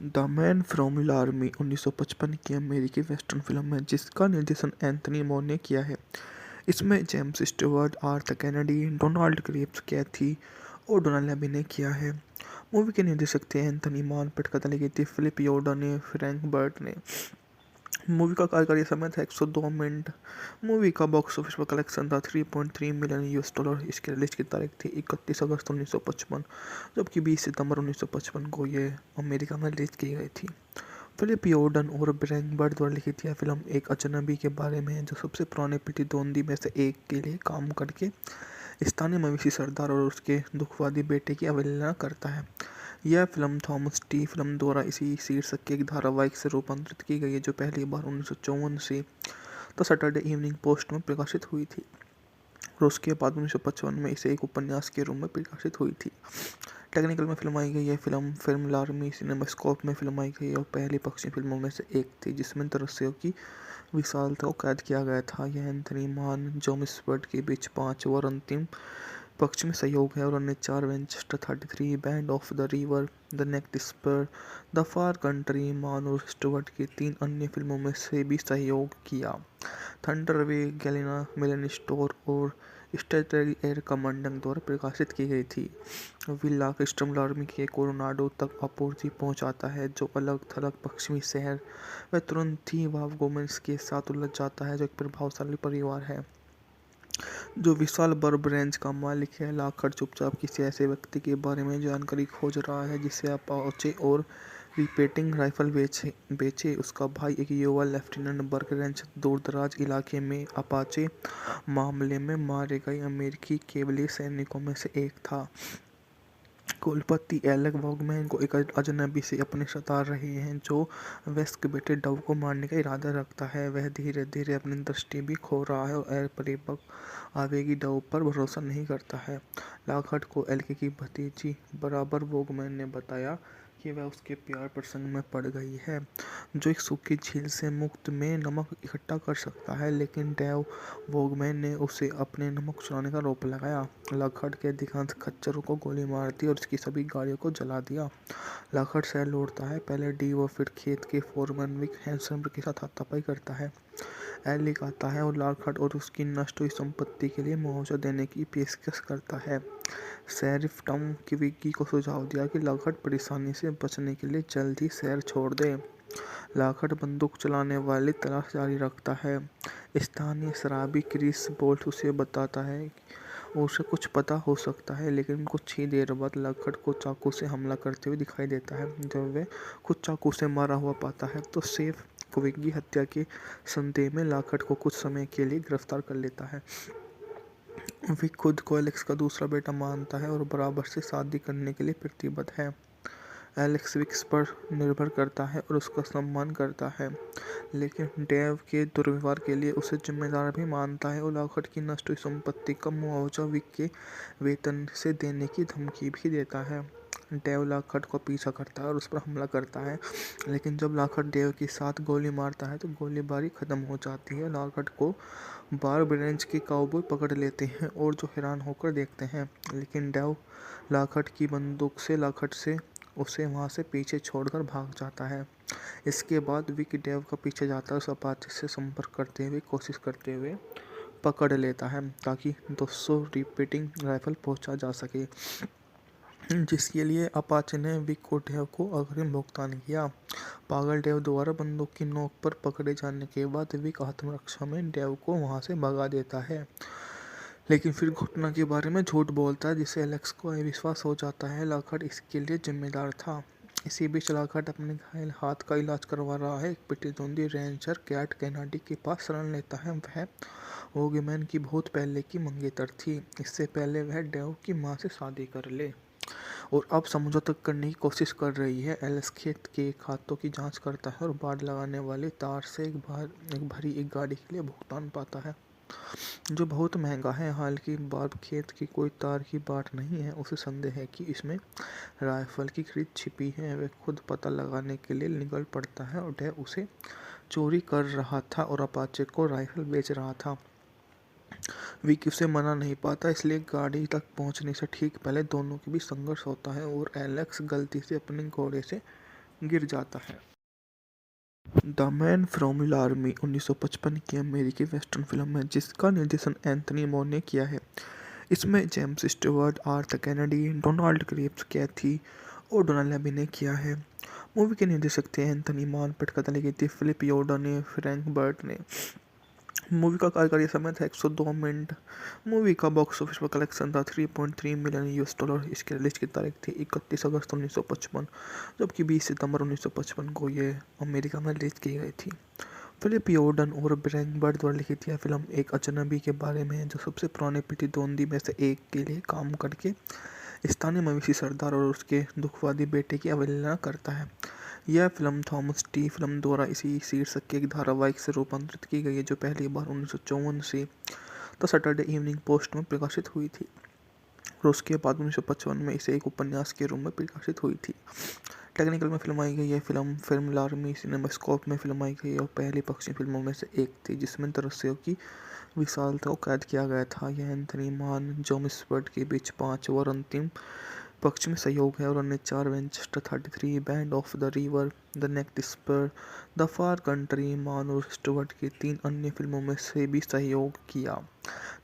The man from Laramie 1955 की अमेरिकी western film है जिसका निर्देशन एंथनी मोर ने किया है। इसमें James Stewart, Arthur Kennedy, Donald Crisp, Cathy और डोनाल्ड ने किया है। मूवी के निर्देशक थे एंथनी मान, पटकथा लिखी थी फिलिप योर्डा ने, फ्रैंक बर्ट ने। मूवी का कार्यकारी समय था 102 मिनट। मूवी का बॉक्स ऑफिस पर कलेक्शन था 3.3 मिलियन US डॉलर। इसकी रिलीज की तारीख थी 31 अगस्त 1955, जबकि 20 सितंबर 1955 को ये अमेरिका में रिलीज की गई थी। फिलिप योर्डन और ब्रैंक बर्ड द्वारा लिखित यह फिल्म एक अजनबी के बारे में है जो सबसे पुराने प्रतिद्वंदी में से एक के लिए काम करके स्थानीय मवेशी सरदार और उसके दुखवादी बेटे की अवहेलना करता है। यह फिल्म थॉमस टी फिल्म द्वारा इसी शीर्षक के एक धारावाहिक से रूपांतरित की गई है जो पहली बार 1954 से द सैटरडे इवनिंग पोस्ट में प्रकाशित हुई थी और उसके बाद 1955 में इसे एक उपन्यास के रूप में प्रकाशित हुई थी। टेक्निकल में फिल्माई गई यह फिल्म लार्मी सिनेमास्कोप में फिल्माई गई और पहली पक्षी फिल्मों में से एक थी जिसमें दृश्यों की विशालता को कैद किया गया था। यह एंथनी मान, जेम्स स्टीवर्ट के बीच 5 और अंतिम पश्चिमी सहयोग है और अन्य 4 Winchester 33, bend of the river, the next spur, the far country. Mann और स्टीवर्ट की 3 अन्य फिल्मों में से भी सहयोग किया। थंडरवे गैलिना मिलन स्टोर और स्ट्रेटरी एयर कमांडर द्वारा प्रकाशित की गई थी। विला कस्टम आर्मी के कोलोराडो तक आपूर्ति पहुंचाता है जो अलग थलग पश्चिमी शहर वह तुरंत ही वाव गोमेंस के साथ उलझ जाता है जो एक प्रभावशाली परिवार है जो विशाल बर्ब रेंज का मालिक है। लाखड़ चुपचाप किसी ऐसे व्यक्ति के बारे में जानकारी खोज रहा है जिसे अपाचे और रिपेटिंग राइफल बेचे। उसका भाई एक युवा लेफ्टिनेंट बर्ग रेंज दूरदराज इलाके में अपाचे मामले में मारे गए अमेरिकी केवली सैनिकों में से एक था। कुलपति एलेक वॉगमैन को एक अजनबी से अपने सता रहे हैं जो वेस्ट के बेटे डव को मारने का इरादा रखता है। वह धीरे धीरे अपनी दृष्टि भी खो रहा है और परिपक्व आवेगी डव पर भरोसा नहीं करता है। लाखट को एल्के की भतीजी बराबर वॉगमैन ने बताया कि वह उसके प्यार प्रसंग में पड़ गई है जो एक सूखी झील से मुफ्त में नमक इकट्ठा कर सकता है, लेकिन डेव वॉगमैन ने उसे अपने नमक चुराने का आरोप लगाया। लाखट के अधिकांश खच्चरों को गोली मार दी और उसकी सभी गाड़ियों को जला दिया। लाखट शहर लौटता है, पहले डी और फिर खेत के फोरमैन विक हैंसन के साथ हाथापाई करता है। एलिक आता है और लाखट और उसकी नष्ट हुई संपत्ति के लिए मुआवजा देने की पेशकश करता है। शेरिफ टॉम की विक्की को सुझाव दिया कि लाखट परेशानी से बचने के लिए जल्द ही शहर छोड़ दे। लाखट बंदूक चलाने वाली तलाश जारी रखता है। स्थानीय शराबी क्रिस बोल्ट उसे बताता है उसे कुछ पता हो सकता है, लेकिन कुछ ही देर बाद लाखट को चाकू से हमला करते हुए दिखाई देता है। जब वह खुद चाकू से मारा हुआ पाता है तो सेफ विक्की हत्या के संदेह में लाखट को कुछ समय के लिए गिरफ्तार कर लेता है। विक खुद को एलेक्स का दूसरा बेटा मानता है और बराबर से शादी करने के लिए प्रतिबद्ध है। एलेक्स विक्स पर निर्भर करता है और उसका सम्मान करता है, लेकिन डेव के दुर्व्यवहार के लिए उसे जिम्मेदार भी मानता है और लाखट की नष्ट हुई संपत्ति का मुआवजा विक के वेतन से देने की धमकी भी देता है। डेव लाखट को पीछा करता है और उस पर हमला करता है, लेकिन जब लाखट डेव के साथ गोली मारता है तो गोलीबारी खत्म हो जाती है। लाखट को बार्ब रेंज के काउबॉय पकड़ लेते हैं और जो हैरान होकर देखते हैं, लेकिन डेव लाखट की बंदूक से लाखट से उसे वहां से पीछे छोड़कर भाग जाता है। इसके बाद विक डेव का पीछे जाता है उस अपाचे से संपर्क करते हुए कोशिश करते हुए पकड़ लेता है ताकि 200 रिपीटिंग राइफल पहुंचा जा सके, जिसके लिए अपाचे ने विक और डेव को अग्रिम भुगतान किया। पागल डेव द्वारा बंदूक की नोक पर पकड़े जाने के बाद विक आत्मरक्षा में डेव को वहां से भगा देता है, लेकिन फिर घटना के बारे में झूठ बोलता है जिससे एलेक्स को अविश्वास हो जाता है लाखट इसके लिए जिम्मेदार था। इसी बीच लाखट अपने घायल हाथ का इलाज करवा रहा है। एक प्रतिद्वंदी रेंजर कैट कैनाडी के पास शरण लेता है। वह वॉगमैन की बहुत पहले की मंगेतर थी, इससे पहले वह डेव की मां से शादी कर ले और अब समझौता करने की कोशिश कर रही है। एलेक्स खेत के खातों की जांच करता है और बाड़ लगाने वाले तार से एक भरी एक गाड़ी के लिए भुगतान पाता है जो बहुत महंगा है। हालांकि बार्ब खेत की कोई तार की बाट नहीं है, उसे संदेह है कि इसमें राइफल की खरीद छिपी है। वह खुद पता लगाने के लिए निकल पड़ता है और वह उसे चोरी कर रहा था और अपाचे को राइफल बेच रहा था। विकी उसे मना नहीं पाता, इसलिए गाड़ी तक पहुंचने से ठीक पहले दोनों के बीच संघर्ष होता है और एलेक्स गलती से अपने घोड़े से गिर जाता है। द मैन फ्रॉम लार्मी 1955 की अमेरिकी वेस्टर्न फिल्म है जिसका निर्देशन एंथनी मोर ने किया है। इसमें James Stewart, Arthur Kennedy, Donald Crisp, Cathy O'Donnell ने किया है। मूवी के निर्देशक थे एंथनी मान, पटकथा लिखी थी फिलिप योर्डन ने, फ्रैंक बर्ट ने। मूवी का कार्यकारी समय था 102 मिनट। मूवी का बॉक्स ऑफिस पर कलेक्शन था 3.3 मिलियन यूएस डॉलर। इसकी रिलीज की तारीख थी 31 अगस्त 1955, जबकि 20 सितंबर 1955 को ये अमेरिका में रिलीज की गई थी। फिलिप योर्डन और फ्रैंक बर्ट द्वारा लिखित यह फिल्म एक अजनबी के बारे में है जो सबसे पुराने प्रतिद्वंदी में से एक के लिए काम करके स्थानीय मवेशी सरदार और उसके दुखवादी बेटे की अवहेलना करता है। यह फिल्म थॉमस टी फिल्म द्वारा इसी शीर्षक के एक धारावाहिक से रूपांतरित की गई है जो पहली बार 1954 से द सैटरडे इवनिंग पोस्ट में प्रकाशित हुई थी और उसके बाद 1955 में इसे एक उपन्यास के रूप में प्रकाशित हुई थी। टेक्निकल में फिल्माई गई यह फिल्म लार्मी सिनेमास्कोप में फिल्माई गई और पहली पश्चिमी फिल्मों में से एक थी जिसमें दृश्यों की विशालता को कैद किया गया था। यह एंथनी मान, जॉन स्टीवर्ट के बीच 5 और अंतिम पश्चिमी सहयोग है और अन्य 4 Winchester 33, bend of the river, the neck disperse, the far country. Mann और स्टीवर्ट की 3 अन्य फिल्मों में से भी सहयोग किया।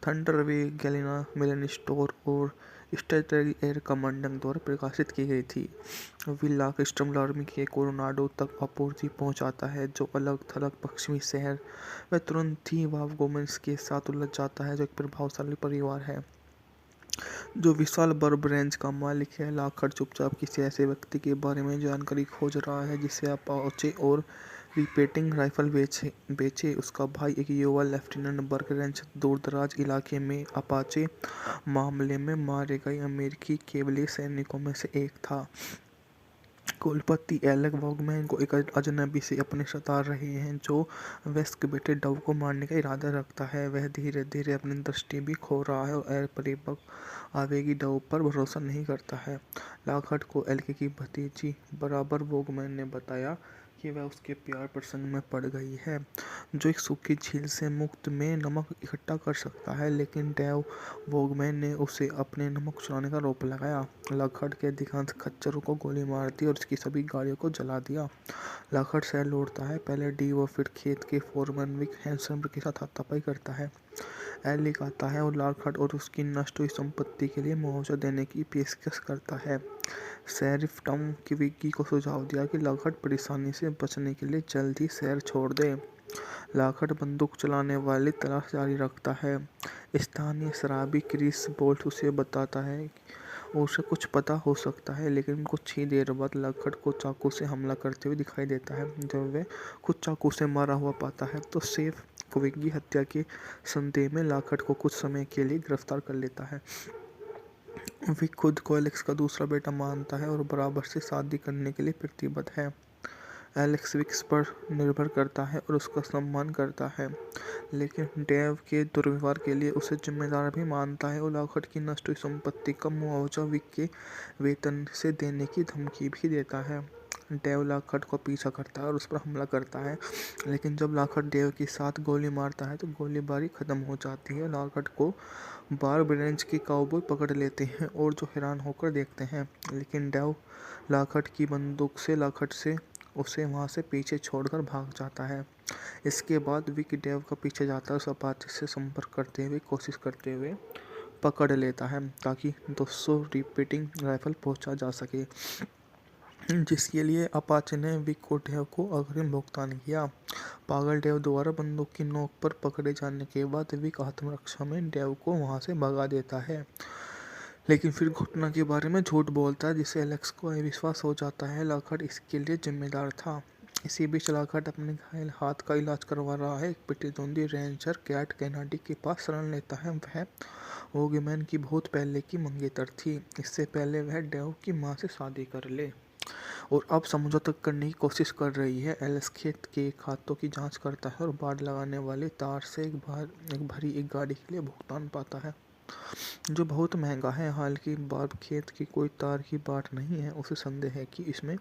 थंडर वे गैलिना मेलन स्टोर और स्ट्रेटजी एयर कमांडर द्वारा प्रकाशित की गई थी। विला क्रिस्टम आर्मी के कोलोराडो तक आपूर्ति पहुंचाता है जो अलग थलग पश्चिमी शहर वह तुरंत ही वाव गोमेंस के साथ उलझ जाता है जो एक प्रभावशाली परिवार है जो विशाल बर्ब रेंज का मालिक है। लाखड़ चुपचाप किसी ऐसे व्यक्ति के बारे में जानकारी खोज रहा है जिसे अपाचे और रिपेटिंग राइफल बेचे। उसका भाई एक युवा लेफ्टिनेंट बर्क रेंज दूरदराज इलाके में अपाचे मामले में मारे गए अमेरिकी केवली सैनिकों में से एक था। कुलपति एलेक वॉगमैन को एक अजनबी से अपने सता रहे हैं जो वेस्ट के बेटे डव को मारने का इरादा रखता है। वह धीरे धीरे अपनी दृष्टि भी खो रहा है और परिपक्व आवेगी डव पर भरोसा नहीं करता है। लॉकहार्ट को एल्के की भतीजी बराबर वॉगमैन ने बताया कि वह उसके प्यार प्रसंग में पड़ गई है जो एक सूखी झील से मुफ्त में नमक इकट्ठा कर सकता है, लेकिन डेव वॉगमैन ने उसे अपने नमक चुराने का आरोप लगाया। लॉकहार्ट के अधिकांश खच्चरों को गोली मार दी और उसकी सभी गाड़ियों को जला दिया। लॉकहार्ट शहर लौटता है, पहले डी और फिर खेत के फोरमैन विक हैंसन के साथ हाथापाई करता है। एलिक आता है और लॉकहार्ट और उसकी नष्ट हुई संपत्ति के लिए मुआवजा देने की पेशकश करता है। शेरिफ टॉम विकी को सुझाव दिया कि लॉकहार्ट परेशानी से बचने के लिए जल्द ही शहर छोड़ दे। लॉकहार्ट बंदूक चलाने वाली तलाश जारी रखता है। स्थानीय शराबी क्रिस बोल्ट उसे बताता है उसे कुछ पता हो सकता है, लेकिन कुछ ही देर बाद लॉकहार्ट को चाकू से हमला करते हुए दिखाई देता है। जब वह खुद चाकू से मारा हुआ पाता है तो शेफ विकी हत्या के संदेह में लॉकहार्ट को कुछ समय के लिए गिरफ्तार कर लेता है। विक खुद को एलेक्स का दूसरा बेटा मानता है और बराबर से शादी करने के लिए प्रतिबद्ध है। एलेक्स विक्स पर निर्भर करता है और उसका सम्मान करता है, लेकिन डेव के दुर्व्यवहार के लिए उसे जिम्मेदार भी मानता है और लॉकहार्ट की नष्ट हुई संपत्ति का मुआवजा विक के वेतन से देने की धमकी भी देता है। डेव लॉकहार्ट को पीछा करता है और उस पर हमला करता है, लेकिन जब लॉकहार्ट डेव के साथ गोली मारता है तो गोलीबारी खत्म हो जाती है। लॉकहार्ट को बार्ब रेंज के काउबॉय पकड़ लेते हैं और जो हैरान होकर देखते हैं, लेकिन डेव लॉकहार्ट की बंदूक से लॉकहार्ट से उसे वहां से पीछे छोड़कर भाग जाता है। इसके बाद विक डेव का पीछे जाता है, उस अपाचे से संपर्क करते हुए कोशिश करते हुए पकड़ लेता है ताकि 200 रिपीटिंग राइफल पहुंचा जा सके, जिसके लिए अपाचे ने विक और डेव को अग्रिम भुगतान किया। पागल डेव द्वारा बंदूक की नोक पर पकड़े जाने के बाद विक आत्मरक्षा में डेव को वहां से भगा देता है, लेकिन फिर घटना के बारे में झूठ बोलता है जिससे एलेक्स को अविश्वास हो जाता है लॉकहार्ट इसके लिए जिम्मेदार था। इसी बीच लॉकहार्ट अपने घायल हाथ का इलाज करवा रहा है। एक प्रतिद्वंदी रेंजर कैट कैनाडी के पास शरण लेता है। वह वॉगमैन की बहुत पहले की मंगेतर थी, इससे पहले वह डेव की मां से शादी कर ले और अब समझौता करने की कोशिश कर रही है। एलेक्स खेत के खातों की जांच करता है और बाड़ लगाने वाले तार से एक भरी एक गाड़ी के लिए भुगतान पाता है जो बहुत महंगा है। हालांकि बार्ब खेत की कोई तार की बाट नहीं है, उसे संदेह है कि इसमें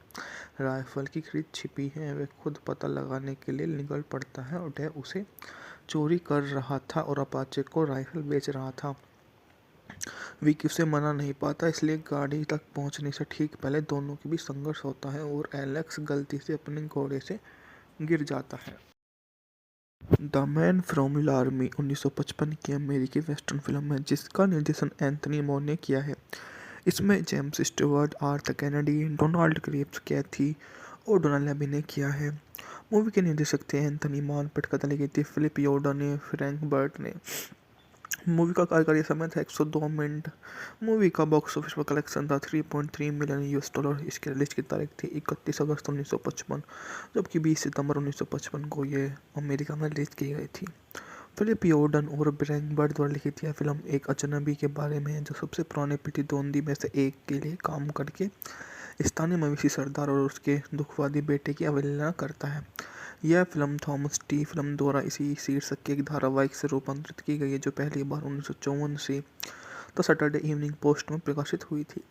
राइफल की खरीद छिपी है। वह खुद पता लगाने के लिए निकल पड़ता है और डेव उसे चोरी कर रहा था और अपाचे को राइफल बेच रहा था। विकी उसे मना नहीं पाता, इसलिए गाड़ी तक पहुंचने से ठीक पहले दोनों के बीच संघर्ष होता है और एलेक्स गलती से अपने घोड़े से गिर जाता है। द मैन फ्रॉम लार्मी 1955 की अमेरिकी वेस्टर्न फिल्म है जिसका निर्देशन एंथनी मोर ने किया है। इसमें James Stewart, Arthur Kennedy, Donald Crisp, Cathy और डोनाल्ड अभिनय किया है। मूवी के निर्देशक थे एंथनी मान, पटकथा लिखी थी फिलिप योर्डन ने, फ्रैंक बर्ट ने। मूवी का कार्यकारी समय था 102 मिनट। मूवी का बॉक्स ऑफिस पर कलेक्शन था 3.3 मिलियन यूएस डॉलर। इसकी रिलीज की तारीख थी 31 अगस्त 1955, जबकि 20 सितंबर 1955 को ये अमेरिका में रिलीज की गई थी। फिलिप योर्डन और ब्रैंक बर्ड द्वारा लिखित यह फिल्म एक अजनबी के बारे में है जो सबसे पुराने प्रतिद्वंदी में से एक के लिए काम करके स्थानीय मवेशी सरदार और उसके दुखवादी बेटे की अवहेलना करता है। यह फिल्म थॉमस टी फिल्म द्वारा इसी शीर्षक के एक धारावाहिक से रूपांतरित की गई है जो पहली बार 1954 से द सैटरडे इवनिंग पोस्ट में प्रकाशित हुई थी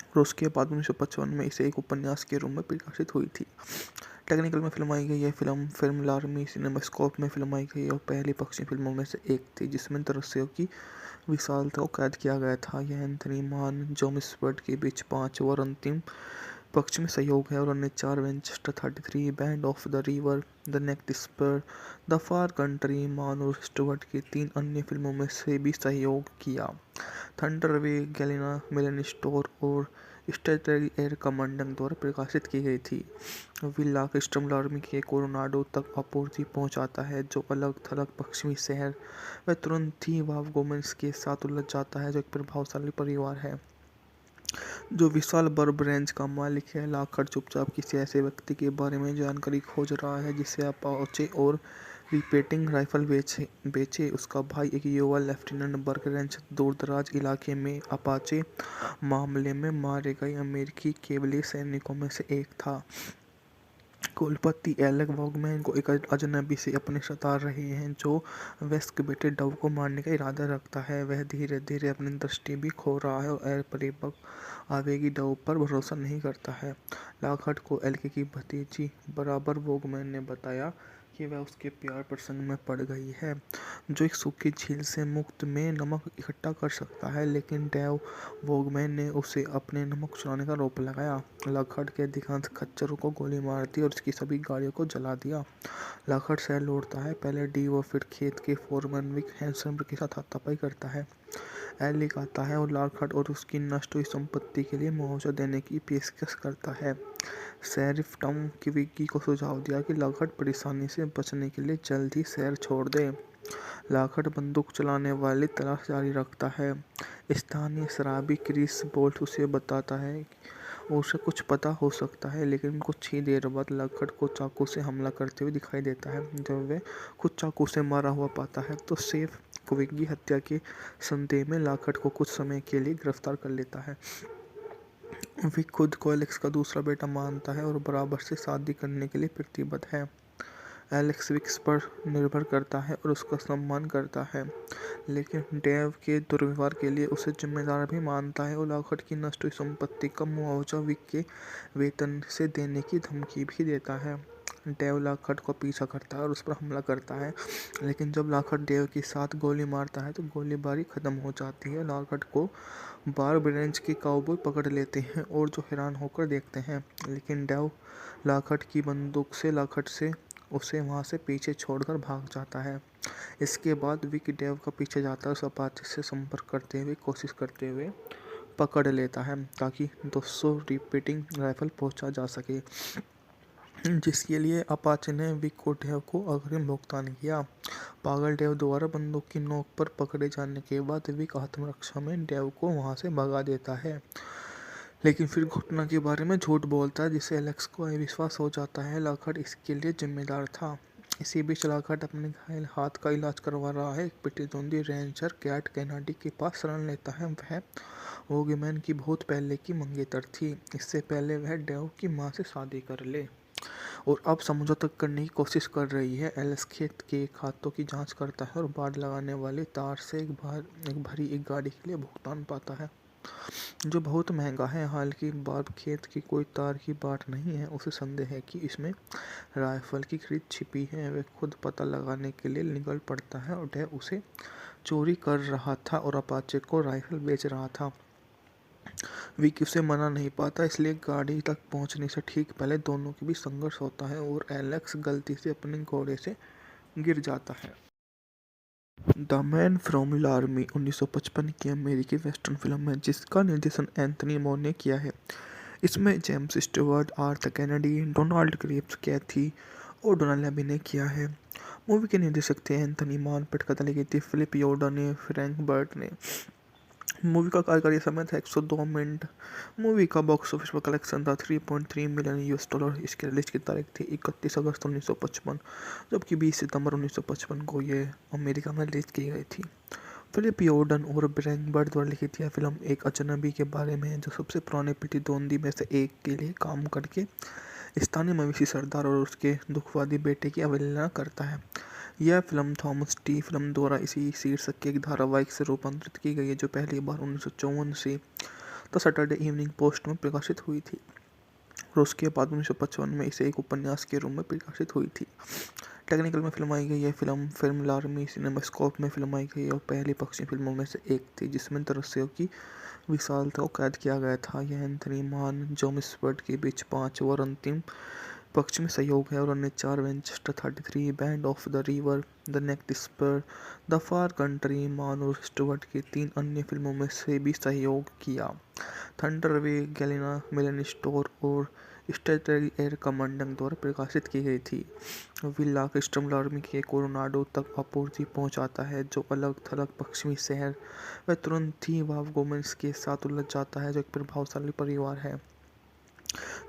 और उसके बाद 1955 में इसे एक उपन्यास के रूप में प्रकाशित हुई थी। टेक्निकल में फिल्माई गई यह फिल्म लार्मी सिनेमास्कोप में फिल्माई गई और पहली पक्षी फिल्मों में से एक थी जिसमें दृश्यों की विशालता को कैद किया गया था। यह एंथनी मान, जॉन स्वर्ट के बीच 5 और अंतिम पक्ष में सहयोग है और अन्य 4 Winchester 33, bend of the river, the neck disperse, the far country, Mann और स्टुअर्ट की 3 अन्य फिल्मों में से भी सहयोग किया। थंडरवे गैलिना मेलन स्टोर और स्ट्रेटरी एयर कमांडर द्वारा प्रकाशित की गई थी। विला कस्टम आर्मी के कोलोराडो तक आपूर्ति पहुंचाता है जो अलग थलग पश्चिमी शहर वह तुरंत ही वाव गोमेंस के साथ उलझ जाता है जो एक प्रभावशाली परिवार है जो विशाल बर्ब रेंज का मालिक है। लॉकहार्ट चुपचाप किसी ऐसे व्यक्ति के बारे में जानकारी खोज रहा है जिसे अपाचे और रिपेटिंग राइफल बेचे। उसका भाई एक युवा लेफ्टिनेंट बर्क रेंज दूरदराज इलाके में अपाचे मामले में मारे गए अमेरिकी केवली सैनिकों में से एक था। कुलपति एलेक वॉगमैन को एक अजनबी से अपने सता रहे हैं जो वेस्ट के बेटे डव को मारने का इरादा रखता है। वह धीरे धीरे अपनी दृष्टि भी खो रहा है और परिपक्व आवेगी डव पर भरोसा नहीं करता है। लॉकहार्ट को एल्के की भतीजी बराबर वॉगमैन ने बताया कि वह उसके प्यार प्रसंग में पड़ गई है जो एक सूखी झील से मुफ्त में नमक इकट्ठा कर सकता है, लेकिन डेव वॉगमैन ने उसे अपने नमक चुराने का आरोप लगाया। लॉकहार्ट के अधिकांश खच्चरों को गोली मार दी और उसकी सभी गाड़ियों को जला दिया। लॉकहार्ट शहर लौटता है, पहले डी और फिर खेत के फोरमैन विक हैंसन के साथ हाथापाई करता है। एलिक आता है और लॉकहार्ट और उसकी नष्ट हुई संपत्ति के लिए मुआवजा देने की पेशकश करता है। शेरिफ टॉम की विकी को सुझाव दिया कि लॉकहार्ट परेशानी से बचने के लिए जल्द ही शहर छोड़ दे। लॉकहार्ट बंदूक चलाने वाली तलाश जारी रखता है। स्थानीय शराबी क्रिस बोल्ट उसे बताता है उसे कुछ पता हो सकता है, लेकिन कुछ ही देर बाद लॉकहार्ट को चाकू से हमला करते हुए दिखाई देता है। जब वह खुद चाकू से मारा हुआ पाता है तो सेफ विकी हत्या के संदेह में लॉकहार्ट को कुछ समय के लिए गिरफ्तार कर लेता है। विक खुद को एलेक्स का दूसरा बेटा मानता है और बराबर से शादी करने के लिए प्रतिबद्ध है। एलेक्स विक्स पर निर्भर करता है और उसका सम्मान करता है, लेकिन डेव के दुर्व्यवहार के लिए उसे जिम्मेदार भी मानता है और लॉकहार्ट की नष्ट हुई संपत्ति का मुआवजा विक के वेतन से देने की धमकी भी देता है। डेव लॉकहार्ट को पीछा करता है और उस पर हमला करता है, लेकिन जब लॉकहार्ट डेव के साथ गोली मारता है तो गोलीबारी खत्म हो जाती है। लॉकहार्ट को बार्ब रेंज के काउबॉय पकड़ लेते हैं और जो हैरान होकर देखते हैं, लेकिन डेव लॉकहार्ट की बंदूक से लॉकहार्ट से उसे वहां से पीछे छोड़कर भाग जाता है। इसके बाद विक डेव का पीछे जाता है उस अपाचे से संपर्क करते हुए कोशिश करते हुए पकड़ लेता है ताकि 200 रिपीटिंग राइफल पहुंचा जा सके, जिसके लिए अपाचे ने विक को डेव को अग्रिम भुगतान किया। पागल डेव द्वारा बंदूक की नोक पर पकड़े जाने के बाद विक आत्मरक्षा में डेव को वहां से भगा देता है, लेकिन फिर घटना के बारे में झूठ बोलता है जिससे एलेक्स को अविश्वास हो जाता है लॉकहार्ट इसके लिए जिम्मेदार था। इसी बीच लॉकहार्ट अपने घायल हाथ का इलाज करवा रहा है। एक प्रतिद्वंदी रेंजर कैट कैनाडी के पास शरण लेता है। वह वॉगमैन की बहुत पहले की मंगेतर थी, इससे पहले वह डेव की मां से शादी कर ले और अब समझौता करने की कोशिश कर रही है। एलेक्स खेत के खातों की जांच करता है और बाड़ लगाने वाली तार से एक भरी एक गाड़ी के लिए भुगतान पाता है। जो बहुत महंगा है। हालांकि बार्ब खेत की कोई तार की बाट नहीं है। उसे संदेह है कि इसमें राइफल की खरीद छिपी है। वह खुद पता लगाने के लिए निकल पड़ता है और डेव उसे चोरी कर रहा था और अपाचे को राइफल बेच रहा था। विकी उसे मना नहीं पाता, इसलिए गाड़ी तक पहुंचने से ठीक पहले दोनों के बीच संघर्ष होता है और एलेक्स गलती से अपने घोड़े से गिर जाता है। द मैन फ्रॉम लार्मी 1955 की अमेरिकी वेस्टर्न फिल्म है जिसका निर्देशन एंथनी मोर ने किया है। इसमें James Stewart, Arthur Kennedy, Donald Crisp, Cathy और डोनाल्ड अभी ने किया है। मूवी के निर्देशक थे एंथनी मान, पटकथा लिखी थी फिलिप योर्डन ने, फ्रैंक बर्ट ने। मूवी का कार्यकारी समय था 102 मिनट। मूवी का बॉक्स ऑफिस पर कलेक्शन था 3.3 मिलियन यूएस डॉलर। इसकी रिलीज की तारीख थी 31 अगस्त 1955, जबकि 20 सितंबर 1955 को ये अमेरिका में रिलीज की गई थी। फिलिप योर्डन और ब्रैंक बर्ड द्वारा लिखित यह फिल्म एक अजनबी के बारे में है जो सबसे पुराने प्रतिद्वंदी में से एक के लिए काम करके स्थानीय मवेशी सरदार और उसके दुखवादी बेटे की अवहेलना करता है। यह फिल्म थॉमस टी फिल्म द्वारा इसी शीर्षक के एक धारावाहिक से रूपांतरित की गई है जो पहली बार 1954 से द सैटरडे इवनिंग पोस्ट में प्रकाशित हुई थी और उसके बाद 1955 में इसे एक उपन्यास के रूप में प्रकाशित हुई थी। टेक्निकल में फिल्माई गई यह फिल्म लार्मी सिनेमास्कोप में फिल्माई गई और पहली पश्चिमी फिल्मों में से एक थी जिसमें दृश्यों की विशालता को कैद किया गया था। यह एंथनी मान, जॉन स्वर्ट के बीच 5 और अंतिम पश्चिमी सहयोग है और अन्य 4 Winchester 33, bend of the river, the neck disperse, the far country. Mann और स्टुअर्ट की 3 अन्य फिल्मों में से भी सहयोग किया। थंडरवे, गैलिना, मेलन स्टोर और स्ट्रेटरी एयर कमांडर द्वारा प्रकाशित की गई थी। विला कस्टम लार्मी के कोलोराडो तक आपूर्ति पहुंचाता है जो अलग थलग पश्चिमी शहर। वह तुरंत ही वाव गोमेंस के साथ उलझ जाता है जो एक प्रभावशाली परिवार है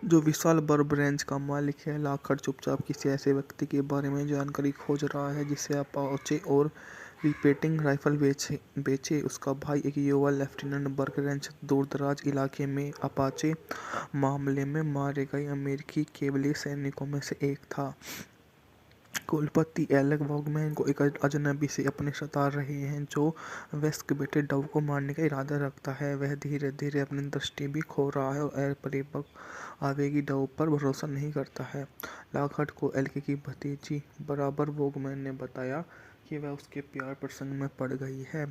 जो विशाल बर्ब रेंज का मालिक है। लाखड़ चुपचाप किसी ऐसे व्यक्ति के बारे में जानकारी खोज रहा है जिसे अपाचे और रिपेटिंग राइफल बेचे। उसका भाई एक युवा लेफ्टिनेंट बर्ग रेंज दूरदराज इलाके में अपाचे मामले में मारे गए अमेरिकी केवलीय सैनिकों में से एक था। कुलपति एलेक वॉगमैन को एक अजनबी से अपने सता रहे हैं जो वेस्ट के बेटे डव को मारने का इरादा रखता है। वह धीरे धीरे अपनी दृष्टि भी खो रहा है और परिपक्व आवेगी डव पर भरोसा नहीं करता है। लॉकहार्ट को एल्के की भतीजी बराबर वॉगमैन ने बताया कि वह उसके प्यार प्रसंग में पड़ गई है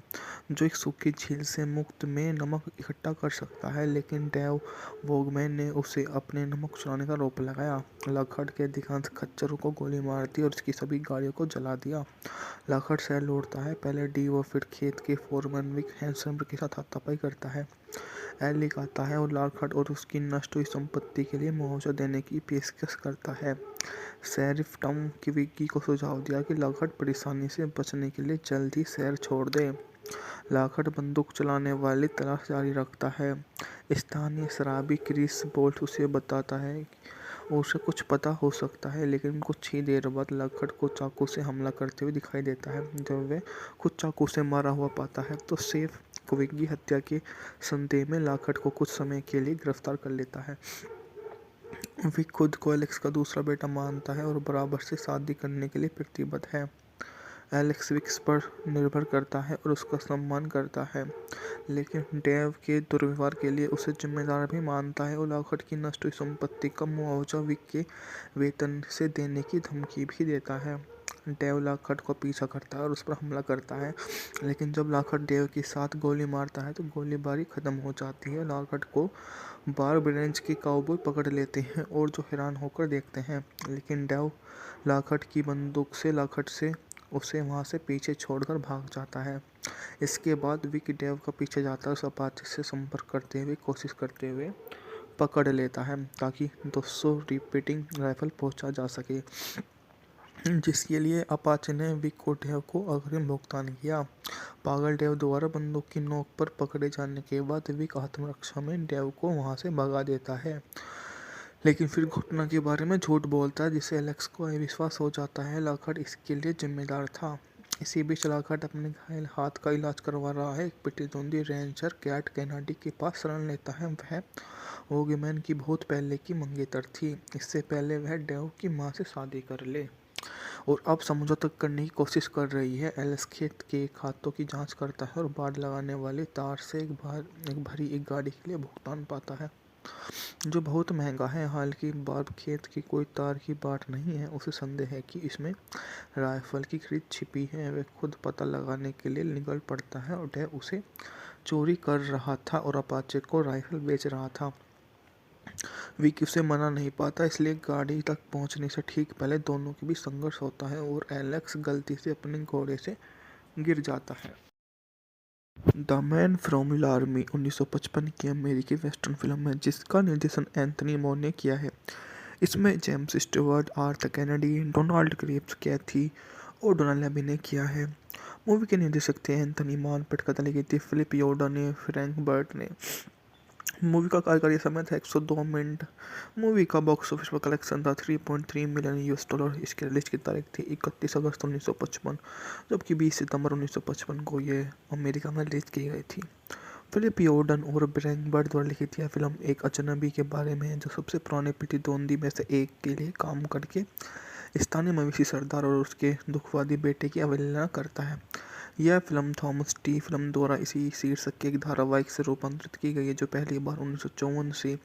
जो एक सूखी झील से मुफ्त में नमक इकट्ठा कर सकता है, लेकिन डेव वॉगमैन ने उसे अपने नमक चुराने का आरोप लगाया। लॉकहार्ट के अधिकांश खच्चरों को गोली मार दी और उसकी सभी गाड़ियों को जला दिया। लॉकहार्ट शहर लौटता है, पहले डी और फिर खेत के फोरमैन विक हैंसन के साथ हाथापाई करता है। एलिक आता है और लॉकहार्ट और उसकी नष्ट हुई संपत्ति के लिए मुआवजा देने की पेशकश करता है। शेरिफ टॉम की विकी को सुझाव दिया कि लॉकहार्ट परेशानी से बचने के लिए जल्द ही शहर छोड़ दे। लॉकहार्ट बंदूक चलाने वाली तलाश जारी रखता है। स्थानीय शराबी क्रिस बोल्ट उसे बताता है उसे कुछ पता हो सकता है, लेकिन कुछ ही देर बाद लॉकहार्ट को चाकू से हमला करते हुए दिखाई देता है। जब वह खुद चाकू से मारा हुआ पाता है तो शेफ को विकी हत्या के संदेह में लॉकहार्ट को कुछ समय के लिए गिरफ्तार कर लेता है। विक खुद को एलेक्स का दूसरा बेटा मानता है और बराबर से शादी करने के लिए प्रतिबद्ध है। एलेक्स विक्स पर निर्भर करता है और उसका सम्मान करता है, लेकिन डेव के दुर्व्यवहार के लिए उसे जिम्मेदार भी मानता है और लॉकहार्ट की नष्ट हुई संपत्ति का मुआवजा विक के वेतन से देने की धमकी भी देता है। डेव लॉकहार्ट को पीछा करता है और उस पर हमला करता है, लेकिन जब लॉकहार्ट डेव के साथ गोली मारता है तो गोलीबारी खत्म हो जाती है। लॉकहार्ट को बार्ब रेंज के काउबॉय पकड़ लेते हैं और जो हैरान होकर देखते हैं, लेकिन डेव लॉकहार्ट की बंदूक से लॉकहार्ट से उसे वहां से पीछे छोड़कर भाग जाता है। इसके बाद विक डेव का पीछे जाता है उस अपाचे से संपर्क करते हुए कोशिश करते हुए पकड़ लेता है ताकि 200 रिपीटिंग राइफल पहुंचा जा सके, जिसके लिए अपाचे ने विक और डेव को अग्रिम भुगतान किया। पागल डेव द्वारा बंदूक की नोक पर पकड़े जाने के बाद विक आत्मरक्षा में डेव को वहां से भगा देता है, लेकिन फिर घटना के बारे में झूठ बोलता है जिससे एलेक्स को अविश्वास हो जाता है लॉकहार्ट इसके लिए जिम्मेदार था। इसी बीच लॉकहार्ट अपने घायल हाथ का इलाज करवा रहा है। एक प्रतिद्वंदी रेंजर कैट कैनाडी के पास शरण लेता है। वह वॉगमैन की बहुत पहले की मंगेतर थी, इससे पहले वह डेव की मां से शादी कर ले। और अब समझौता करने की कोशिश कर रही है। एलेक्स खेत के खातों की जांच करता है और बाड़ लगाने वाले तार से एक भरी एक गाड़ी के लिए भुगतान पाता है, जो बहुत महंगा है। हालांकि बार्ब खेत की कोई तार की बाट नहीं है, उसे संदेह है कि इसमें राइफल की खरीद छिपी है। वह खुद पता लगाने के लिए निकल पड़ता है और डेव उसे चोरी कर रहा था और अपाचे को राइफल बेच रहा था। विकी उसे मना नहीं पाता, इसलिए गाड़ी तक पहुंचने से ठीक पहले दोनों के बीच संघर्ष होता है और एलेक्स गलती से अपने घोड़े से गिर जाता है। द मैन फ्रॉम लार्मी 1955 की अमेरिकी वेस्टर्न फिल्म है जिसका निर्देशन एंथनी मोर ने किया है। इसमें James Stewart, Arthur Kennedy, Donald Crisp, Cathy और डोनाल्ड अभिनय किया है। मूवी के निर्देशक थे एंथनी मान, पटकथा लिखी थी फिलिप योर्डा ने, फ्रैंक बर्ट ने। मूवी का कार्यकारी समय था 102 मिनट। मूवी का बॉक्स ऑफिस पर कलेक्शन था 3.3 मिलियन यूएस डॉलर। इसकी रिलीज की तारीख थी 31 अगस्त 1955, जबकि 20 सितंबर 1955 को ये अमेरिका में रिलीज की गई थी। फिलिप योर्डन और फ्रैंक बर्ट द्वारा लिखित यह फिल्म एक अजनबी के बारे में है जो सबसे पुराने प्रतिद्वंदी में से एक के लिए काम करके स्थानीय मवेशी सरदार और उसके दुखवादी बेटे की अवहेलना करता है। यह फिल्म थॉमस टी फिल्म द्वारा इसी शीर्षक के एक धारावाहिक से रूपांतरित की गई है जो पहली बार 1954 से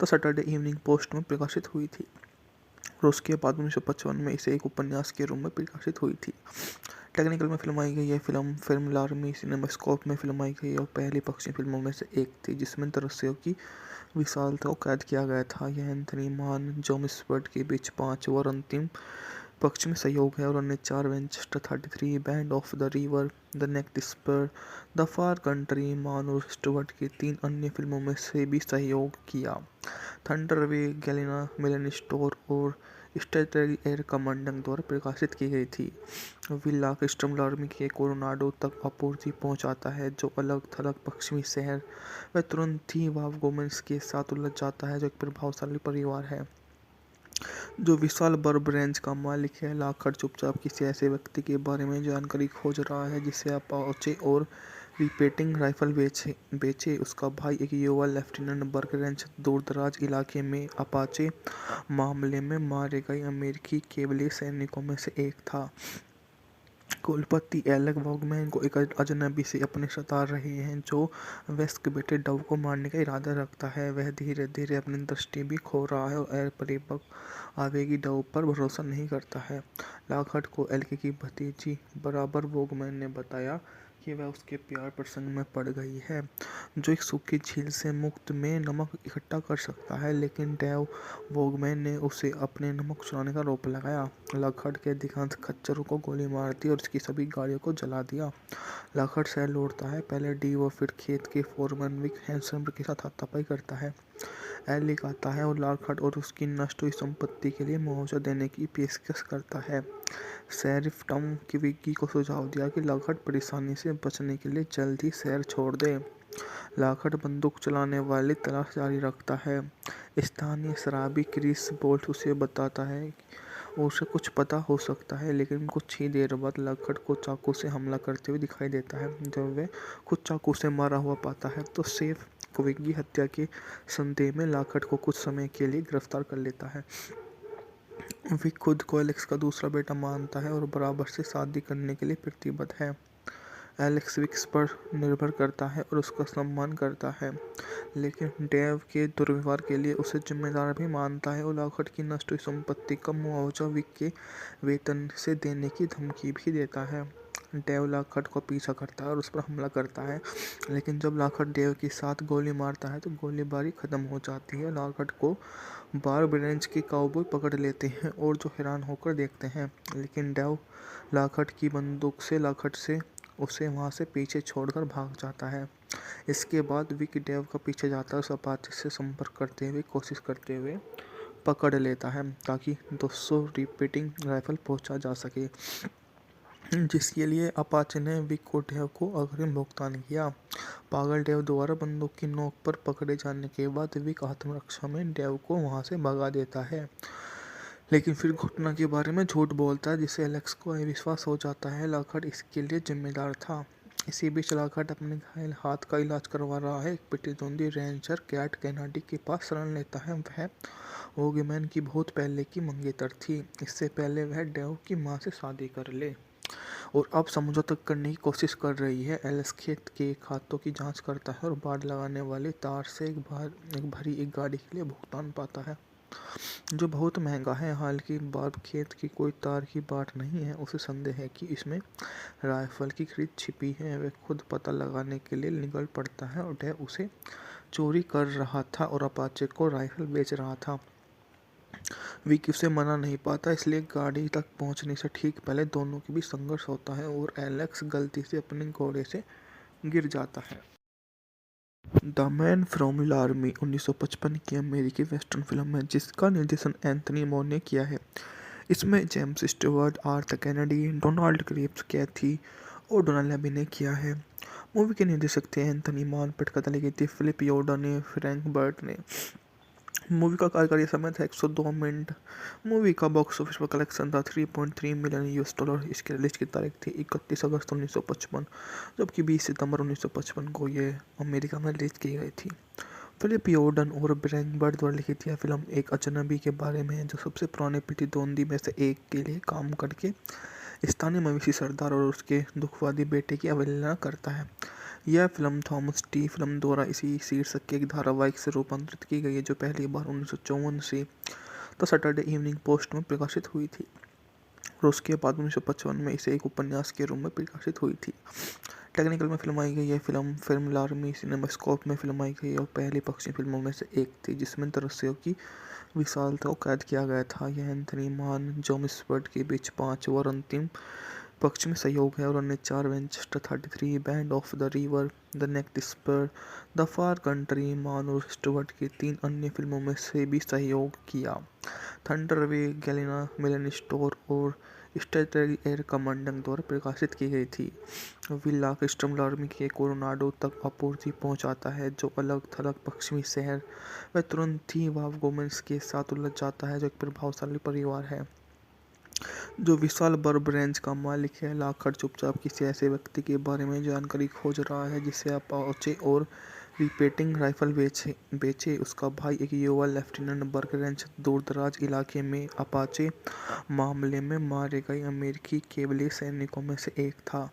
द सैटरडे इवनिंग पोस्ट में प्रकाशित हुई थी और उसके बाद 1955 में इसे एक उपन्यास के रूप में प्रकाशित हुई थी। टेक्निकल में फिल्माई गई यह फिल्म लार्मी सिनेमास्कोप में फिल्माई गई और पहली पश्चिमी फिल्मों में से एक थी जिसमें दृश्यों की विशालता को कैद किया गया था। यह एंथनी मान, जॉन स्वर्ट के बीच 5 और अंतिम पश्चिमी सहयोग है और अन्य 4 Winchester 33, bend of the river, the neck disperse, the far country. Mann और स्टुअर्ट की 3 अन्य फिल्मों में से भी सहयोग किया। थंडर वे गैलिना मेलेनी स्टोर और स्ट्रेटरी एयर कमांडर द्वारा प्रकाशित की गई थी। विला क्रिस्टम लार्मी के कोलोराडो तक आपूर्ति पहुंचाता है जो अलग थलग पश्चिमी शहर। वह तुरंत ही वाव गोमेंस के साथ उलझ जाता है जो एक प्रभावशाली परिवार है जो विशाल बर्ब रेंज का मालिक है। लाखड़ चुपचाप किसी ऐसे व्यक्ति के बारे में जानकारी खोज रहा है जिसे अपाचे और रिपेटिंग राइफल बेचे। उसका भाई एक युवा लेफ्टिनेंट बर्क रेंज दूरदराज इलाके में अपाचे मामले में मारे गए अमेरिकी केवली सैनिकों में से एक था। कुलपति एलेक वॉगमैन को एक अजनबी से अपने सता रहे हैं जो वेस्ट के बेटे डव को मारने का इरादा रखता है। वह धीरे धीरे अपनी दृष्टि भी खो रहा है और परिपक्व आवेगी डव पर भरोसा नहीं करता है। लॉकहार्ट को एल्के की भतीजी बराबर वॉगमैन ने बताया कि वह उसके प्यार प्रसंग में पड़ गई है जो एक सूखी झील से मुफ्त में नमक इकट्ठा कर सकता है, लेकिन डेव वॉगमैन ने उसे अपने नमक चुराने का आरोप लगाया। लॉकहार्ट के अधिकांश खच्चरों को गोली मार दी और उसकी सभी गाड़ियों को जला दिया। लॉकहार्ट शहर लौटता है, पहले डी और फिर खेत के फोरमैन विक हैंसन के साथ हाथापाई करता है। एलिक आता है और लॉकहार्ट और उसकी नष्ट हुई संपत्ति के लिए मुआवजा देने की पेशकश करता है। शेरिफ टॉम की विकी को सुझाव दिया कि लॉकहार्ट परेशानी से बचने के लिए जल्द ही शहर छोड़ दे। लॉकहार्ट बंदूक चलाने वाली तलाश जारी रखता है। स्थानीय शराबी क्रिस बोल्ट उसे बताता है उसे कुछ पता हो सकता है, लेकिन कुछ ही देर बाद लॉकहार्ट को चाकू से हमला करते हुए दिखाई देता है। जब वह खुद चाकू से मारा हुआ पाता है तो शेफ विकी हत्या के संदेह में लॉकहार्ट को कुछ समय के लिए गिरफ्तार कर लेता है। विक खुद को एलेक्स का दूसरा बेटा मानता है और बराबर से शादी करने के लिए प्रतिबद्ध है। एलेक्स विक्स पर निर्भर करता है और उसका सम्मान करता है, लेकिन डेव के दुर्व्यवहार के लिए उसे जिम्मेदार भी मानता है और लॉकहार्ट की नष्ट हुई संपत्ति का मुआवजा विक के वेतन से देने की धमकी भी देता है। डेव लॉकहार्ट को पीछा करता है और उस पर हमला करता है, लेकिन जब लॉकहार्ट डेव के साथ गोली मारता है तो गोलीबारी खत्म हो जाती है। लॉकहार्ट को बार्ब रेंज के काउबॉय पकड़ लेते हैं और जो हैरान होकर देखते हैं, लेकिन डेव लॉकहार्ट की बंदूक से लॉकहार्ट से उसे वहां से पीछे छोड़कर भाग जाता है। इसके बाद विक डेव का पीछे जाता है, उस अपाचे से संपर्क करते हुए कोशिश करते हुए पकड़ लेता है ताकि 200 रिपीटिंग राइफल पहुंचा जा सके, जिसके लिए अपाचे ने विक और डेव को अग्रिम भुगतान किया। पागल डेव द्वारा बंदूक की नोक पर पकड़े जाने के बाद विक आत्मरक्षा में डेव को वहां से भगा देता है, लेकिन फिर घटना के बारे में झूठ बोलता है जिससे एलेक्स को अविश्वास हो जाता है। लॉकहार्ट इसके लिए जिम्मेदार था। इसी बीच लॉकहार्ट अपने घायल हाथ का इलाज करवा रहा है। एक प्रतिद्वंदी रेंजर कैट कैनाडी के पास शरण लेता है। वह वोगमैन की बहुत पहले की मंगेतर थी। इससे पहले वह डेव की मां से शादी कर ले और अब समझौता करने की कोशिश कर रही है। एलेक्स खेत के खातों की जांच करता है और बाड़ लगाने वाले तार से एक भरी एक गाड़ी के लिए भुगतान पाता है, जो बहुत महंगा है। हालांकि बाब खेत की कोई तार की बाट नहीं है। उसे संदेह है कि इसमें राइफल की खरीद छिपी है। वह खुद पता लगाने के लिए निकल पड़ता है और वह उसे चोरी कर रहा था और अपाचे को राइफल बेच रहा था। विकी उसे मना नहीं पाता, इसलिए गाड़ी तक पहुंचने से ठीक पहले दोनों के बीच संघर्ष होता है और एलेक्स गलती से अपने घोड़े से गिर जाता है। द मैन फ्रॉम लार्मी 1955 की अमेरिकी वेस्टर्न फिल्म है जिसका निर्देशन एंथनी मोर ने किया है। इसमें James Stewart, Arthur Kennedy, Donald Crisp, Cathy और डोनाल्ड अभिनय किया है। मूवी के निर्देशक थे एंथनी मान, पटकथा लिखी थी फिलिप योर्डा ने, फ्रैंक बर्ट ने। मूवी का कार्यकारी समय था 102 मिनट। मूवी का बॉक्स ऑफिस पर कलेक्शन था 3.3 मिलियन यूएस डॉलर। इसकी रिलीज की तारीख थी 31 अगस्त 1955, जबकि 20 सितंबर 1955 को ये अमेरिका में रिलीज की गई थी। फिलिप योर्डन और फ्रैंक बर्ट द्वारा लिखित यह फिल्म एक अजनबी के बारे में है जो सबसे पुराने प्रतिद्वंदी में से एक के लिए काम करके स्थानीय मवेशी सरदार और उसके दुखवादी बेटे की अवहेलना करता है। यह फिल्म थॉमस टी फिल्म द्वारा इसी शीर्षक के एक धारावाहिक से रूपांतरित की गई है जो पहली बार 1954 से द सैटरडे इवनिंग पोस्ट में प्रकाशित हुई थी और उसके बाद 1955 में इसे एक उपन्यास के रूप में प्रकाशित हुई थी। टेक्निकल में फिल्माई गई यह फिल्म लार्मी सिनेमास्कोप में फिल्माई गई और पहली पक्षी फिल्मों में से एक थी जिसमें दृश्यों की विशालता को कैद किया गया था। यह एंथनी मान, जॉन स्वर्ट के बीच 5 और अंतिम पक्ष में सहयोग है और अन्य 4 Winchester 33, bend of the river, the next spur, the far country, Mann और स्टुअर्ट की 3 अन्य फिल्मों में से भी सहयोग किया। थंडरवे, गैलेना, मेलन स्टोर और स्ट्रेटरी एयर कमांडर द्वारा प्रकाशित की गई थी। विला क्रिस्टम लार्मी के कोलोराडो तक आपूर्ति पहुंचाता है जो अलग थलग पश्चिमी शहर। वह तुरंत ही वावगोमेंस के साथ उलझ जाता है जो एक प्रभावशाली परिवार है जो विशाल बर्ब रेंज का मालिक है। लॉकहार्ट चुपचाप किसी ऐसे व्यक्ति के बारे में जानकारी खोज रहा है जिसे अपाचे और रिपेटिंग राइफल बेचे। उसका भाई एक युवा लेफ्टिनेंट बर्क रेंज दूरदराज इलाके में अपाचे मामले में मारे गए अमेरिकी केवली सैनिकों में से एक था।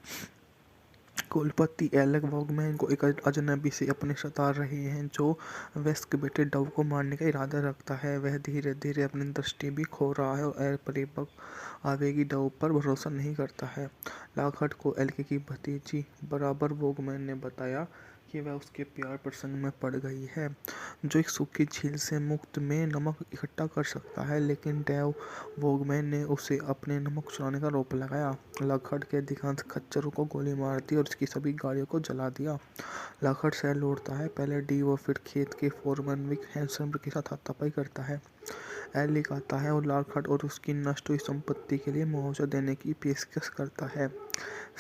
कुलपति एलेक वॉगमैन को एक अजनबी से अपने सता रहे हैं जो वेस्ट के बेटे डव को मारने का इरादा रखता है। वह धीरे धीरे अपनी दृष्टि भी खो रहा है और परिपक्व आवेगी डव पर भरोसा नहीं करता है। लॉकहार्ट को एल्के की भतीजी बराबर वॉगमैन ने बताया कि वह उसके प्यार प्रसंग में पड़ गई है जो एक सूखी झील से मुफ्त में नमक इकट्ठा कर सकता है, लेकिन डेव वॉगमैन ने उसे अपने नमक चुराने का आरोप लगाया। लॉकहार्ट के अधिकांश खच्चरों को गोली मार दी और उसकी सभी गाड़ियों को जला दिया। लॉकहार्ट शहर लौटता है, पहले डी और फिर खेत के फोरमैन विक हैंसन के साथ हाथापाई करता है। एलिक आता है और लॉकहार्ट और उसकी नष्ट हुई संपत्ति के लिए मुआवजा देने की पेशकश करता है।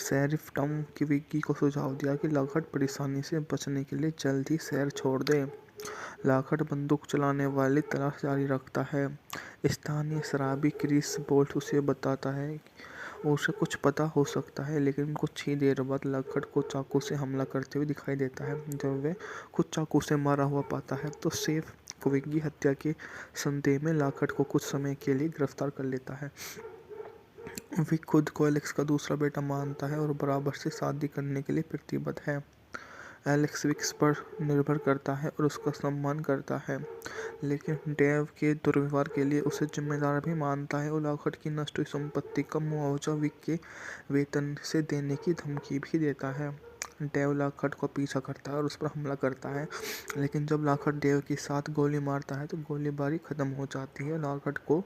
शेरिफ टॉम की विकी को सुझाव दिया कि लॉकहार्ट परेशानी से बचने के लिए जल्द ही शहर छोड़ दे। लॉकहार्ट बंदूक चलाने वाली तलाश जारी रखता है। स्थानीय शराबी क्रिस बोल्ट उसे बताता है उसे कुछ पता हो सकता है, लेकिन कुछ ही देर बाद लॉकहार्ट को चाकू से हमला करते हुए दिखाई देता है। जब वह खुद चाकू से मारा हुआ पाता है तो सेफ विकी हत्या के संदेह में लॉकहार्ट को कुछ समय के लिए गिरफ्तार कर लेता है। विक खुद को एलेक्स का दूसरा बेटा मानता है और बराबर से शादी करने के लिए प्रतिबद्ध है। एलेक्स विक्स पर निर्भर करता है और उसका सम्मान करता है, लेकिन डेव के दुर्व्यवहार के लिए उसे जिम्मेदार भी मानता है और लॉकहार्ट की नष्ट हुई संपत्ति का मुआवजा विक के वेतन से देने की धमकी भी देता है। डेव लॉकहार्ट को पीछा करता है और उस पर हमला करता है, लेकिन जब लॉकहार्ट डेव के साथ गोली मारता है तो गोलीबारी खत्म हो जाती है। लॉकहार्ट को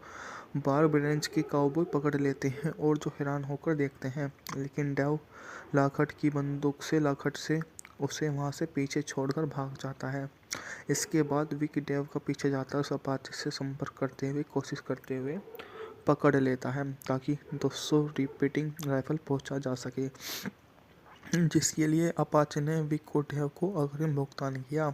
बार्ब रेंज के काउबॉय पकड़ लेते हैं और जो हैरान होकर देखते हैं, लेकिन डेव लॉकहार्ट की बंदूक से लॉकहार्ट से उसे वहां से पीछे छोड़कर भाग जाता है। इसके बाद विक डेव का पीछे जाता है, उस अपाचे से संपर्क करते हुए कोशिश करते हुए पकड़ लेता है ताकि 200 रिपीटिंग राइफल पहुंचा जा सके, जिसके लिए अपाचे ने विक और डेव को अग्रिम भुगतान किया।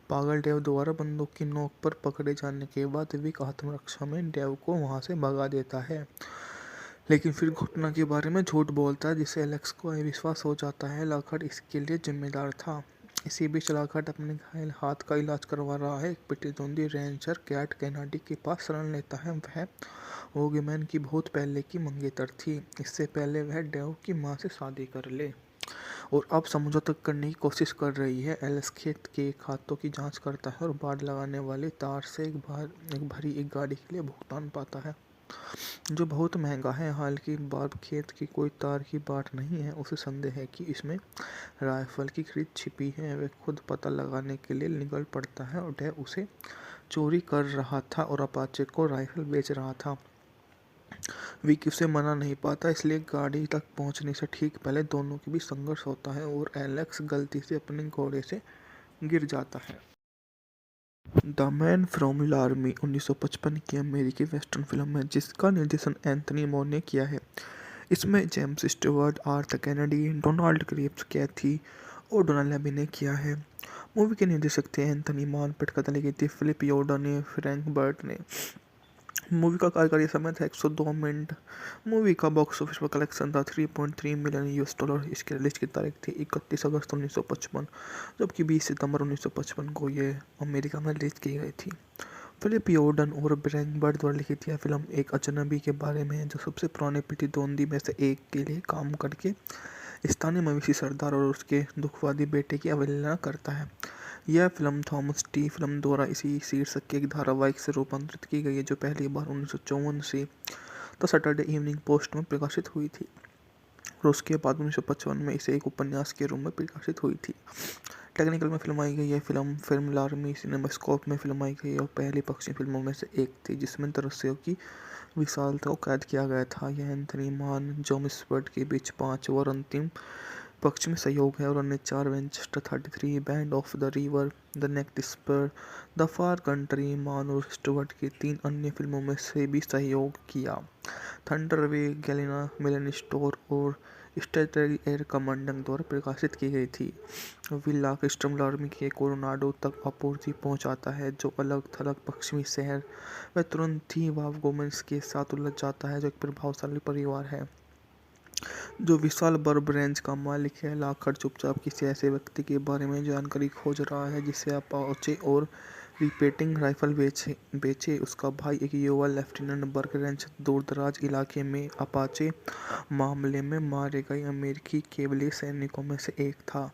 पागल डेव द्वारा बंदूक की नोक पर पकड़े जाने के बाद विक आत्मरक्षा में डेव को वहां से भगा देता है। लेकिन फिर घटना के बारे में झूठ बोलता है जिससे एलेक्स को अविश्वास हो जाता है लॉकहार्ट इसके लिए जिम्मेदार था। इसी बीच लॉकहार्ट अपने घायल हाथ का इलाज करवा रहा है। एक प्रतिद्वंदी रेंजर कैट कैनाडी के पास शरण लेता है। वह वोगमैन की बहुत पहले की मंगेतर थी। इससे पहले वह डेव की मां से शादी कर ले और अब समझौता करने की कोशिश कर रही है। एलेक्स खेत के खातों की जांच करता है और बाड़ लगाने वाली तार से एक भरी एक गाड़ी के लिए भुगतान पाता है जो बहुत महंगा है। हालांकि बाब खेत की कोई तार की बाट नहीं है। उसे संदेह है कि इसमें राइफल की खरीद छिपी है। वह खुद पता लगाने के लिए निकल पड़ता है और वह उसे चोरी कर रहा था और अपाचे को राइफल बेच रहा था। विकी उसे मना नहीं पाता इसलिए गाड़ी तक पहुंचने से ठीक पहले दोनों के बीच संघर्ष होता है और एलेक्स गलती से अपने घोड़े से गिर जाता है। द मैन फ्रॉम लार्मी 1955 की अमेरिकी वेस्टर्न फिल्म है जिसका निर्देशन एंथनी मोर ने किया है। इसमें James Stewart, Arthur Kennedy, Donald Crisp, Cathy और डोनाल्ड ने किया है। मूवी के निर्देशक थे एंथनी मान, पटकथा लिखी थी फिलिप योर्डा ने, फ्रैंक बर्ट ने। मूवी का कार्यकारी समय था 102 मिनट। मूवी का बॉक्स ऑफिस पर कलेक्शन था 3.3 मिलियन यूएस डॉलर। इसकी रिलीज की तारीख थी 31 अगस्त 1955, जबकि 20 सितंबर 1955 को ये अमेरिका में रिलीज की गई थी। फिलिप योर्डन और ब्रैंक बर्ड द्वारा लिखित यह फिल्म एक अजनबी के बारे में है जो सबसे पुराने प्रतिद्वंदी में से एक के लिए काम करके स्थानीय मवेशी सरदार और उसके दुखवादी बेटे की अवहेलना करता है। यह फिल्म थॉमस टी फिल्म द्वारा इसी शीर्षक के एक धारावाहिक से रूपांतरित की गई है जो पहली बार 1954 से द सैटरडे इवनिंग पोस्ट में प्रकाशित हुई थी और उसके बाद 1955 में इसे एक उपन्यास के रूप में प्रकाशित हुई थी। टेक्निकल में फिल्माई गई यह फिल्म लार्मी सिनेमास्कोप में फिल्माई गई और पहली पश्चिमी फिल्मों में से एक थी जिसमें दृश्यों की विशालता को कैद किया गया था। यह एंथनी मान, जॉन स्पर्ट के बीच 5 और अंतिम पश्चिमी सहयोग है और अन्य 4 Winchester 33, bend of the river, the neck disperse, the far country. Mann और स्टुअर्ट की 3 अन्य फिल्मों में से भी सहयोग किया। थंडरवे, गैलिना, मेलन स्टोर और स्टेटरी एयर कमांडर द्वारा प्रकाशित की गई थी। विला कस्टम लार्मी के कोलोराडो तक आपूर्ति पहुंचाता है जो अलग थलग पश्चिमी शहर। वह तुरंत ही वाव गोमेंस के साथ उलझ जाता है जो एक प्रभावशाली परिवार है जो विशाल बर्ब रेंज का मालिक है। लॉकहार्ट चुपचाप किसी ऐसे व्यक्ति के बारे में जानकारी खोज रहा है जिसे अपाचे और रिपेटिंग राइफल बेचे। उसका भाई एक युवा लेफ्टिनेंट बर्ग रेंज दूरदराज इलाके में अपाचे मामले में मारे गए अमेरिकी केवली सैनिकों में से एक था।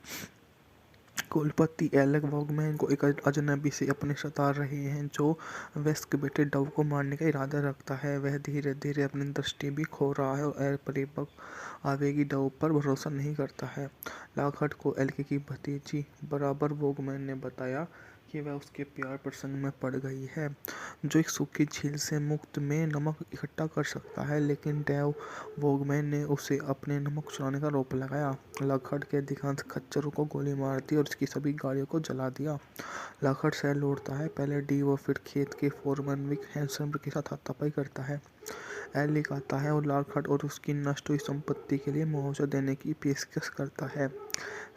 कुलपति एलेक वॉगमैन को एक अजनबी से अपने सता रहे हैं जो वेस्ट के बेटे डव को मारने का इरादा रखता है। वह धीरे धीरे अपनी दृष्टि भी खो रहा है और परिपक्व आवेगी डव पर भरोसा नहीं करता है। लॉकहार्ट को एल्के की भतीजी बराबर वॉगमैन ने बताया कि वह उसके प्यार प्रसंग में पड़ गई है जो एक सूखी झील से मुफ्त में नमक इकट्ठा कर सकता है, लेकिन डेव वॉगमैन ने उसे अपने नमक चुराने का आरोप लगाया। लॉकहार्ट के अधिकांश खच्चरों को गोली मार दी और उसकी सभी गाड़ियों को जला दिया। लॉकहार्ट शहर लौटता है, पहले डी और फिर खेत के फोरमैन विक हैंसन के साथ हाथापाई करता है। एलिक आता है और लॉकहार्ट और उसकी नष्ट हुई संपत्ति के लिए मुआवजा देने की पेशकश करता है।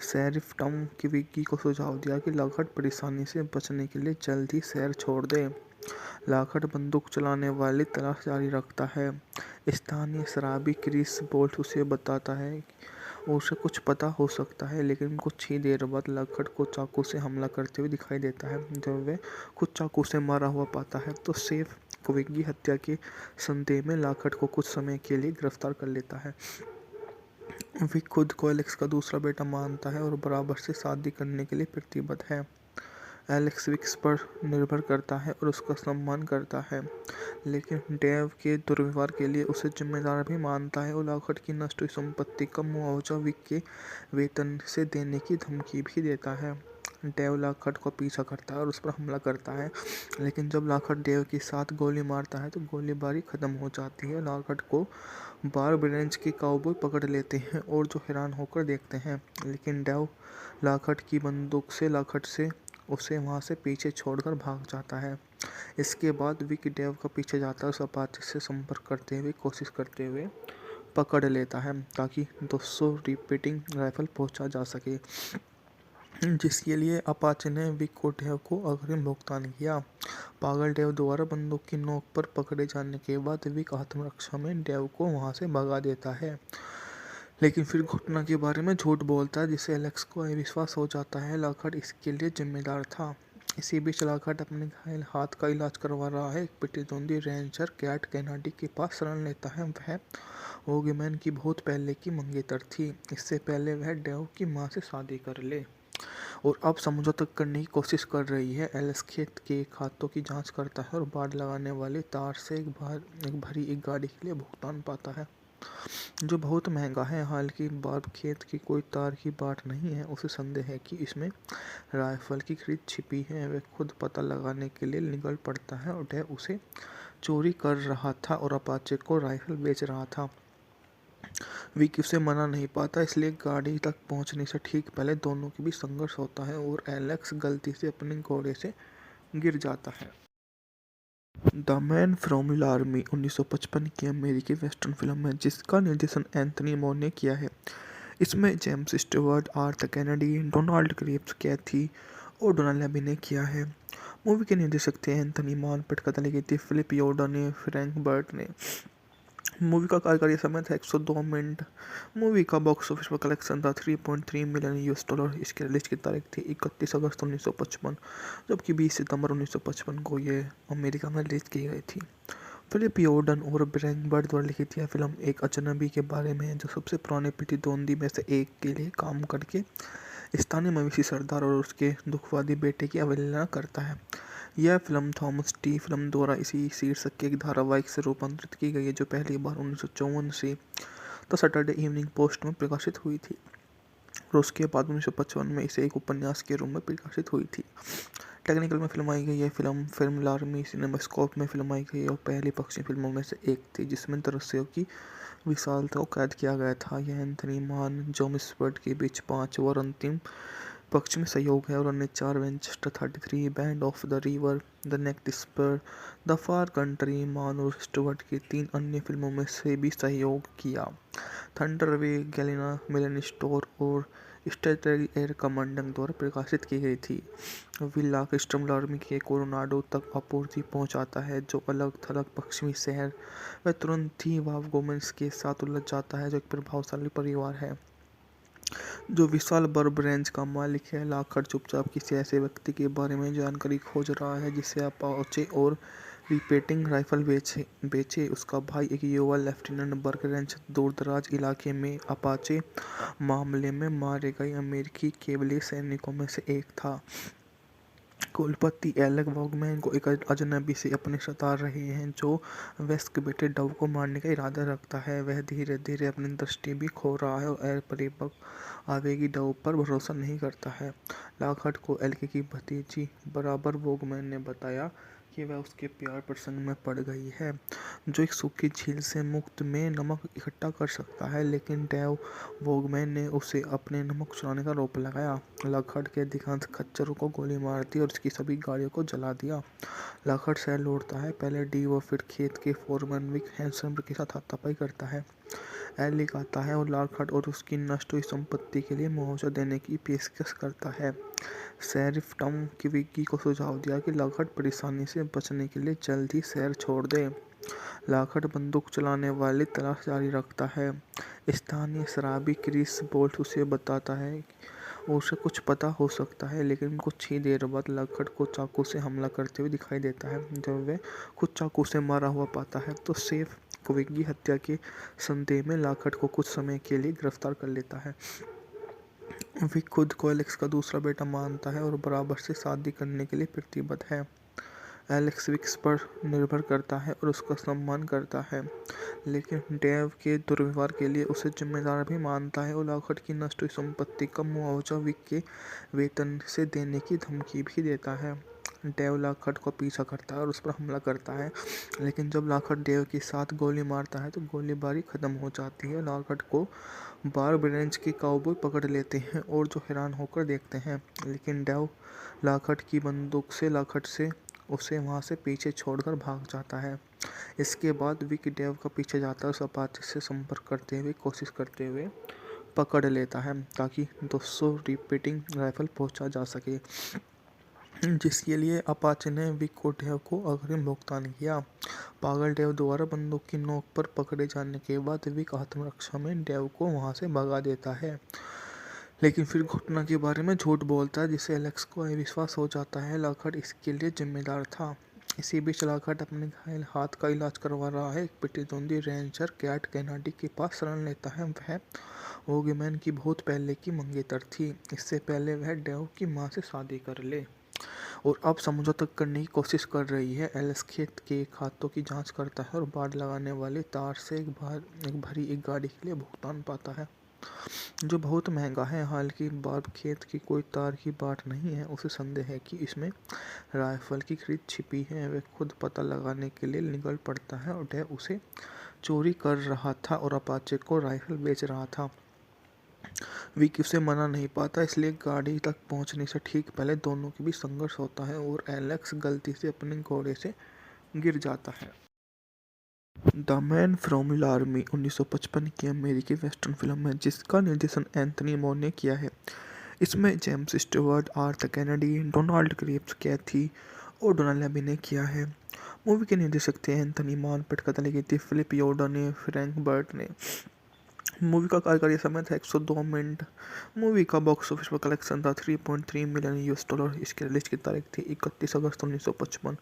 शेरिफ टॉम की विकी को सुझाव दिया कि लॉकहार्ट परेशानी से बचने के लिए जल्द ही शहर छोड़ दे। लॉकहार्ट बंदूक चलाने वाली तलाश जारी रखता है। स्थानीय शराबी क्रिस बोल्ट उसे बताता है उसे कुछ पता हो सकता है, लेकिन कुछ ही देर बाद लॉकहार्ट को चाकू से हमला करते हुए दिखाई देता है। जब वह खुद चाकू से मारा हुआ पाता है तो शेफ विकी हत्या के संदेह में लॉकहार्ट को कुछ समय के लिए गिरफ्तार कर लेता है। विक खुद को एलेक्स का दूसरा बेटा मानता है और बराबर से शादी करने के लिए प्रतिबद्ध है। एलेक्स विक्स पर निर्भर करता है और उसका सम्मान करता है, लेकिन डेव के दुर्व्यवहार के लिए उसे जिम्मेदार भी मानता है और लॉकहार्ट की नष्ट हुई संपत्ति का मुआवजा विक के वेतन से देने की धमकी भी देता है। डेव लॉकहार्ट को पीछा करता है और उस पर हमला करता है, लेकिन जब लॉकहार्ट डेव के साथ गोली मारता है तो गोलीबारी खत्म हो जाती है। लॉकहार्ट को बार्ब रेंज के काउबॉय पकड़ लेते हैं और जो हैरान होकर देखते हैं, लेकिन डेव लॉकहार्ट की बंदूक से लॉकहार्ट से उसे वहां से पीछे छोड़कर भाग जाता है। इसके बाद विक डेव का पीछे जाता है और अपाचे से संपर्क करते हुए कोशिश करते हुए पकड़ लेता है ताकि 200 रिपीटिंग राइफल पहुंचा जा सके। जिसके लिए अपाचे ने विक को डेव को अग्रिम भुगतान किया। पागल डेव द्वारा बंदूक की नोक पर पकड़े जाने के बाद विक आत्मरक्षा में डेव को वहां से भगा देता है, लेकिन फिर घटना के बारे में झूठ बोलता है, जिससे एलेक्स को अविश्वास हो जाता है लॉकहार्ट इसके लिए जिम्मेदार था। इसी बीच लॉकहार्ट अपने घायल हाथ का इलाज करवा रहा है। एक प्रतिद्वंदी रेंजर कैट कैनाडी के पास शरण लेता है। वह वॉगमैन की बहुत पहले की मंगेतर थी, इससे पहले वह डेव की मां से शादी कर ले और अब समझौता करने की कोशिश कर रही है। एलेक्स खेत के खातों की जांच करता है और बाढ़ लगाने वाले तार से एक भरी एक गाड़ी के लिए भुगतान पाता है, जो बहुत महंगा है। हालांकि बार्ब खेत की कोई तार की बाट नहीं है, उसे संदेह है कि इसमें राइफल की खरीद छिपी है। वह खुद पता लगाने के लिए निकल पड़ता है और वह उसे चोरी कर रहा था और अपाचे को राइफल बेच रहा था। विकी उसे मना नहीं पाता, इसलिए गाड़ी तक पहुंचने से ठीक पहले दोनों के बीच संघर्ष होता है और एलेक्स गलती से अपने घोड़े से गिर जाता है। द मैन फ्रॉम लार्मी 1955 की अमेरिकी वेस्टर्न फिल्म है जिसका निर्देशन एंथनी मोर ने किया है। इसमें James Stewart, Arthur Kennedy, Donald Crisp, Cathy और डोनाल्ड ने किया है। मूवी के निर्देशक थे एंथनी मान, पटकथा लिखी थी फिलिप योर्डा ने, फ्रैंक बर्ट ने। मूवी का कार्यकारी समय था 102 मिनट। मूवी का बॉक्स ऑफिस पर कलेक्शन था 3.3 मिलियन यूएस डॉलर। इसकी रिलीज की तारीख थी 31 अगस्त 1955, जबकि 20 सितंबर 1955 को ये अमेरिका में रिलीज की गई थी। फिलिप योर्डन और ब्रैंक बर्ड द्वारा लिखित यह फिल्म एक अजनबी के बारे में है जो सबसे पुराने प्रतिद्वंदी में से एक के लिए काम करके स्थानीय मवेशी सरदार और उसके दुखवादी बेटे की अवहेलना करता है। यह फिल्म थॉमस टी फिल्म द्वारा इसी शीर्षक के एक धारावाहिक से रूपांतरित की गई है, जो पहली बार 1954 से द सैटरडे इवनिंग पोस्ट में प्रकाशित हुई थी और उसके बाद 1955 में इसे एक उपन्यास के रूप में प्रकाशित हुई थी। टेक्निकल में फिल्म आई गई यह फिल्म लार्मी सिनेमास्कोप में फिल्म आई गई और पहली पश्चिमी फिल्मों में से एक थी जिसमें दृश्यों की विशालता को कैद किया गया था। यह एंथनी मान, जॉन स्पर्ट के बीच 5 और अंतिम पश्चिमी सहयोग है और अन्य 4 Winchester 33, bend of the river, the neck disperse, the far country. Mann और स्टुअर्ट की 3 अन्य फिल्मों में से भी सहयोग किया। थंडरवे गैलिना मिलन स्टोर और स्टेटरी एयर कमांडर द्वारा प्रकाशित की गई थी। विला कस्टम लार्मी के कोलोराडो तक आपूर्ति पहुंचाता है, जो अलग थलग पश्चिमी शहर। वह तुरंत ही वावगोमेंस के साथ उलझ जाता है, जो एक प्रभावशाली परिवार है जो विशाल बर्ब रेंज का मालिक है। लॉकहार्ट चुपचाप किसी ऐसे व्यक्ति के बारे में जानकारी खोज रहा है जिसे अपाचे और रिपेटिंग राइफल बेचे। उसका भाई एक युवा लेफ्टिनेंट बर्क रेंज दूरदराज इलाके में अपाचे मामले में मारे गए अमेरिकी केवली सैनिकों में से एक था। कुलपति एलेक वॉगमैन को एक अजनबी से अपने सता रहे हैं जो वेस्ट के बेटे डव को मारने का इरादा रखता है। वह धीरे धीरे अपनी दृष्टि भी खो रहा है और परिपक्व आवेगी डव पर भरोसा नहीं करता है। लॉकहार्ट को एलेक की भतीजी बराबर वॉगमैन ने बताया कि वह उसके प्यार प्रसंग में पड़ गई है, जो एक सूखी झील से मुफ्त में नमक इकट्ठा कर सकता है, लेकिन डेव वॉगमैन ने उसे अपने नमक चुराने का आरोप लगाया। लॉकहार्ट के अधिकांश खच्चरों को गोली मार दी और उसकी सभी गाड़ियों को जला दिया। लॉकहार्ट शहर लौटता है, पहले डी और फिर खेत के फोरमैन विक हैंसन के साथ हाथापाई करता है। एलिक आता है और लॉकहार्ट और उसकी नष्ट हुई संपत्ति के लिए मुआवजा देने की पेशकश करता है। शेरिफ टॉम की विक्की को सुझाव दिया कि लॉकहार्ट परेशानी से बचने के लिए जल्द ही शहर छोड़ दे। लॉकहार्ट बंदूक चलाने वाली तलाश जारी रखता है। स्थानीय शराबी क्रिस बोल्ट उसे बताता है उसे कुछ पता हो सकता है, लेकिन कुछ ही देर बाद लॉकहार्ट को चाकू से हमला करते हुए दिखाई देता है। जब वह खुद चाकू से मारा हुआ पाता है तो शेफ विक्की हत्या के संदेह में लॉकहार्ट को कुछ समय के लिए गिरफ्तार कर लेता है। विक खुद को एलेक्स का दूसरा बेटा मानता है और बराबर से शादी करने के लिए प्रतिबद्ध है। एलेक्स विक्स पर निर्भर करता है और उसका सम्मान करता है, लेकिन डेव के दुर्व्यवहार के लिए उसे जिम्मेदार भी मानता है और लॉकहार्ट की नष्ट हुई संपत्ति का मुआवजा विक के वेतन से देने की धमकी भी देता है। डेव लॉकहार्ट को पीछा करता है और उस पर हमला करता है, लेकिन जब लॉकहार्ट डेव के साथ गोली मारता है तो गोलीबारी खत्म हो जाती है। लॉकहार्ट को बार्ब रेंज के काउबॉय पकड़ लेते हैं और जो हैरान होकर देखते हैं, लेकिन डेव लॉकहार्ट की बंदूक से लॉकहार्ट से उसे वहां से पीछे छोड़कर भाग जाता है। इसके बाद विक डेव का पीछे जाता है और अपाचे से संपर्क करते हुए कोशिश करते हुए पकड़ लेता है ताकि 200 रिपीटिंग राइफल पहुंचा जा सके, जिसके लिए अपाचे ने विक को डेव को अग्रिम भुगतान किया। पागल डेव द्वारा बंदूक की नोक पर पकड़े जाने के बाद विक आत्मरक्षा में डेव को वहां से भगा देता है, लेकिन फिर घटना के बारे में झूठ बोलता है, जिससे एलेक्स को विश्वास हो जाता है लॉकहार्ट इसके लिए जिम्मेदार था। इसी बीच लॉकहार्ट अपने घायल हाथ का इलाज करवा रहा है। एक प्रतिद्वंदी रेंजर कैट कैनाडी के पास शरण लेता है। वह वोगमैन की बहुत पहले की मंगेतर थी, इससे पहले वह डेव की मां से शादी कर ले और अब समझौता करने की कोशिश कर रही है। एलेक्स खेत के खातों की जांच करता है और बाढ़ लगाने वाले तार से एक भरी एक गाड़ी के लिए भुगतान पाता है, जो बहुत महंगा है। हालांकि बार्ब खेत की कोई तार की बाट नहीं है, उसे संदेह है कि इसमें राइफल की खरीद छिपी है। वह खुद पता लगाने के लिए निकल पड़ता है और डेव उसे चोरी कर रहा था और अपाचे को राइफल बेच रहा था। विकी उसे मना नहीं पाता, इसलिए गाड़ी तक पहुंचने से ठीक पहले दोनों के बीच संघर्ष होता है और एलेक्स गलती से अपने घोड़े से गिर जाता है। द मैन फ्रॉम लार्मी 1955 की अमेरिकी वेस्टर्न फिल्म है जिसका निर्देशन एंथनी मोर ने किया है। इसमें James Stewart, Arthur Kennedy, Donald Crisp, Cathy और डोनाल्ड ने अभिनय किया है। मूवी के निर्देशक थे एंथनी मान, पटकथा लिखी थी फिलिप योर्डा ने, फ्रैंक बर्ट ने। मूवी का कार्यकारी समय था 102 मिनट। मूवी का बॉक्स ऑफिस पर कलेक्शन था 3.3 मिलियन यूएस डॉलर। इसकी रिलीज की तारीख थी 31 अगस्त 1955,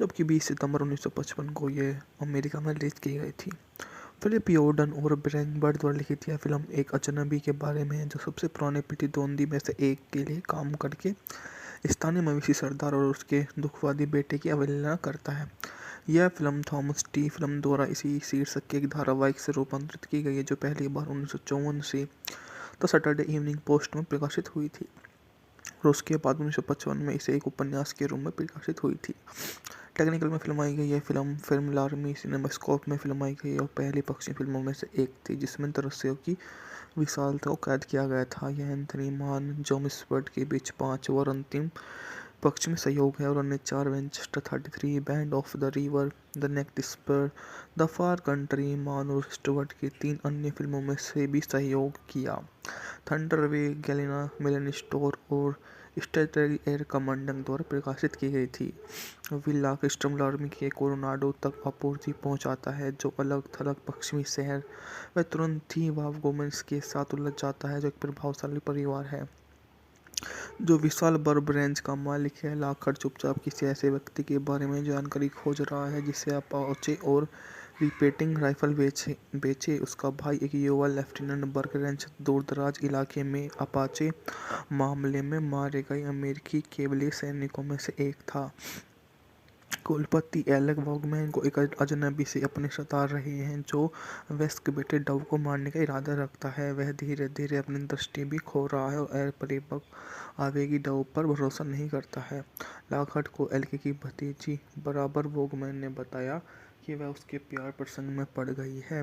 जबकि 20 सितंबर 1955 को ये अमेरिका में रिलीज की गई थी। फिलिप योर्डन और ब्रैंक बर्ड द्वारा लिखित यह फिल्म एक अजनबी के बारे में है जो सबसे पुराने प्रतिद्वंदी में से एक के लिए काम करके स्थानीय मवेशी सरदार और उसके दुखवादी बेटे की अवहेलना करता है। यह फिल्म थॉमस टी फिल्म द्वारा इसी शीर्षक के एक धारावाहिक से रूपांतरित की गई है, जो पहली बार 1954 से द सैटरडे इवनिंग पोस्ट में प्रकाशित हुई थी और उसके बाद 1955 में इसे एक उपन्यास के रूप में प्रकाशित हुई थी। टेक्निकल में फिल्म आई गई यह फिल्म लार्मी सिनेमास्कोप में फिल्म आई गई और पहली पश्चिमी फिल्मों में से एक थी जिसमें दृश्यों की विशालता को कैद किया गया था। यह एंथनी मान, जॉन स्पर्ट के बीच 5 और अंतिम पश्चिमी सहयोग है और अन्य 4 Winchester 33, bend of the river, the neck disperse, the far country. Mann और स्टुअर्ट की 3 अन्य फिल्मों में से भी सहयोग किया। थंडर वे गैलिना मिलन स्टोर और स्ट्रेटरी एयर कमांडिंग द्वारा प्रकाशित की गई थी। विला कस्टम लार्मी के कोलोराडो तक आपूर्ति पहुंचाता है, जो अलग थलग पश्चिमी शहर। वह तुरंत ही वावगोमेंस के साथ उलझ जाता है, जो एक प्रभावशाली परिवार है जो विशाल बर्ब रेंज का मालिक है। लॉकहार्ट चुपचाप किसी ऐसे व्यक्ति के बारे में जानकारी खोज रहा है जिसे अपाचे और रिपीटिंग राइफल बेचे। उसका भाई एक युवा लेफ्टिनेंट बर्ग रेंज दूरदराज इलाके में अपाचे मामले में मारे गए अमेरिकी केवली सैनिकों में से एक था। कुलपति एलेक वॉगमैन को एक अजनबी से अपने सता रहे हैं जो वेस्ट के बेटे डव को मारने का इरादा रखता है। वह धीरे धीरे अपनी दृष्टि भी खो रहा है और परिपक्व आवेगी डव पर भरोसा नहीं करता है। लॉकहार्ट को एल्के की भतीजी बराबर वॉगमैन ने बताया कि वह उसके प्यार प्रसंग में पड़ गई है,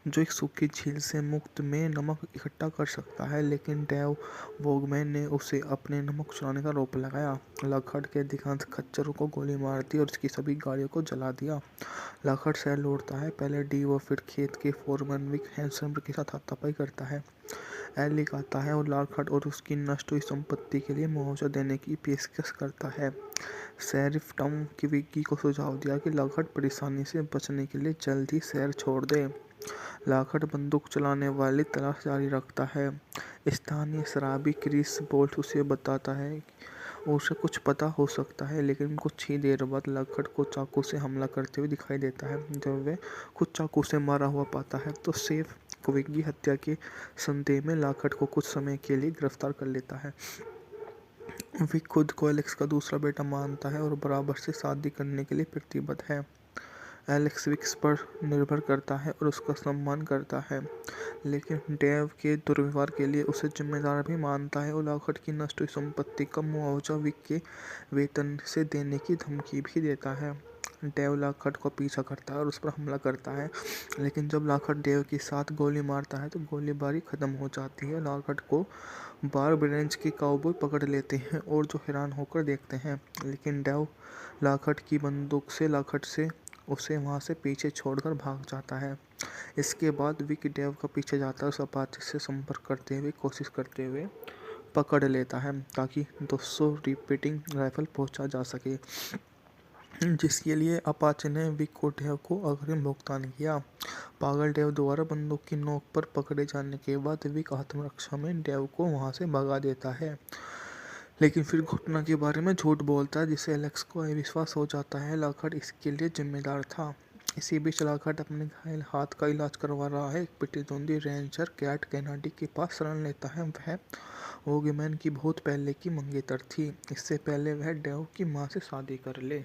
जो एक सूखी झील से मुफ्त में नमक इकट्ठा कर सकता है, लेकिन डेव वॉगमैन ने उसे अपने नमक चुराने का आरोप लगाया। लॉकहार्ट के अधिकांश खच्चरों को गोली मार दी और उसकी सभी गाड़ियों को जला दिया। लॉकहार्ट शहर लौटता है, पहले डी और फिर खेत के फोरमैन विक हैंसन के साथ हाथापाई करता है। एलिक आता है और लॉकहार्ट और उसकी नष्ट हुई संपत्ति के लिए मुआवजा देने की पेशकश करता है। शेरिफ टॉम की विकी को सुझाव दिया कि लॉकहार्ट परेशानी से बचने के लिए जल्द ही शहर छोड़ दे। लॉकहार्ट बंदूक चलाने वाली तलाश जारी रखता है। स्थानीय शराबी क्रिस बोल्ट उसे बताता है उसे कुछ पता हो सकता है, लेकिन कुछ ही देर बाद लॉकहार्ट को चाकू से हमला करते हुए दिखाई देता है। जब वह खुद चाकू से मारा हुआ पाता है तो शेफ क्विगी हत्या के संदेह में लॉकहार्ट को कुछ समय के लिए गिरफ्तार कर लेता है। विक खुद को एलेक्स का दूसरा बेटा मानता है और बराबर से शादी करने के लिए प्रतिबद्ध है। एलेक्स विक्स पर निर्भर करता है और उसका सम्मान करता है, लेकिन डेव के दुर्व्यवहार के लिए उसे जिम्मेदार भी मानता है और लॉकहार्ट की नष्ट हुई संपत्ति का मुआवजा विक के वेतन से देने की धमकी भी देता है। डेव लॉकहार्ट को पीछा करता है और उस पर हमला करता है, लेकिन जब लॉकहार्ट डेव के साथ गोली मारता है तो गोलीबारी खत्म हो जाती है। लॉकहार्ट को बार्ब रेंज के काउबॉय पकड़ लेते हैं और जो हैरान होकर देखते हैं, लेकिन डेव लॉकहार्ट की बंदूक से लॉकहार्ट से उसे वहाँ से पीछे छोड़कर भाग जाता है। इसके बाद विक डेव का पीछे जाता है, उस अपाचे से संपर्क करते हुए कोशिश करते हुए पकड़ लेता है ताकि 200 रिपीटिंग राइफल पहुंचा जा सके, जिसके लिए अपाचे ने विक को डेव को अग्रिम भुगतान किया। पागल डेव द्वारा बंदूक की नोक पर पकड़े जाने के बाद विक आत्मरक्षा में डेव को वहां से भगा देता है, लेकिन फिर घटना के बारे में झूठ बोलता है, जिससे एलेक्स को विश्वास हो जाता है लॉकहार्ट इसके लिए जिम्मेदार था। इसी बीच लॉकहार्ट अपने घायल हाथ का इलाज करवा रहा है। एक प्रतिद्वंदी रेंजर कैट कैनेडी के पास शरण लेता है। वह वोगमैन की बहुत पहले की मंगेतर थी, इससे पहले वह डेव की मां से शादी कर ले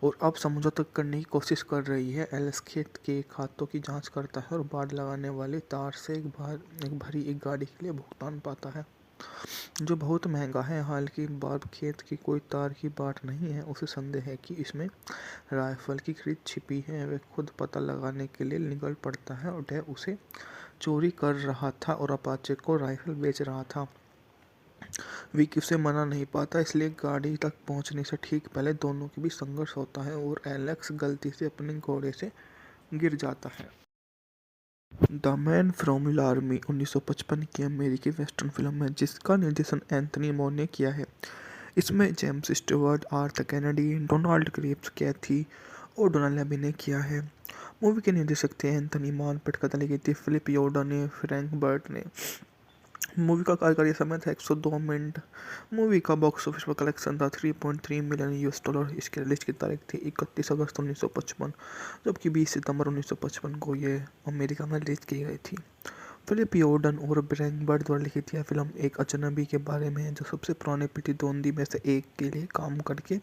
और अब समझौता करने की कोशिश कर रही है। एलेक्स खेत के खातों की जांच करता है और बाड़ लगाने वाले तार से एक भरी एक गाड़ी के लिए भुगतान पाता है, जो बहुत महंगा है। हालांकि बार्ब खेत की कोई तार की बाट नहीं है, उसे संदेह है कि इसमें राइफल की खरीद छिपी है। वह खुद पता लगाने के लिए निकल पड़ता है और डेव उसे चोरी कर रहा था और अपाचे को राइफल बेच रहा था। विकी उसे मना नहीं पाता, इसलिए गाड़ी तक पहुंचने से ठीक पहले दोनों के बीच संघर्ष होता है और एलेक्स गलती से अपने घोड़े से गिर जाता है। द मैन फ्रॉम लार्मी 1955 की अमेरिकी वेस्टर्न फिल्म है जिसका निर्देशन एंथनी मोर ने किया है। इसमें James Stewart, Arthur Kennedy, Donald Crisp, Cathy और डोनाल्ड लेबी ने किया है। मूवी के निर्देशक थे एंथनी मान, पटकथा लिखी थी फिलिप योर्डा ने, फ्रैंक बर्ट ने। मूवी का कार्यकारी समय था 102 मिनट। मूवी का बॉक्स ऑफिस पर कलेक्शन था 3.3 मिलियन US डॉलर। इसकी रिलीज की तारीख थी 31 अगस्त 1955, जबकि 20 सितंबर 1955 को ये अमेरिका में रिलीज की गई थी। फिलिप योर्डन और ब्रैंक बर्ड द्वारा लिखित यह फिल्म एक अजनबी के बारे में है जो सबसे पुराने प्रतिद्वंदी में से एक के लिए काम करके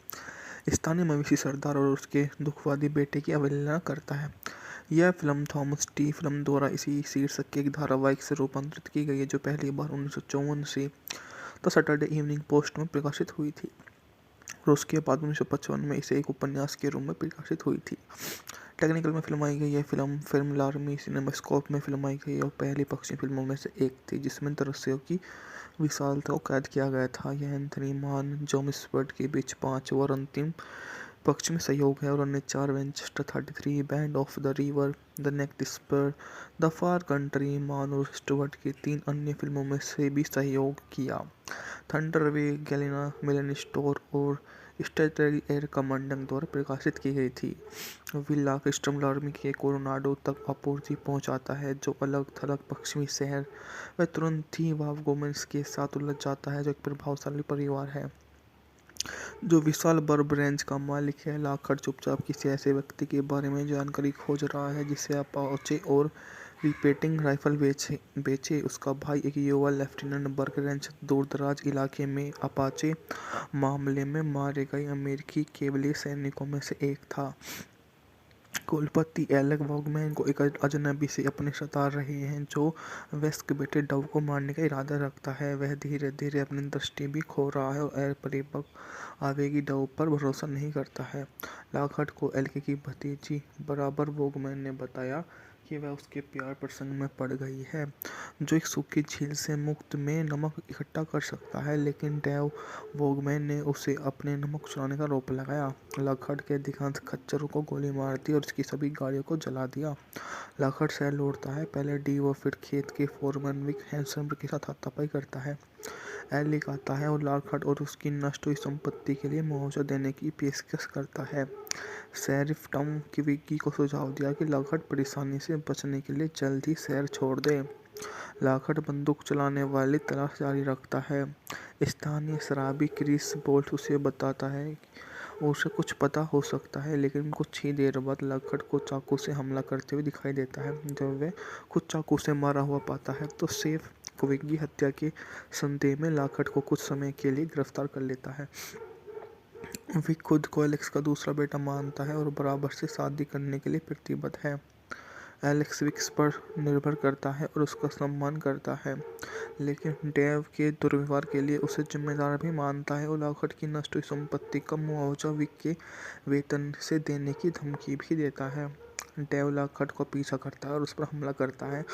स्थानीय मवेशी सरदार और उसके दुखवादी बेटे की अवहेलना करता है। यह फिल्म थॉमस टी फिल्म द्वारा इसी शीर्षक के एक धारावाहिक से रूपांतरित की गई है, जो पहली बार 1954 से द सैटरडे इवनिंग पोस्ट में प्रकाशित हुई थी और उसके बाद 1955 में इसे एक उपन्यास के रूप में प्रकाशित हुई थी। टेक्निकल में फिल्माई गई यह फिल्म लार्मी सिनेमास्कोप में फिल्माई गई और पहली पश्चिमी फिल्मों में से एक थी जिसमें दृश्यों की विशालता को कैद किया गया था। यह एंथनी मान, जॉन स्पर्ट के बीच 5 और अंतिम पश्चिमी सहयोग है और अन्य 4 Winchester 33, bend of the river, the neck disperse, the far country. Mann और स्टुअर्ट की 3 अन्य फिल्मों में से भी सहयोग किया। थंडरवे, गैलिना, मिलन स्टोर और स्टेटरी एयर कमांडिंग द्वारा प्रकाशित की गई थी। विला कस्टम लार्मी के कोलोराडो तक आपूर्ति पहुंचाता है, जो अलग थलग पश्चिमी शहर। वह तुरंत ही वावगोमेंस के साथ उलझ जाता है, जो एक प्रभावशाली परिवार है जो विशाल बर्ब रेंज का मालिक है। लॉकहार्ट चुपचाप किसी ऐसे व्यक्ति के बारे में जानकारी खोज रहा है जिसे अपाचे और रिपीटिंग राइफल बेचे। उसका भाई एक युवा लेफ्टिनेंट बर्ग रेंज दूरदराज इलाके में अपाचे मामले में मारे गए अमेरिकी केवलीय सैनिकों में से एक था। कुलपति एलेक वॉगमैन को एक अजनबी से अपने सता रहे हैं जो वेस्ट के बेटे डव को मारने का इरादा रखता है। वह धीरे धीरे अपनी दृष्टि भी खो रहा है और परिपक्व आवेगी डव पर भरोसा नहीं करता है। लॉकहार्ट को एलेक की भतीजी बराबर वॉगमैन ने बताया कि वह उसके प्यार प्रसंग में पड़ गई है, जो एक सूखी झील से मुफ्त में नमक इकट्ठा कर सकता है, लेकिन डेव वॉगमैन ने उसे अपने नमक चुराने का आरोप लगाया। लॉकहार्ट के अधिकांश खच्चरों को गोली मार दी और उसकी सभी गाड़ियों को जला दिया। लॉकहार्ट शहर लौटता है, पहले डी और फिर खेत के फोरमैन विक हैंसन के साथ हाथापाई करता है। एलिक आता है और लॉकहार्ट और उसकी नष्ट हुई संपत्ति के लिए मुआवजा देने की पेशकश करता है। शेरिफ टॉम की विकी को सुझाव दिया कि लॉकहार्ट परेशानी से बचने के लिए जल्द ही शहर छोड़ दे। लॉकहार्ट बंदूक चलाने वाली तलाश जारी रखता है। स्थानीय शराबी क्रिस बोल्ट उसे बताता है उसे कुछ पता हो सकता है, लेकिन कुछ ही देर बाद लॉकहार्ट को चाकू से हमला करते हुए दिखाई देता है। जब वह खुद चाकू से मारा हुआ पाता है तो शेफ विकी हत्या के संदेह में लॉकहार्ट को कुछ समय के लिए गिरफ्तार कर लेता है। विक खुद को एलेक्स का दूसरा बेटा मानता है और बराबर से शादी करने के लिए प्रतिबद्ध है। एलेक्स विक्स पर निर्भर करता है और उसका सम्मान करता है, लेकिन डेव के दुर्व्यवहार के लिए उसे जिम्मेदार भी मानता है और लॉकहार्ट की नष्ट हुई संपत्ति का मुआवजा विक के वेतन से देने की धमकी भी देता है। डेव लॉकहार्ट को पीछा करता है और उस पर हमला करता है,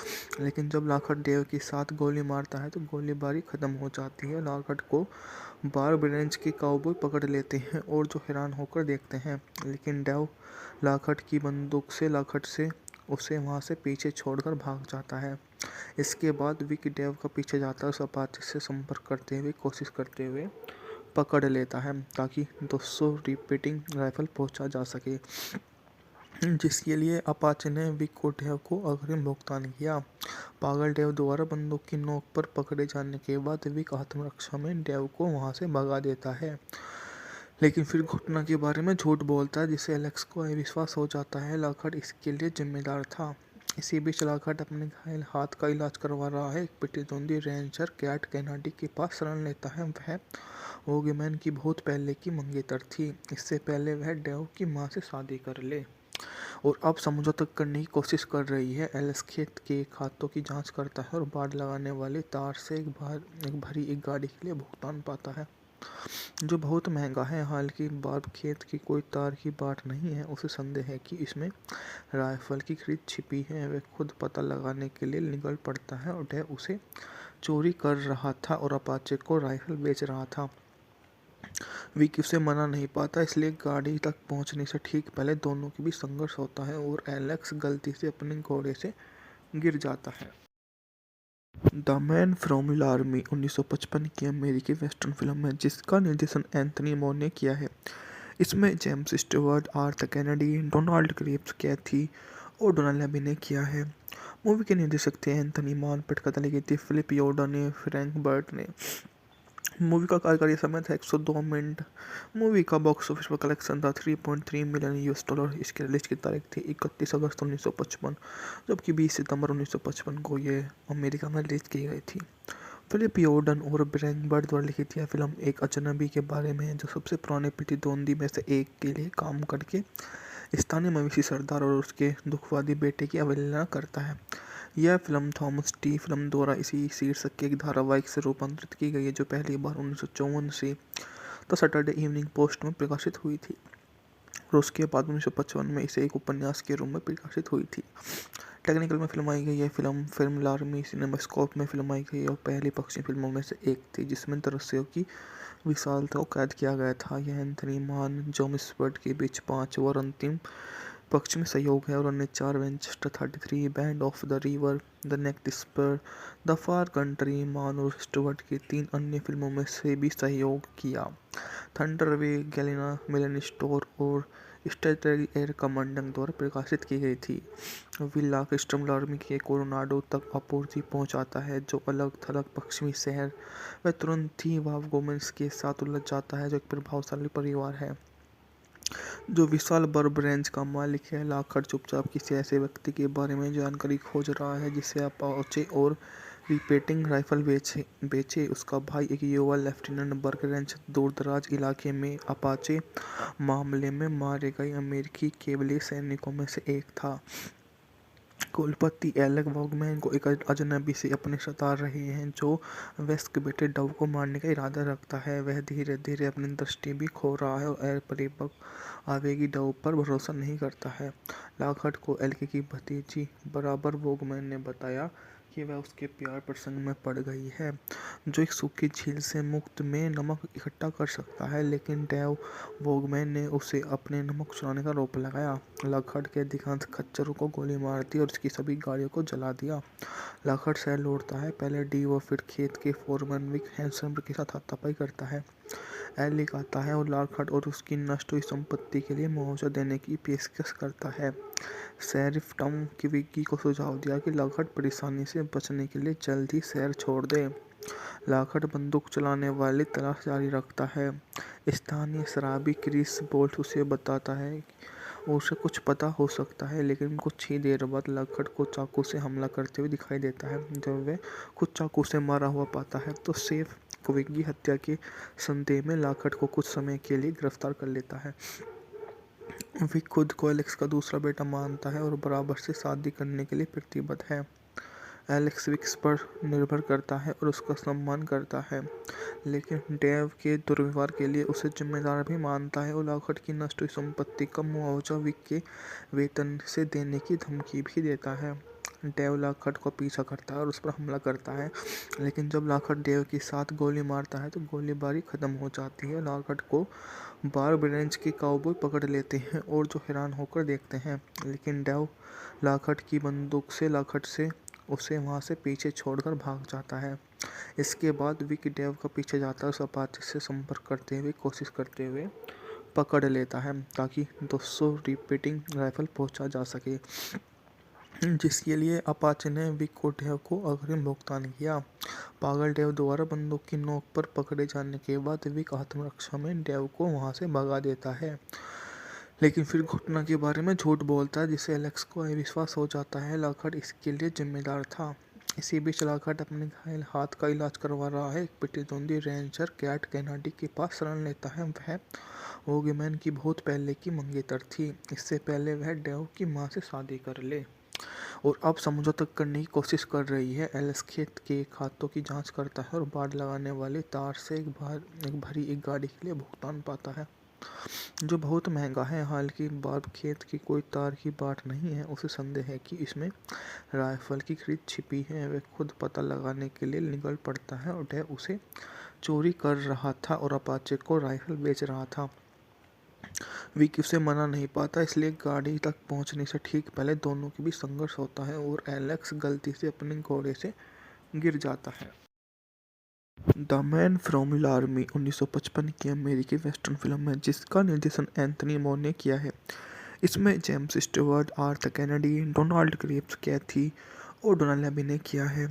लेकिन जब लॉकहार्ट डेव के साथ गोली मारता है तो गोलीबारी खत्म हो जाती है। लॉकहार्ट को बार्ब रेंज के काउबॉय पकड़ लेते हैं और जो हैरान होकर देखते हैं, लेकिन डेव लॉकहार्ट की बंदूक से लॉकहार्ट से उसे वहां से पीछे छोड़कर भाग जाता है। इसके बाद विक डेव का पीछे जाता है, उस अपाचे से संपर्क करते हुए कोशिश करते हुए पकड़ लेता है ताकि 200 रिपीटिंग राइफल पहुंचा जा सके, जिसके लिए अपाचे ने विक को डेव को अग्रिम भुगतान किया। पागल डेव द्वारा बंदूक की नोक पर पकड़े जाने के बाद विक आत्मरक्षा में डेव को वहां से भगा देता है, लेकिन फिर घटना के बारे में झूठ बोलता है, जिससे एलेक्स को अविश्वास हो जाता है लॉकहार्ट इसके लिए जिम्मेदार था। इसी बीच लॉकहार्ट अपने घायल हाथ का इलाज करवा रहा है। एक प्रतिद्वंदी रेंजर कैट कैनेडी के पास शरण लेता है। वह वॉगमैन की बहुत पहले की मंगेतर थी, इससे पहले वह डेव की मां से शादी कर ले और अब समझौता करने की कोशिश कर रही है। एलेक्स खेत के खातों की जांच करता है और बाढ़ लगाने वाले तार से एक भरी एक गाड़ी के लिए भुगतान पाता है, जो बहुत महंगा है। हालांकि बार्ब खेत की कोई तार की बाट नहीं है, उसे संदेह है कि इसमें राइफल की खरीद छिपी है। वह खुद पता लगाने के लिए निकल पड़ता है और डेव उसे चोरी कर रहा था और अपाचे को राइफल बेच रहा था। विकी उसे मना नहीं पाता, इसलिए गाड़ी तक पहुंचने से ठीक पहले दोनों के बीच संघर्ष होता है और एलेक्स गलती से अपने घोड़े से गिर जाता है। द मैन फ्रॉम लार्मी 1955 की अमेरिकी वेस्टर्न फिल्म है जिसका निर्देशन एंथनी मोर ने किया है। इसमें James Stewart, Arthur Kennedy, Donald Crisp, Cathy और डोनाल्ड ने किया है। मूवी के निर्देशक थे एंथनी मान, पटकथा लिखी थी फिलिप योर्डा ने, फ्रैंक बर्ट ने। मूवी का कार्यकारी समय था 102 मिनट। मूवी का बॉक्स ऑफिस पर कलेक्शन था 3.3 मिलियन US डॉलर। इसकी रिलीज की तारीख थी 31 अगस्त 1955, जबकि 20 सितंबर 1955 को ये अमेरिका में रिलीज की गई थी। फिलिप योर्डन और ब्रैंक बर्ड द्वारा लिखित यह फिल्म एक अजनबी के बारे में है जो सबसे पुराने प्रतिद्वंदी में से एक के लिए काम करके स्थानीय मवेशी सरदार और उसके दुखवादी बेटे की अवहेलना करता है। यह फिल्म थॉमस टी फिल्म द्वारा इसी शीर्षक के एक धारावाहिक से रूपांतरित की गई है, जो पहली बार 1954 से द सैटरडे इवनिंग पोस्ट में प्रकाशित हुई थी और उसके बाद 1955 में इसे एक उपन्यास के रूप में प्रकाशित हुई थी। टेक्निकल में फिल्माई गई यह फिल्म लार्मी सिनेमास्कोप में फिल्माई गई और पहली पश्चिमी फिल्मों में से एक थी जिसमें दृश्यों की विशालता को कैद किया गया था। यह एंथनी मान, जॉन स्पर्ट के बीच 5 और अंतिम पश्चिमी सहयोग है और अन्य 4 Winchester 33, bend of the river, the neck disperse, the far country. Mann और स्टुअर्ट की 3 अन्य फिल्मों में से भी सहयोग किया। थंडरवे, गैलिना, मिलन स्टोर और स्ट्रेटरी एयर कमांडिंग द्वारा प्रकाशित की गई थी। विला कस्टम लार्मी के कोलोराडो तक आपूर्ति पहुंचाता है, जो अलग थलग पश्चिमी शहर। वह तुरंत ही वॉगमैन्स के साथ उलझ जाता है, जो एक प्रभावशाली परिवार है जो विशाल बर्ब रेंज का मालिक है। लॉकहार्ट चुपचाप किसी ऐसे व्यक्ति के बारे में जानकारी खोज रहा है जिसे अपाचे और रिपीटिंग राइफल बेचे। उसका भाई एक युवा लेफ्टिनेंट बर्ग रेंज दूरदराज इलाके में अपाचे मामले में मारे गए अमेरिकी केवली सैनिकों में से एक था। कुलपति एलेक वॉगमैन को एक अजनबी से अपने सता रहे हैं जो वेस्ट के बेटे डव को मारने का इरादा रखता है। वह धीरे धीरे अपनी दृष्टि भी खो रहा है और परिपक्व आवेगी डव पर भरोसा नहीं करता है। लॉकहार्ट को एल्के की भतीजी बराबर वॉगमैन ने बताया कि वह उसके प्यार प्रसंग में पड़ गई है, जो एक सूखी झील से मुफ्त में नमक इकट्ठा कर सकता है, लेकिन डेव वॉगमैन ने उसे अपने नमक चुराने का आरोप लगाया। लॉकहार्ट के अधिकांश खच्चरों को गोली मार दी और उसकी सभी गाड़ियों को जला दिया। लॉकहार्ट शहर लौटता है, पहले डी और फिर खेत के फोरमैन विक हैंसन के साथ हाथापाई करता है। एलिक आता है और लॉकहार्ट और उसकी नष्ट हुई संपत्ति के लिए मुआवजा देने की पेशकश करता है। शेरिफ टॉम की विकी को सुझाव दिया कि लॉकहार्ट परेशानी से बचने के लिए जल्द ही शहर छोड़ दे। लॉकहार्ट बंदूक चलाने वाली तलाश जारी रखता है। स्थानीय शराबी क्रिस बोल्ट उसे बताता है उसे कुछ पता हो सकता है, लेकिन कुछ ही देर बाद लॉकहार्ट को चाकू से हमला करते हुए दिखाई देता है। जब वह खुद चाकू से मारा हुआ पाता है तो शेफ विकी हत्या के संदेह में लॉकहार्ट को कुछ समय के लिए गिरफ्तार कर लेता है। विक खुद को एलेक्स का दूसरा बेटा मानता है और बराबर से शादी करने के लिए प्रतिबद्ध है। एलेक्स विक्स पर निर्भर करता है और उसका सम्मान करता है, लेकिन डेव के दुर्व्यवहार के लिए उसे जिम्मेदार भी मानता है और लॉकहार्ट की नष्ट हुई संपत्ति का मुआवजा विक के वेतन से देने की धमकी भी देता है। डेव लॉकहार्ट को पीछा करता है और उस पर हमला करता है, लेकिन जब लॉकहार्ट डेव के साथ गोली मारता है तो गोलीबारी खत्म हो जाती है। लॉकहार्ट को बार्ब रेंज के काउबॉय पकड़ लेते हैं और जो हैरान होकर देखते हैं, लेकिन डेव लॉकहार्ट की बंदूक से लॉकहार्ट से उसे वहां से पीछे छोड़कर भाग जाता है। इसके बाद विक डेव का पीछे जाता है, उस अपाचे से संपर्क करते हुए कोशिश करते हुए पकड़ लेता है ताकि 200 रिपीटिंग राइफल पहुंचा जा सके, जिसके लिए अपाचे ने विक को डेव को अग्रिम भुगतान किया। पागल डेव द्वारा बंदूक की नोक पर पकड़े जाने के बाद विक आत्मरक्षा में डेव को वहां से भगा देता है, लेकिन फिर घटना के बारे में झूठ बोलता है, जिससे एलेक्स को अविश्वास हो जाता है लॉकहार्ट इसके लिए जिम्मेदार था। इसी बीच लॉकहार्ट अपने घायल हाथ का इलाज करवा रहा है। एक प्रतिद्वंदी रेंजर कैट कैनेडी के पास शरण लेता है। वह वोगमैन की बहुत पहले की मंगेतर थी, इससे पहले वह डेव की मां से शादी कर ले और अब समझौता करने की कोशिश कर रही है। एलेक्स खेत के खातों की जांच करता है और बाढ़ लगाने वाले तार से एक भरी एक गाड़ी के लिए भुगतान पाता है, जो बहुत महंगा है। हालांकि बार्ब खेत की कोई तार की बाट नहीं है, उसे संदेह है कि इसमें राइफल की खरीद छिपी है। वह खुद पता लगाने के लिए निकल पड़ता है और डेव उसे चोरी कर रहा था और अपाचे को राइफल बेच रहा था। विकी उसे मना नहीं पाता, इसलिए गाड़ी तक पहुंचने से ठीक पहले दोनों के बीच संघर्ष होता है और एलेक्स गलती से अपने घोड़े से गिर जाता है। द मैन फ्रॉम लार्मी 1955 की अमेरिकी वेस्टर्न फिल्म है जिसका निर्देशन एंथनी मोर ने किया है। इसमें James Stewart, Arthur Kennedy, Donald Crisp, Cathy और डोनाल्ड ने किया है।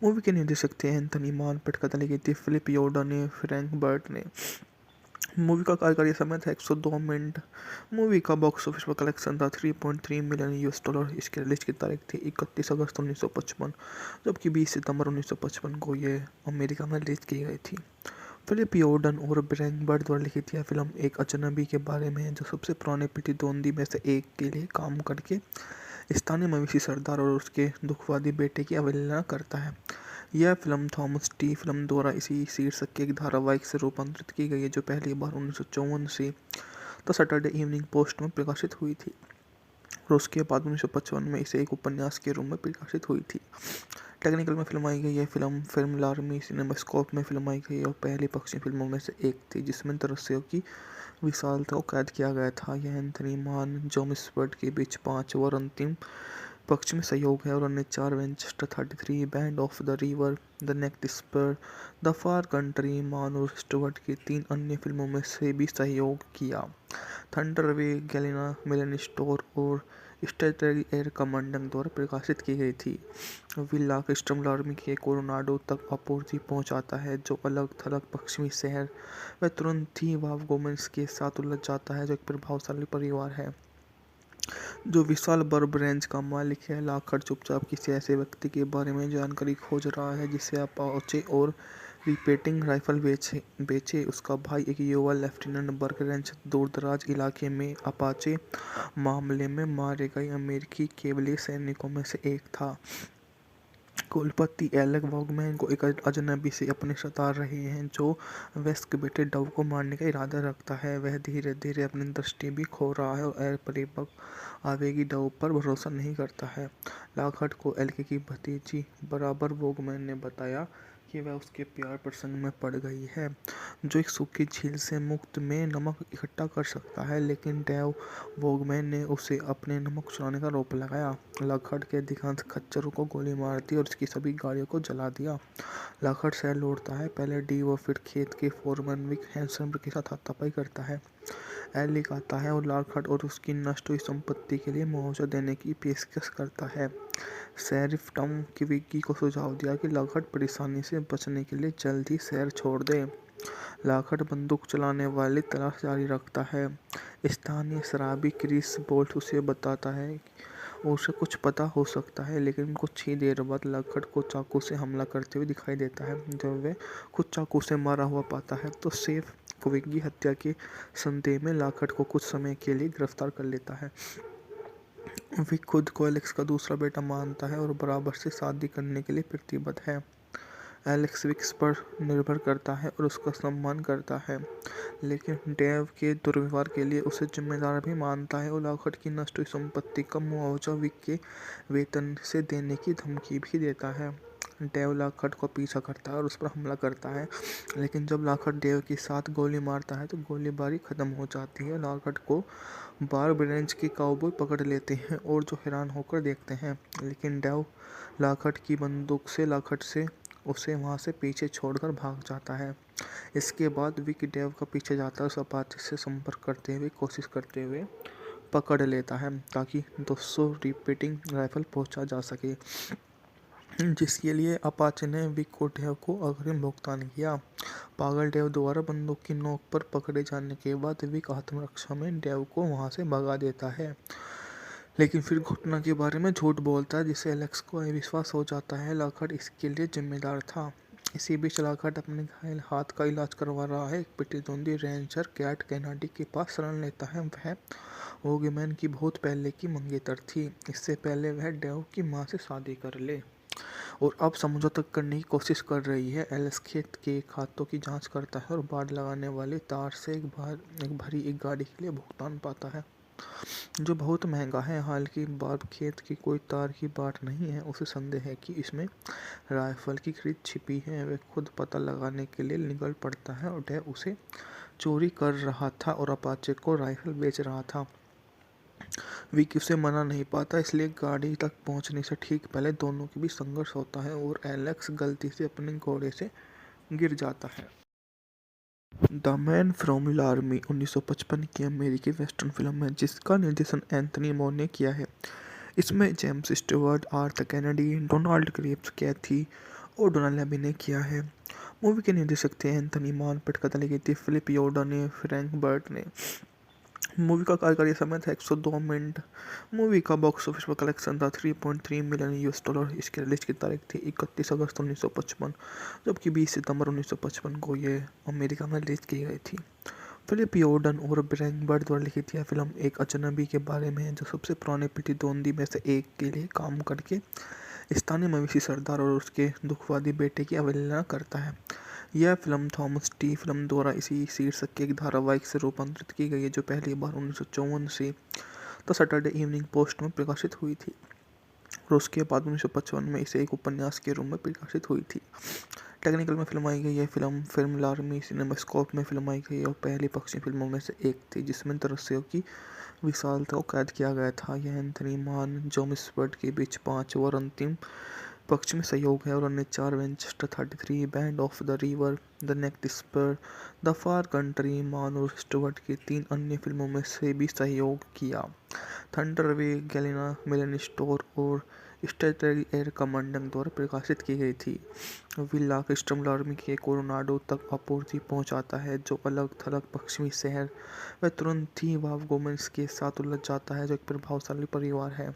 मूवी के निर्देशक थे एंथनी मान, पटकथा लिखी थी फिलिप योर्डन ने, फ्रैंक बर्ट ने। मूवी का कार्यकारी समय था 102 मिनट। मूवी का बॉक्स ऑफिस पर कलेक्शन था 3.3 मिलियन US डॉलर। इसकी रिलीज की तारीख थी 31 अगस्त 1955, जबकि 20 सितंबर 1955 को यह अमेरिका में रिलीज की गई थी। फिलिप योर्डन और ब्रैंक बर्ड द्वारा लिखित यह फिल्म एक अजनबी के बारे में है जो सबसे पुराने प्रतिद्वंदी में से एक के लिए काम करके स्थानीय मवेशी सरदार और उसके दुखवादी बेटे की अवहेलना करता है। यह फिल्म थॉमस टी फिल्म द्वारा इसी शीर्षक के एक धारावाहिक से रूपांतरित की गई है जो पहली बार 1954 से द सैटरडे इवनिंग पोस्ट में प्रकाशित हुई थी और उसके बाद 1955 में इसे एक उपन्यास के रूप में प्रकाशित हुई थी। टेक्निकल में फिल्माई गई यह फिल्म लार्मी सिनेमास्कोप में फिल्माई गई और पहली पक्षी फिल्मों में से एक थी जिसमें दृश्यों की विशालता को कैद किया गया था। यह एंथनी मान, जेम्स बर्ड के बीच 5 और अंतिम पक्ष में सहयोग है और अन्य 4 Winchester 33, bend of the river, the neck disperse, the far country, Mann और स्टुअर्ट की 3 अन्य फिल्मों में से भी सहयोग किया। थंडरवे, गैलिना, मेलन स्टोर और स्ट्रेटरी एयर कमांडर द्वारा प्रकाशित की गई थी। विला कस्टम लार्मी के कोलोराडो तक आपूर्ति पहुंचाता है, जो अलग थलग पश्चिमी शहर। वह तुरंत ही वावगोमेंस के साथ उलझ जाता है, जो एक प्रभावशाली परिवार है जो विशाल बर्ब रेंज का मालिक है। लॉकहार्ट चुपचाप किसी ऐसे व्यक्ति के बारे में जानकारी खोज रहा है जिसे अपाचे और रिपीटिंग राइफल बेचे। उसका भाई एक युवा लेफ्टिनेंट बर्ग रेंज दूरदराज इलाके में अपाचे मामले में मारे गए अमेरिकी केवलीय सैनिकों में से एक था। कुलपति एलेक वॉगमैन को एक अजनबी से अपने सता रहे हैं जो वेस्ट के बेटे डव को मारने का इरादा रखता है। वह धीरे धीरे अपनी दृष्टि भी खो रहा है और परिपक्व आवेगी डव पर भरोसा नहीं करता है। लॉकहार्ट को एल्के की भतीजी बराबर वॉगमैन ने बताया कि वह उसके प्यार प्रसंग में पड़ गई है, जो एक सूखी झील से मुफ्त में नमक इकट्ठा कर सकता है, लेकिन डेव वॉगमैन ने उसे अपने नमक चुराने का आरोप लगाया। लॉकहार्ट के अधिकांश खच्चरों को गोली मार दी और उसकी सभी गाड़ियों को जला दिया। लॉकहार्ट शहर लौटता है, पहले डी और फिर खेत के फोरमैन विक हैंसन के साथ हाथापाई करता है। एलिक आता है और लॉकहार्ट और उसकी नष्ट हुई संपत्ति के लिए मुआवजा देने की पेशकश करता है। शेरिफ टॉम की विकी को सुझाव दिया कि लॉकहार्ट परेशानी से बचने के लिए जल्द ही शहर छोड़ दे। लॉकहार्ट बंदूक चलाने वाली तलाश जारी रखता है। स्थानीय शराबी क्रिस बोल्ट उसे बताता है कि उसे कुछ पता हो सकता है, लेकिन कुछ ही देर बाद लॉकहार्ट को चाकू से हमला करते हुए दिखाई देता है। जब वह खुद चाकू से मारा हुआ पाता है तो शेफ विकी हत्या के संदेह में लॉकहार्ट को कुछ समय के लिए गिरफ्तार कर लेता है। विक खुद को एलेक्स का दूसरा बेटा मानता है और बराबर से शादी करने के लिए प्रतिबद्ध है। एलेक्स विक्स पर निर्भर करता है और उसका सम्मान करता है, लेकिन डेव के दुर्व्यवहार के लिए उसे जिम्मेदार भी मानता है और लॉकहार्ट की नष्ट हुई संपत्ति का मुआवजा विक के वेतन से देने की धमकी भी देता है। डेव लॉकहार्ट को पीछा करता है और उस पर हमला करता है, लेकिन जब लॉकहार्ट डेव के साथ गोली मारता है तो गोलीबारी खत्म हो जाती है। लॉकहार्ट को बार्ब रेंज के काउबॉय पकड़ लेते हैं और जो हैरान होकर देखते हैं, लेकिन डेव लॉकहार्ट की बंदूक से लॉकहार्ट से उसे वहां से पीछे छोड़कर भाग जाता है। इसके बाद विक डेव का पीछे जाता है, उस अपाचे से संपर्क करते हुए कोशिश करते हुए पकड़ लेता है ताकि 200 रिपीटिंग राइफल पहुंचा जा सके, जिसके लिए अपाचे ने विक और डेव को अग्रिम भुगतान किया। पागल डेव द्वारा बंदूक की नोक पर पकड़े जाने के बाद विक आत्मरक्षा में डेव को वहां से भगा देता है, लेकिन फिर घटना के बारे में झूठ बोलता है, जिससे एलेक्स को अविश्वास हो जाता है लॉकहार्ट इसके लिए जिम्मेदार था। इसी बीच लॉकहार्ट अपने घायल हाथ का इलाज करवा रहा है। एक प्रतिद्वंदी रेंजर कैट कैनाडी के पास शरण लेता है। वह वोगमैन की बहुत पहले की मंगेतर थी, इससे पहले वह डेव की मां से शादी कर ले और अब समझौता करने की कोशिश कर रही है। एलेक्स खेत के खातों की जांच करता है और बाड़ लगाने वाले तार से एक भरी एक गाड़ी के लिए भुगतान पाता है, जो बहुत महंगा है। हालांकि बार्ब खेत की कोई तार की बाट नहीं है, उसे संदेह है कि इसमें राइफल की खरीद छिपी है। वह खुद पता लगाने के लिए निकल पड़ता है और वह उसे चोरी कर रहा था और अपाचे को राइफल बेच रहा था। विक उसे मना नहीं पाता, इसलिए गाड़ी तक पहुंचने से ठीक पहले दोनों के बीच संघर्ष होता है और एलेक्स गलती से अपने घोड़े से गिर जाता है। द मैन फ्रॉम लार्मी 1955 की अमेरिकी वेस्टर्न फिल्म है जिसका निर्देशन एंथनी मोर ने किया है। इसमें James Stewart, Arthur Kennedy, Donald Crisp, Cathy और डोनाल्ड लेबी ने किया है। मूवी के निर्देशक थे एंथनी मान, पटकथा लिखी थी फिलिप योर्डा ने, फ्रैंक बर्ट ने। मूवी का कार्यकारी समय था 102 मिनट। मूवी का बॉक्स ऑफिस पर कलेक्शन था 3.3 मिलियन यूएस डॉलर। इसकी रिलीज की तारीख थी 31 अगस्त 1955, जबकि 20 सितंबर 1955 को ये अमेरिका में रिलीज की गई थी। फिलिप योर्डन और फ्रैंक बर्ट द्वारा लिखित यह फिल्म एक अजनबी के बारे में है जो सबसे पुराने प्रतिद्वंदी में से एक के लिए काम करके स्थानीय मवेशी सरदार और उसके दुखवादी बेटे की अवहेलना करता है। यह फिल्म थॉमस टी फिल्म द्वारा इसी शीर्षक के एक धारावाहिक से रूपांतरित की गई है, जो पहली बार 1954 से द सैटरडे इवनिंग पोस्ट में प्रकाशित हुई थी और उसके बाद 1955 में इसे एक उपन्यास के रूप में प्रकाशित हुई थी। टेक्निकल में फिल्माई गई यह फिल्म लार्मी सिनेमास्कोप में फिल्माई गई और पहली पक्षी फिल्मों में से एक थी जिसमें दृश्यों की विशालता को कैद किया गया था। यह एंथनी मान, जॉन स्पर्ट के बीच 5 और अंतिम पक्ष में सहयोग है और अन्य 4 Winchester 33, bend of the river, the next spur, the far country. Mann और स्टुअर्ट की 3 अन्य फिल्मों में से भी सहयोग किया। थंडरवे गैलिना मिलन स्टोर और स्ट्रेटरी एयर कमांडर द्वारा प्रकाशित की गई थी। विला कस्टम लार्मी के कोलोराडो तक आपूर्ति पहुंचाता है, जो अलग थलग पश्चिमी शहर। वह तुरंत ही वाव गोमेंस के साथ उलझ जाता है, जो एक प्रभावशाली परिवार है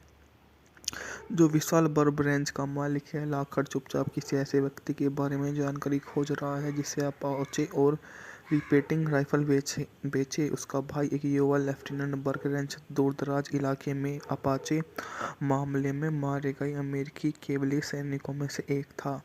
जो विशाल बर्ब रेंज का मालिक है। लॉकहार्ट चुपचाप किसी ऐसे व्यक्ति के बारे में जानकारी खोज रहा है जिसे अपाचे और रिपीटिंग राइफल बेचे। उसका भाई एक युवा लेफ्टिनेंट बर्ग रेंज दूरदराज इलाके में अपाचे मामले में मारे गए अमेरिकी केवली सैनिकों में से एक था।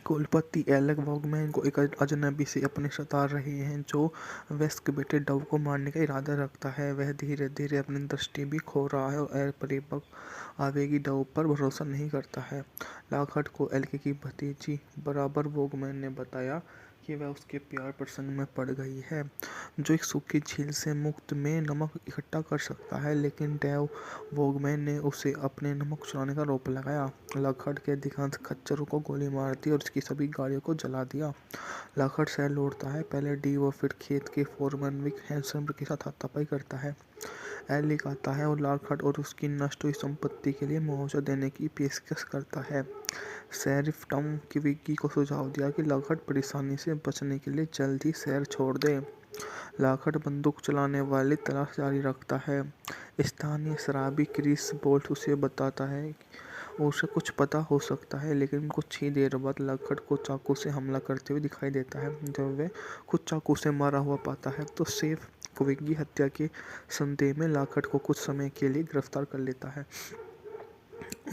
कुलपति एलेक वॉगमैन को एक अजनबी से अपने सता रहे हैं जो वेस्ट के बेटे डव को मारने का इरादा रखता है। वह धीरे धीरे अपनी दृष्टि भी खो रहा है और परिपक्व आवेगी डव पर भरोसा नहीं करता है। लॉकहार्ट को एलेक की भतीजी बराबर वॉगमैन ने बताया कि वह उसके प्यार प्रसंग में पड़ गई है, जो एक सूखी झील से मुफ्त में नमक इकट्ठा कर सकता है, लेकिन डेव वॉगमैन ने उसे अपने नमक चुराने का आरोप लगाया। लॉकहार्ट के अधिकांश खच्चरों को गोली मार दी और उसकी सभी गाड़ियों को जला दिया। लॉकहार्ट शहर लौटता है, पहले डी और फिर खेत के फोरमैन विक हैंसन के साथ हाथापाई करता है। एलिक आता है और लॉकहार्ट और उसकी नष्ट हुई संपत्ति के लिए मुआवजा देने की पेशकश करता है। शेरिफ टॉम की विकी को सुझाव दिया कि लॉकहार्ट परेशानी से बचने के लिए जल्द ही शहर छोड़ दे। लॉकहार्ट बंदूक चलाने वाली तलाश जारी रखता है। स्थानीय शराबी क्रिस बोल्ट उसे बताता है कि उसे कुछ पता हो सकता है, लेकिन कुछ ही देर बाद लॉकहार्ट को चाकू से हमला करते हुए दिखाई देता है। जब वह खुद चाकू से मारा हुआ पाता है तो शेफ क्विक की हत्या के संदेह में लॉकहार्ट को कुछ समय के लिए गिरफ्तार कर लेता है।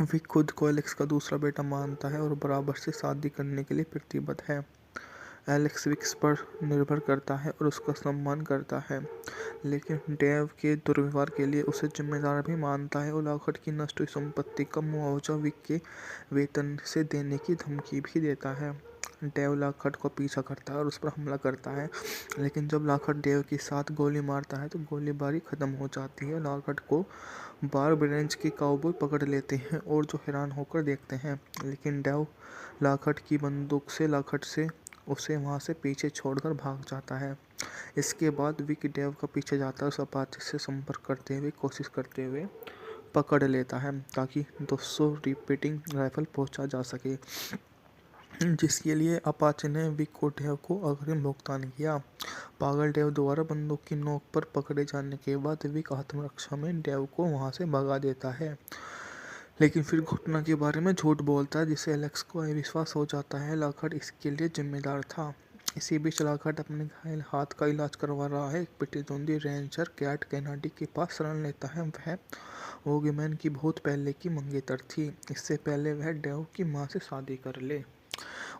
विक खुद को एलेक्स का दूसरा बेटा मानता है और बराबर से शादी करने के लिए प्रतिबद्ध है। एलेक्स विक्स पर निर्भर करता है और उसका सम्मान करता है, लेकिन डेव के दुर्व्यवहार के लिए उसे जिम्मेदार भी मानता है और लॉकहार्ट की नष्ट हुई संपत्ति का मुआवजा विक के वेतन से देने की धमकी भी देता है। डेव लॉकहार्ट को पीछा करता है और उस पर हमला करता है, लेकिन जब लॉकहार्ट डेव के साथ गोली मारता है तो गोलीबारी खत्म हो जाती है। लॉकहार्ट को बार्ब रेंज के काउबॉय पकड़ लेते हैं और जो हैरान होकर देखते हैं, लेकिन डेव लॉकहार्ट की बंदूक से लॉकहार्ट से उसे वहां से पीछे छोड़कर भाग जाता है। इसके बाद विक डेव का पीछे जाता है, उस अपाचे से संपर्क करते हुए कोशिश करते हुए पकड़ लेता है ताकि 200 रिपीटिंग राइफल पहुंचा जा सके, जिसके लिए अपाचे ने विक और डेव को अग्रिम भुगतान किया। पागल डेव द्वारा बंदूक की नोक पर पकड़े जाने के बाद विक आत्मरक्षा में डेव को वहां से भगा देता है, लेकिन फिर घटना के बारे में झूठ बोलता है, जिससे एलेक्स को अविश्वास हो जाता है लॉकहार्ट इसके लिए जिम्मेदार था। इसी बीच लॉकहार्ट अपने घायल हाथ का इलाज करवा रहा है। एक प्रतिद्वंदी रेंजर कैट कैनाडी के पास शरण लेता है। वह वोगमैन की बहुत पहले की मंगेतर थी, इससे पहले वह डेव की मां से शादी कर ले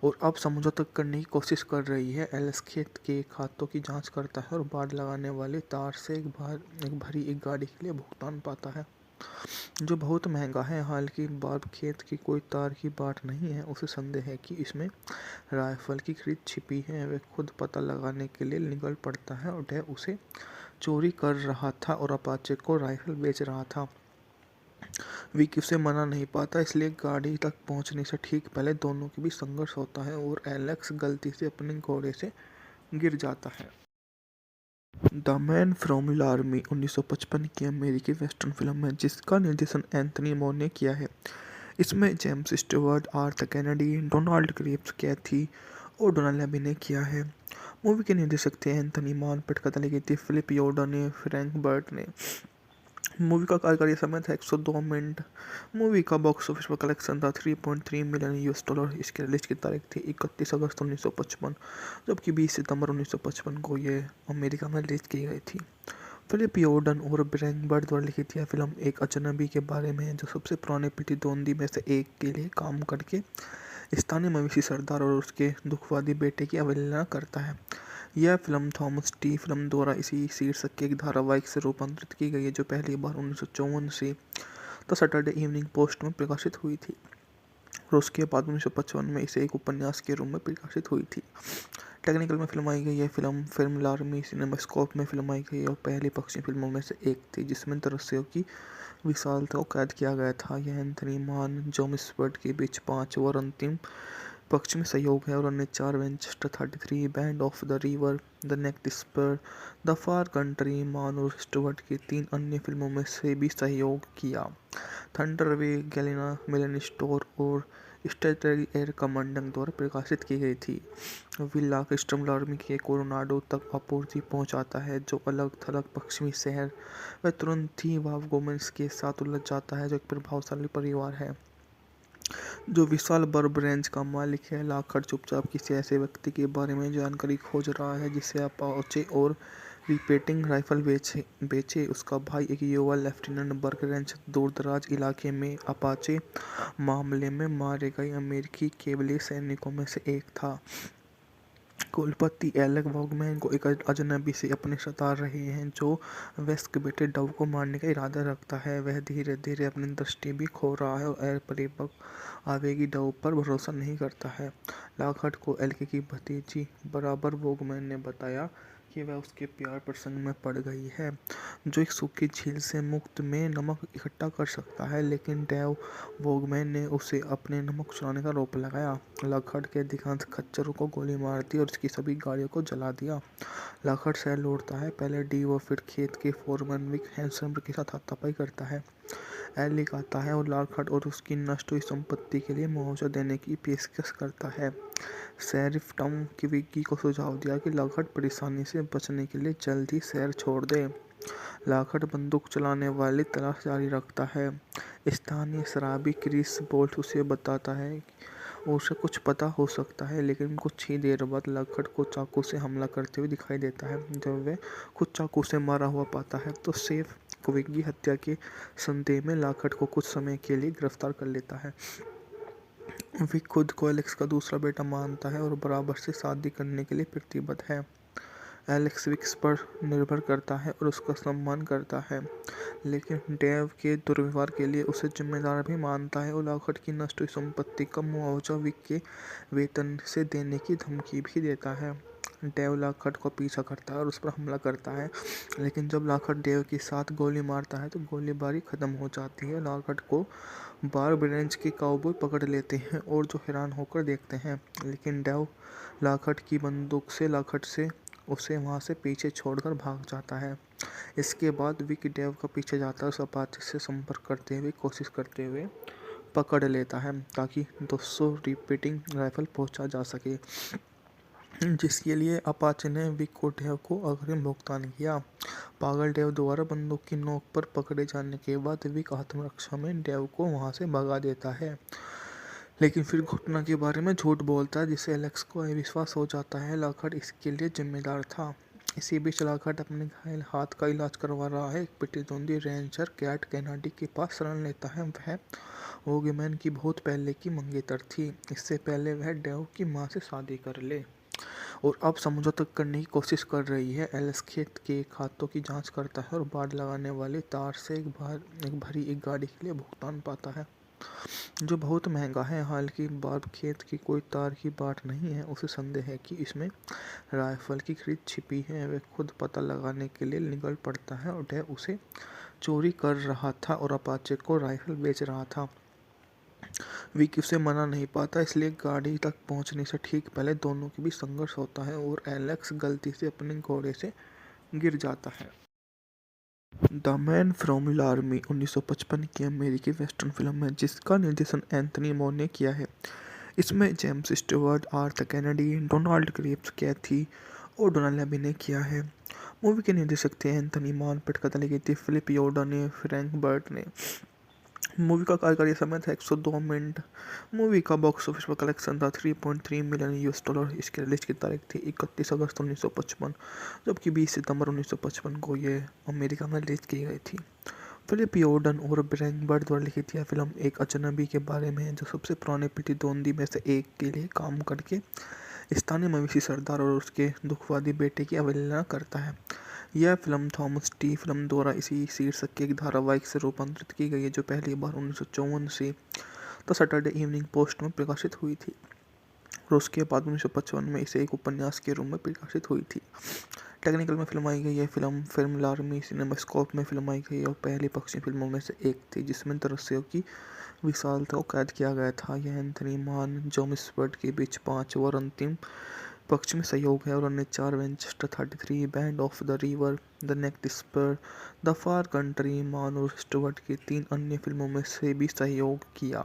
और अब समझौता करने की कोशिश कर रही है। एलेक्स खेत के खातों की जांच करता है और बाड़ लगाने वाले तार से एक भरी एक गाड़ी के लिए भुगतान पाता है, जो बहुत महंगा है। हालांकि बार्ब खेत की कोई तार की बाट नहीं है, उसे संदेह है कि इसमें राइफल की खरीद छिपी है। वह खुद पता लगाने के लिए निकल पड़ता है और वह उसे चोरी कर रहा था और अपाचे को राइफल बेच रहा था। विक उसे मना नहीं पाता, इसलिए गाड़ी तक पहुंचने से ठीक पहले दोनों के बीच संघर्ष होता है और एलेक्स गलती से अपने घोड़े से गिर जाता है। द मैन फ्रॉम लार्मी 1955 की अमेरिकी वेस्टर्न फिल्म है जिसका निर्देशन एंथनी मोर ने किया है। इसमें James Stewart, Arthur Kennedy, Donald Crisp, Cathy और डोनाल्ड ने अभिनय किया है। मूवी के निर्देशक थे एंथनी मान, पटकथा लिखी थी फिलिप योर्डा ने, फ्रैंक बर्ट ने। मूवी का कार्यकारी समय था 102 मिनट। मूवी का बॉक्स ऑफिस पर कलेक्शन था 3.3 मिलियन US$। इसकी रिलीज की तारीख थी 31 अगस्त 1955, जबकि 20 सितंबर 1955 को ये अमेरिका में रिलीज की गई थी। फिलिप योर्डन और फ्रैंक बर्ट द्वारा लिखित यह फिल्म एक अजनबी के बारे में है जो सबसे पुराने प्रतिद्वंदी में से एक के लिए काम करके स्थानीय मवेशी सरदार और उसके दुखवादी बेटे की अवहेलना करता है। यह फिल्म थॉमस टी फिल्म द्वारा इसी शीर्षक के एक धारावाहिक से रूपांतरित की गई है, जो पहली बार 1954 से द सैटरडे इवनिंग पोस्ट में प्रकाशित हुई थी और उसके बाद 1955 में इसे एक उपन्यास के रूप में प्रकाशित हुई थी। टेक्निकल में फिल्माई गई यह फिल्म लार्मी सिनेमास्कोप में फिल्माई गई और पहली पक्षी फिल्मों में से एक थी जिसमें दृश्यों की विशालता को कैद किया गया था। यह एंथनी मान, जॉन स्वर्ट के बीच 5 और अंतिम पक्ष में सहयोग है और अन्य 4 Winchester 33, bend of the river, the neck disperse, the far country. Mann और स्टुअर्ट की 3 अन्य फिल्मों में से भी सहयोग किया। थंडर वे गैलिना मिलन स्टोर और स्ट्रेटरी एयर कमांडर द्वारा प्रकाशित की गई थी। विला कस्टम लार्मी के कोलोराडो तक आपूर्ति पहुंचाता है, जो अलग थलग पश्चिमी शहर। वह तुरंत ही वावगोमेंस के साथ उलझ जाता है, जो एक प्रभावशाली परिवार है जो विशाल बर्ब रेंज का मालिक है। लॉकहार्ट चुपचाप किसी ऐसे व्यक्ति के बारे में जानकारी खोज रहा है जिसे अपाचे और रिपीटिंग राइफल बेचे। उसका भाई एक युवा लेफ्टिनेंट बर्ग रेंज दूरदराज इलाके में अपाचे मामले में मारे गए अमेरिकी केवलीय सैनिकों में से एक था। कुलपति एलेक वॉगमैन को एक अजनबी से अपने सता रहे हैं जो वेस्ट के बेटे डव को मारने का इरादा रखता है। वह धीरे धीरे अपनी दृष्टि भी खो रहा है और परिपक्व आवेगी डव पर भरोसा नहीं करता है। लॉकहार्ट को एलेक की भतीजी बराबर वॉगमैन ने बताया कि वह उसके प्यार प्रसंग में पड़ गई है, जो एक सूखी झील से मुफ्त में नमक इकट्ठा कर सकता है, लेकिन डेव वॉगमैन ने उसे अपने नमक चुराने का आरोप लगाया। लॉकहार्ट के अधिकांश खच्चरों को गोली मार दी और उसकी सभी गाड़ियों को जला दिया। लॉकहार्ट शहर लौटता है, पहले डी और फिर खेत के फोरमैन विक हैंसन के साथ हाथापाई करता है। एलिक आता है और लॉकहार्ट और उसकी नष्ट हुई संपत्ति के लिए मुआवजा देने की पेशकश करता है। शेरिफ टॉम विकी को सुझाव दिया कि लॉकहार्ट परेशानी से बचने के लिए जल्द ही शहर छोड़ दे। लॉकहार्ट बंदूक चलाने वाली तलाश जारी रखता है। स्थानीय शराबी क्रिस बोल्ट उसे बताता है और उसे कुछ पता हो सकता है, लेकिन कुछ ही देर बाद लॉकहार्ट को चाकू से हमला करते हुए दिखाई देता है। जब वह खुद चाकू से मारा हुआ पाता है तो सेफ क्विक की हत्या के संदेह में लॉकहार्ट को कुछ समय के लिए गिरफ्तार कर लेता है। विक खुद को एलेक्स का दूसरा बेटा मानता है और बराबर से शादी करने के लिए प्रतिबद्ध है। एलेक्स विक्स पर निर्भर करता है और उसका सम्मान करता है, लेकिन डेव के दुर्व्यवहार के लिए उसे जिम्मेदार भी मानता है और लॉकहार्ट की नष्ट हुई संपत्ति का मुआवजा विक के वेतन से देने की धमकी भी देता है। डेव लॉकहार्ट को पीछा करता है और उस पर हमला करता है, लेकिन जब लॉकहार्ट डेव के साथ गोली मारता है तो गोलीबारी खत्म हो जाती है। लॉकहार्ट को बार्ब रेंज के काउबॉय पकड़ लेते हैं और जो हैरान होकर देखते हैं, लेकिन डेव लॉकहार्ट की बंदूक से लॉकहार्ट से उसे वहां से पीछे छोड़कर भाग जाता है। इसके बाद विक डेव का पीछे जाता है, उस अपाचे से संपर्क करते हुए कोशिश करते हुए पकड़ लेता है ताकि 200 रिपीटिंग राइफल पहुंचा जा सके, जिसके लिए अपाचे ने विक और डेव को अग्रिम भुगतान किया। पागल डेव द्वारा बंदूक की नोक पर पकड़े जाने के बाद विक आत्मरक्षा में डेव को वहां से भगा देता है, लेकिन फिर घटना के बारे में झूठ बोलता है, जिससे एलेक्स को अविश्वास हो जाता है लॉकहार्ट इसके लिए जिम्मेदार था। इसी बीच लॉकहार्ट अपने घायल हाथ का इलाज करवा रहा है। एक प्रतिद्वंदी रेंजर कैट कैनाडी के पास शरण लेता है। वह वोगमैन की बहुत पहले की मंगेतर थी, इससे पहले वह डेव की मां से शादी कर ले और अब समझौता करने की कोशिश कर रही है। एलेक्स खेत के खातों की जांच करता है और बाड़ लगाने वाले तार से एक भरी एक गाड़ी के लिए भुगतान पाता है, जो बहुत महंगा है। हालांकि बार्ब खेत की कोई तार की बाट नहीं है, उसे संदेह है कि इसमें राइफल की खरीद छिपी है। वह खुद पता लगाने के लिए निकल पड़ता है और वह उसे चोरी कर रहा था और अपाचे को राइफल बेच रहा था। विक उसे मना नहीं पाता, इसलिए गाड़ी तक पहुंचने से ठीक पहले दोनों के बीच संघर्ष होता है और एलेक्स गलती से अपने घोड़े से गिर जाता है। द मैन फ्रॉम लार्मी 1955 की अमेरिकी वेस्टर्न फिल्म है जिसका निर्देशन एंथनी मोर ने किया है। इसमें James Stewart, Arthur Kennedy, Donald Crisp, Cathy और डोनाल्ड ने किया है। मूवी के निर्देशक थे एंथनी मान, पटकथा लिखी थी फिलिप योर्डा ने, फ्रैंक बर्ट ने। मूवी का कार्यकारी समय था 102 मिनट। मूवी का बॉक्स ऑफिस पर कलेक्शन था 3.3 मिलियन यूएस डॉलर। इसकी रिलीज की तारीख थी 31 अगस्त 1955, जबकि 20 सितंबर 1955 को ये अमेरिका में रिलीज की गई थी। फिलिप योर्डन और ब्रैंक बर्ड द्वारा लिखित यह फिल्म एक अजनबी के बारे में है जो सबसे पुराने प्रतिद्वंदी में से एक के लिए काम करके स्थानीय मवेशी सरदार और उसके दुखवादी बेटे की अवहेलना करता है। यह फिल्म थॉमस टी फिल्म द्वारा इसी शीर्षक के एक धारावाहिक से रूपांतरित की गई है, जो पहली बार 1954 से द सैटरडे इवनिंग पोस्ट में प्रकाशित हुई थी और उसके बाद 1955 में इसे एक उपन्यास के रूप में प्रकाशित हुई थी। टेक्निकल में फिल्माई गई यह फिल्म लार्मी सिनेमास्कोप में फिल्माई गई और पहली पक्षी फिल्मों में से एक थी जिसमें दृश्यों की विशालता को कैद किया गया था। यह एंथनी मान, जेम्स बर्ड के बीच 5 और अंतिम पक्ष में सहयोग है और अन्य 4 Winchester 33, bend of the river, the neck disperse, the far country, Mann और स्टुअर्ट की 3 अन्य फिल्मों में से भी सहयोग किया।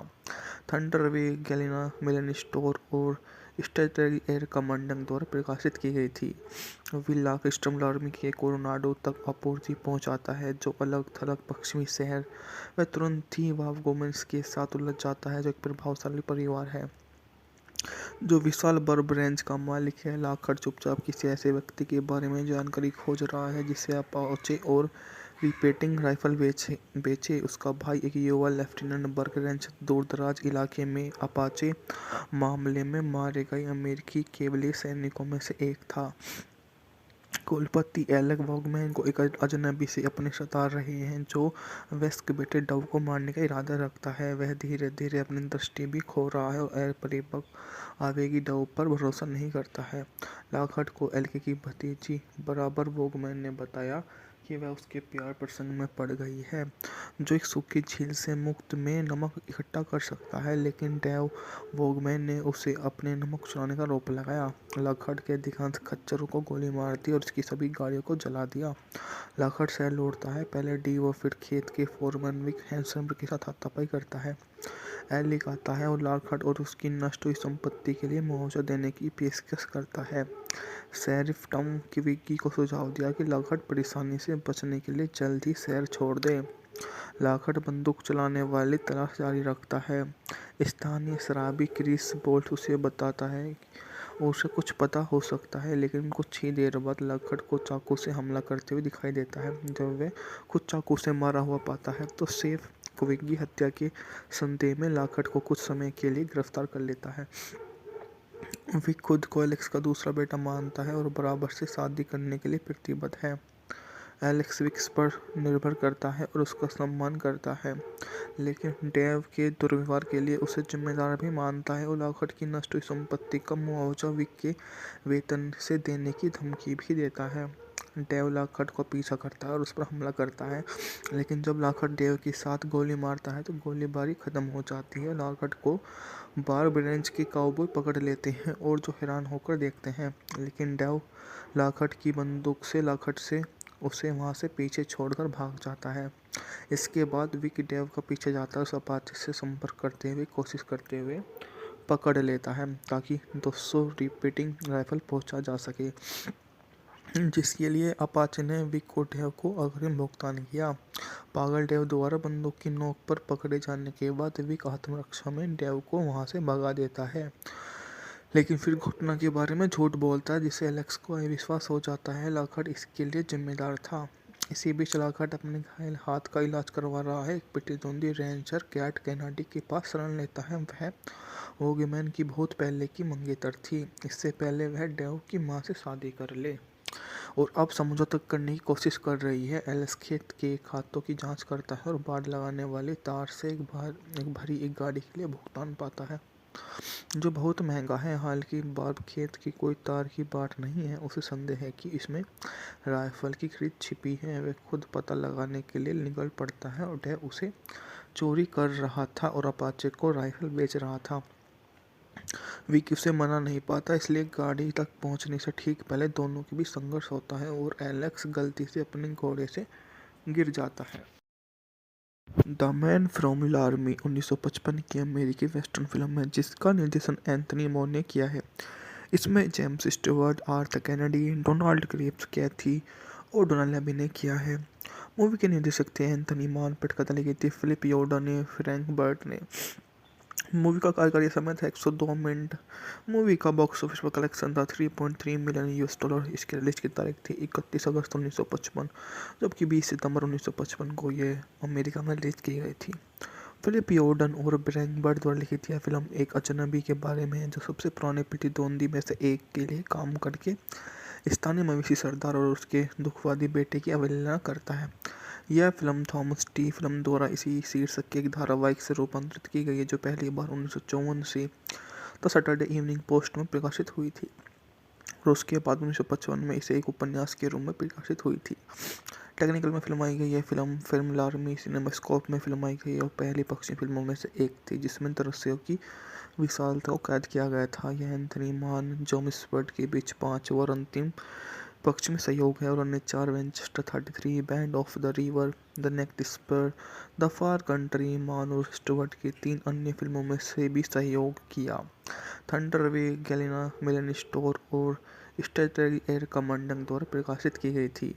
थंडरवे, गैलिना, मेलन स्टोर और स्ट्रेटरी एयर कमांडर द्वारा प्रकाशित की गई थी। विला कस्टम लार्मी के कोलोराडो तक आपूर्ति पहुंचाता है, जो अलग थलग पश्चिमी शहर। वह तुरंत ही वावगोमेंस के साथ उलझ जाता है, जो एक प्रभावशाली परिवार है जो विशाल बर्ब रेंज का मालिक है। लॉकहार्ट चुपचाप किसी ऐसे व्यक्ति के बारे में जानकारी खोज रहा है जिसे अपाचे और रिपीटिंग राइफल बेचे। उसका भाई एक युवा लेफ्टिनेंट बर्ग रेंज दूरदराज इलाके में अपाचे मामले में मारे गए अमेरिकी केवलीय सैनिकों में से एक था। कुलपति एलेक वॉगमैन को एक अजनबी से अपने सता रहे हैं जो वेस्ट के बेटे डव को मारने का इरादा रखता है। वह धीरे धीरे अपनी दृष्टि भी खो रहा है और परिपक्व आवेगी डव पर भरोसा नहीं करता है। लॉकहार्ट को एल्के की भतीजी बराबर वॉगमैन ने बताया कि वह उसके प्यार प्रसंग में पड़ गई है, जो एक सूखी झील से मुफ्त में नमक इकट्ठा कर सकता है, लेकिन डेव वॉगमैन ने उसे अपने नमक चुराने का आरोप लगाया। लॉकहार्ट के अधिकांश खच्चरों को गोली मार दी और उसकी सभी गाड़ियों को जला दिया। लॉकहार्ट शहर लौटता है, पहले डी और फिर खेत के फोरमैन विक हैंसन के साथ हाथापाई करता है। एलिक आता है और लॉकहार्ट और उसकी नष्ट हुई संपत्ति के लिए मुआवजा देने की पेशकश करता है। शेरिफ टॉम विकी को सुझाव दिया कि लॉकहार्ट परेशानी से बचने के लिए जल्द ही शहर छोड़ दे। लाखट बंदूक चलाने वाली तलाश जारी रखता है। स्थानीय शराबी क्रिस बोल्ट उसे बताता है कि उसे कुछ पता हो सकता है, लेकिन कुछ ही देर बाद लाखट को चाकू से हमला करते हुए दिखाई देता है। जब वह खुद चाकू से मारा हुआ पाता है तो सेफ क्विक की हत्या के संदेह में लाखट को कुछ समय के लिए गिरफ्तार कर लेता है। विक खुद को एलेक्स का दूसरा बेटा मानता है और बराबर से शादी करने के लिए प्रतिबद्ध है। एलेक्स विक्स पर निर्भर करता है और उसका सम्मान करता है, लेकिन डेव के दुर्व्यवहार के लिए उसे जिम्मेदार भी मानता है और लाखट की नष्ट हुई संपत्ति का मुआवजा विक के वेतन से देने की धमकी भी देता है। डेव लाखट को पीछा करता है और उस पर हमला करता है, लेकिन जब लाखट डेव के साथ गोली मारता है तो गोलीबारी खत्म हो जाती है। लाखट को बार्ब रेंज के काउबॉय पकड़ लेते हैं और जो हैरान होकर देखते हैं, लेकिन डेव लाखट की बंदूक से लाखट से उसे वहां से पीछे छोड़कर भाग जाता है। इसके बाद विक डेव का पीछे जाता है, उस अपाचे से संपर्क करते हुए कोशिश करते हुए पकड़ लेता है ताकि 200 रिपीटिंग राइफल पहुंचा जा सके, जिसके लिए अपाचे ने विक और डेव को अग्रिम भुगतान किया। पागल डेव द्वारा बंदूक की नोक पर पकड़े जाने के बाद विक आत्मरक्षा में डेव को वहां से भगा देता है, लेकिन फिर घटना के बारे में झूठ बोलता है, जिससे एलेक्स को अविश्वास हो जाता है। लाखट इसके लिए जिम्मेदार था। इसी बीच लाखट अपने घायल हाथ का इलाज करवा रहा है। एक प्रतिद्वंदी रेंजर कैट कैनाडी के पास शरण लेता है। वह वोगमैन की बहुत पहले की मंगेतर थी, इससे पहले वह डेव की मां से शादी कर ले और अब समझौता करने की कोशिश कर रही है। एलेक्स खेत के खातों की जांच करता है और बाड़ लगाने वाली तार से एक भरी एक गाड़ी के लिए भुगतान पाता है, जो बहुत महंगा है। हालांकि बार्ब खेत की कोई तार की बाट नहीं है, उसे संदेह है कि इसमें राइफल की खरीद छिपी है। वह खुद पता लगाने के लिए निकल पड़ता है और वह उसे चोरी कर रहा था और अपाचे को राइफल बेच रहा था। विक उसे मना नहीं पाता, इसलिए गाड़ी तक पहुंचने से ठीक पहले दोनों के बीच संघर्ष होता है और एलेक्स गलती से अपने घोड़े से गिर जाता है। द मैन फ्रॉम लार्मी 1955 की अमेरिकी वेस्टर्न फिल्म है जिसका निर्देशन एंथनी मोर ने किया है। इसमें James Stewart, Arthur Kennedy, Donald Crisp, Cathy और डोनाल्ड ने किया है। मूवी के निर्देशक थे एंथनी मान, पटकथा लिखी थी फिलिप योर्डन ने, फ्रैंक बर्ट ने। मूवी का कार्यकारी समय था 102 मिनट। मूवी का बॉक्स ऑफिस पर कलेक्शन था 3.3 मिलियन यूएस डॉलर। इसकी रिलीज की तारीख थी 31 अगस्त 1955, जबकि 20 सितंबर 1955 को ये अमेरिका में रिलीज की गई थी। फिलिप योर्डन और ब्रैंक बर्ड द्वारा लिखित यह फिल्म एक अजनबी के बारे में है जो सबसे पुराने प्रतिद्वंदी में से एक के लिए काम करके स्थानीय मवेशी सरदार और उसके दुखवादी बेटे की अवहेलना करता है। यह फिल्म थॉमस टी फिल्म द्वारा इसी शीर्षक के एक धारावाहिक से रूपांतरित की गई है, जो पहली बार 1954 से द सैटरडे इवनिंग पोस्ट में प्रकाशित हुई थी और उसके बाद 1955 में इसे एक उपन्यास के रूप में प्रकाशित हुई थी। टेक्निकल में फिल्माई गई यह फिल्म लार्मी सिनेमास्कोप में फिल्माई गई और पहली पक्षी फिल्मों में से एक थी जिसमें दृश्यों की विशालता को कैद किया गया था। यह एंथनी मान जेम्स बर्ड के बीच 5 और अंतिम पक्ष में सहयोग है और अन्य 4 Winchester 33, bend of the river, the neck disperse, the far country, Mann और स्टुअर्ट की 3 अन्य फिल्मों में से भी सहयोग किया। थंडरवे, गैलिना, मेलन स्टोर और स्ट्रेटरी एयर कमांडर द्वारा प्रकाशित की गई थी।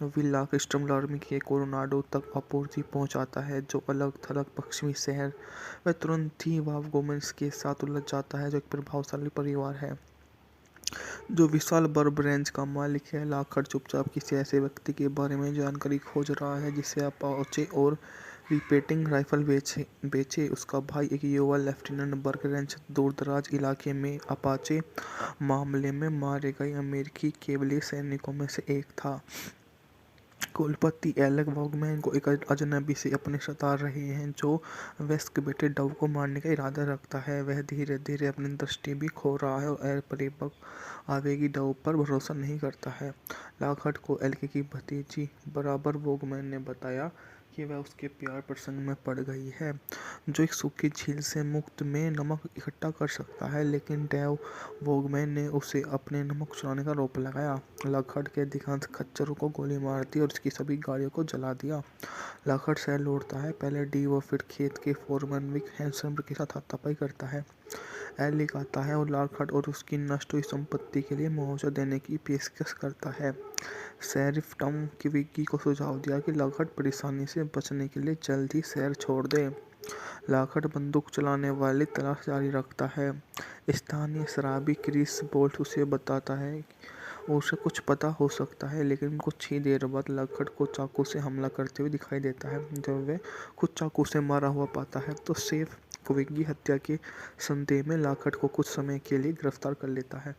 विला कस्टम लार्मी के कोलोराडो तक आपूर्ति पहुंचाता है, जो अलग थलग पश्चिमी शहर। वह तुरंत ही वावगोमेंस के साथ उलझ जाता है, जो एक प्रभावशाली परिवार है जो विशाल बर्ब रेंज का मालिक है। लाखट चुपचाप किसी ऐसे व्यक्ति के बारे में जानकारी खोज रहा है जिसे अपाचे और रिपीटिंग राइफल बेचे। उसका भाई एक युवा लेफ्टिनेंट बर्ग रेंज दूरदराज इलाके में अपाचे मामले में मारे गए अमेरिकी केवलीय सैनिकों में से एक था। कुलपति एलेक वॉगमैन को एक अजनबी से अपने सता रहे हैं जो वेस्ट के बेटे डव को मारने का इरादा रखता है। वह धीरे धीरे अपनी दृष्टि भी खो रहा है और परिपक्व आवेगी डव पर भरोसा नहीं करता है। लाखट को एल्के की भतीजी बराबर वॉगमैन ने बताया कि वह उसके प्यार प्रसंग में पड़ गई है, जो एक सूखी झील से मुफ्त में नमक इकट्ठा कर सकता है, लेकिन डेव वॉगमैन ने उसे अपने नमक चुराने का आरोप लगाया। लाखट के अधिकांश खच्चरों को गोली मार दी और उसकी सभी गाड़ियों को जला दिया। लाखट शहर लौटता है, पहले डी और फिर खेत के फोरमैन विक हैंसन के साथ हाथापाई करता है। एलिक आता है और लाखट और उसकी नष्ट हुई संपत्ति के लिए मुआवजा देने की पेशकश करता है। शेरिफ टॉम की विक्की को सुझाव दिया कि लॉकहार्ट परेशानी से बचने के लिए जल्द ही शहर छोड़ दे। लॉकहार्ट बंदूक चलाने वाली तलाश जारी रखता है। स्थानीय शराबी क्रिस बोल्ट उसे बताता है कि उसे कुछ पता हो सकता है, लेकिन कुछ ही देर बाद लॉकहार्ट को चाकू से हमला करते हुए दिखाई देता है। जब वह खुद चाकू से मारा हुआ पाता है तो शेफ विक्की हत्या के संदेह में लॉकहार्ट को कुछ समय के लिए गिरफ्तार कर लेता है।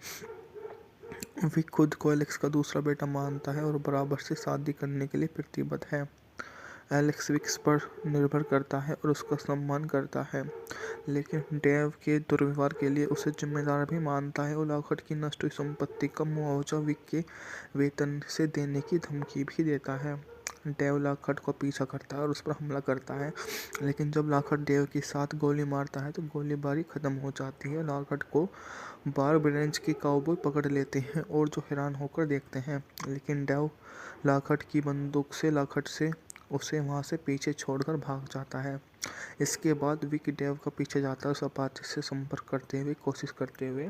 विक खुद को एलेक्स का दूसरा बेटा मानता है और बराबर से शादी करने के लिए प्रतिबद्ध है। एलेक्स विक्स पर निर्भर करता है और उसका सम्मान करता है, लेकिन डेव के दुर्व्यवहार के लिए उसे जिम्मेदार भी मानता है और लॉकहार्ट की नष्ट हुई संपत्ति का मुआवजा विक के वेतन से देने की धमकी भी देता है। डेव लॉकहार्ट को पीछा करता है और उस पर हमला करता है, लेकिन जब लॉकहार्ट डेव के साथ गोली मारता है तो गोलीबारी खत्म हो जाती है। लॉकहार्ट को बार्ब रेंज के काउबॉय पकड़ लेते हैं और जो हैरान होकर देखते हैं, लेकिन डेव लॉकहार्ट की बंदूक से लॉकहार्ट से उसे वहां से पीछे छोड़कर भाग जाता है। इसके बाद विक डेव का पीछे जाता है, उस अपाचे से संपर्क करते हुए कोशिश करते हुए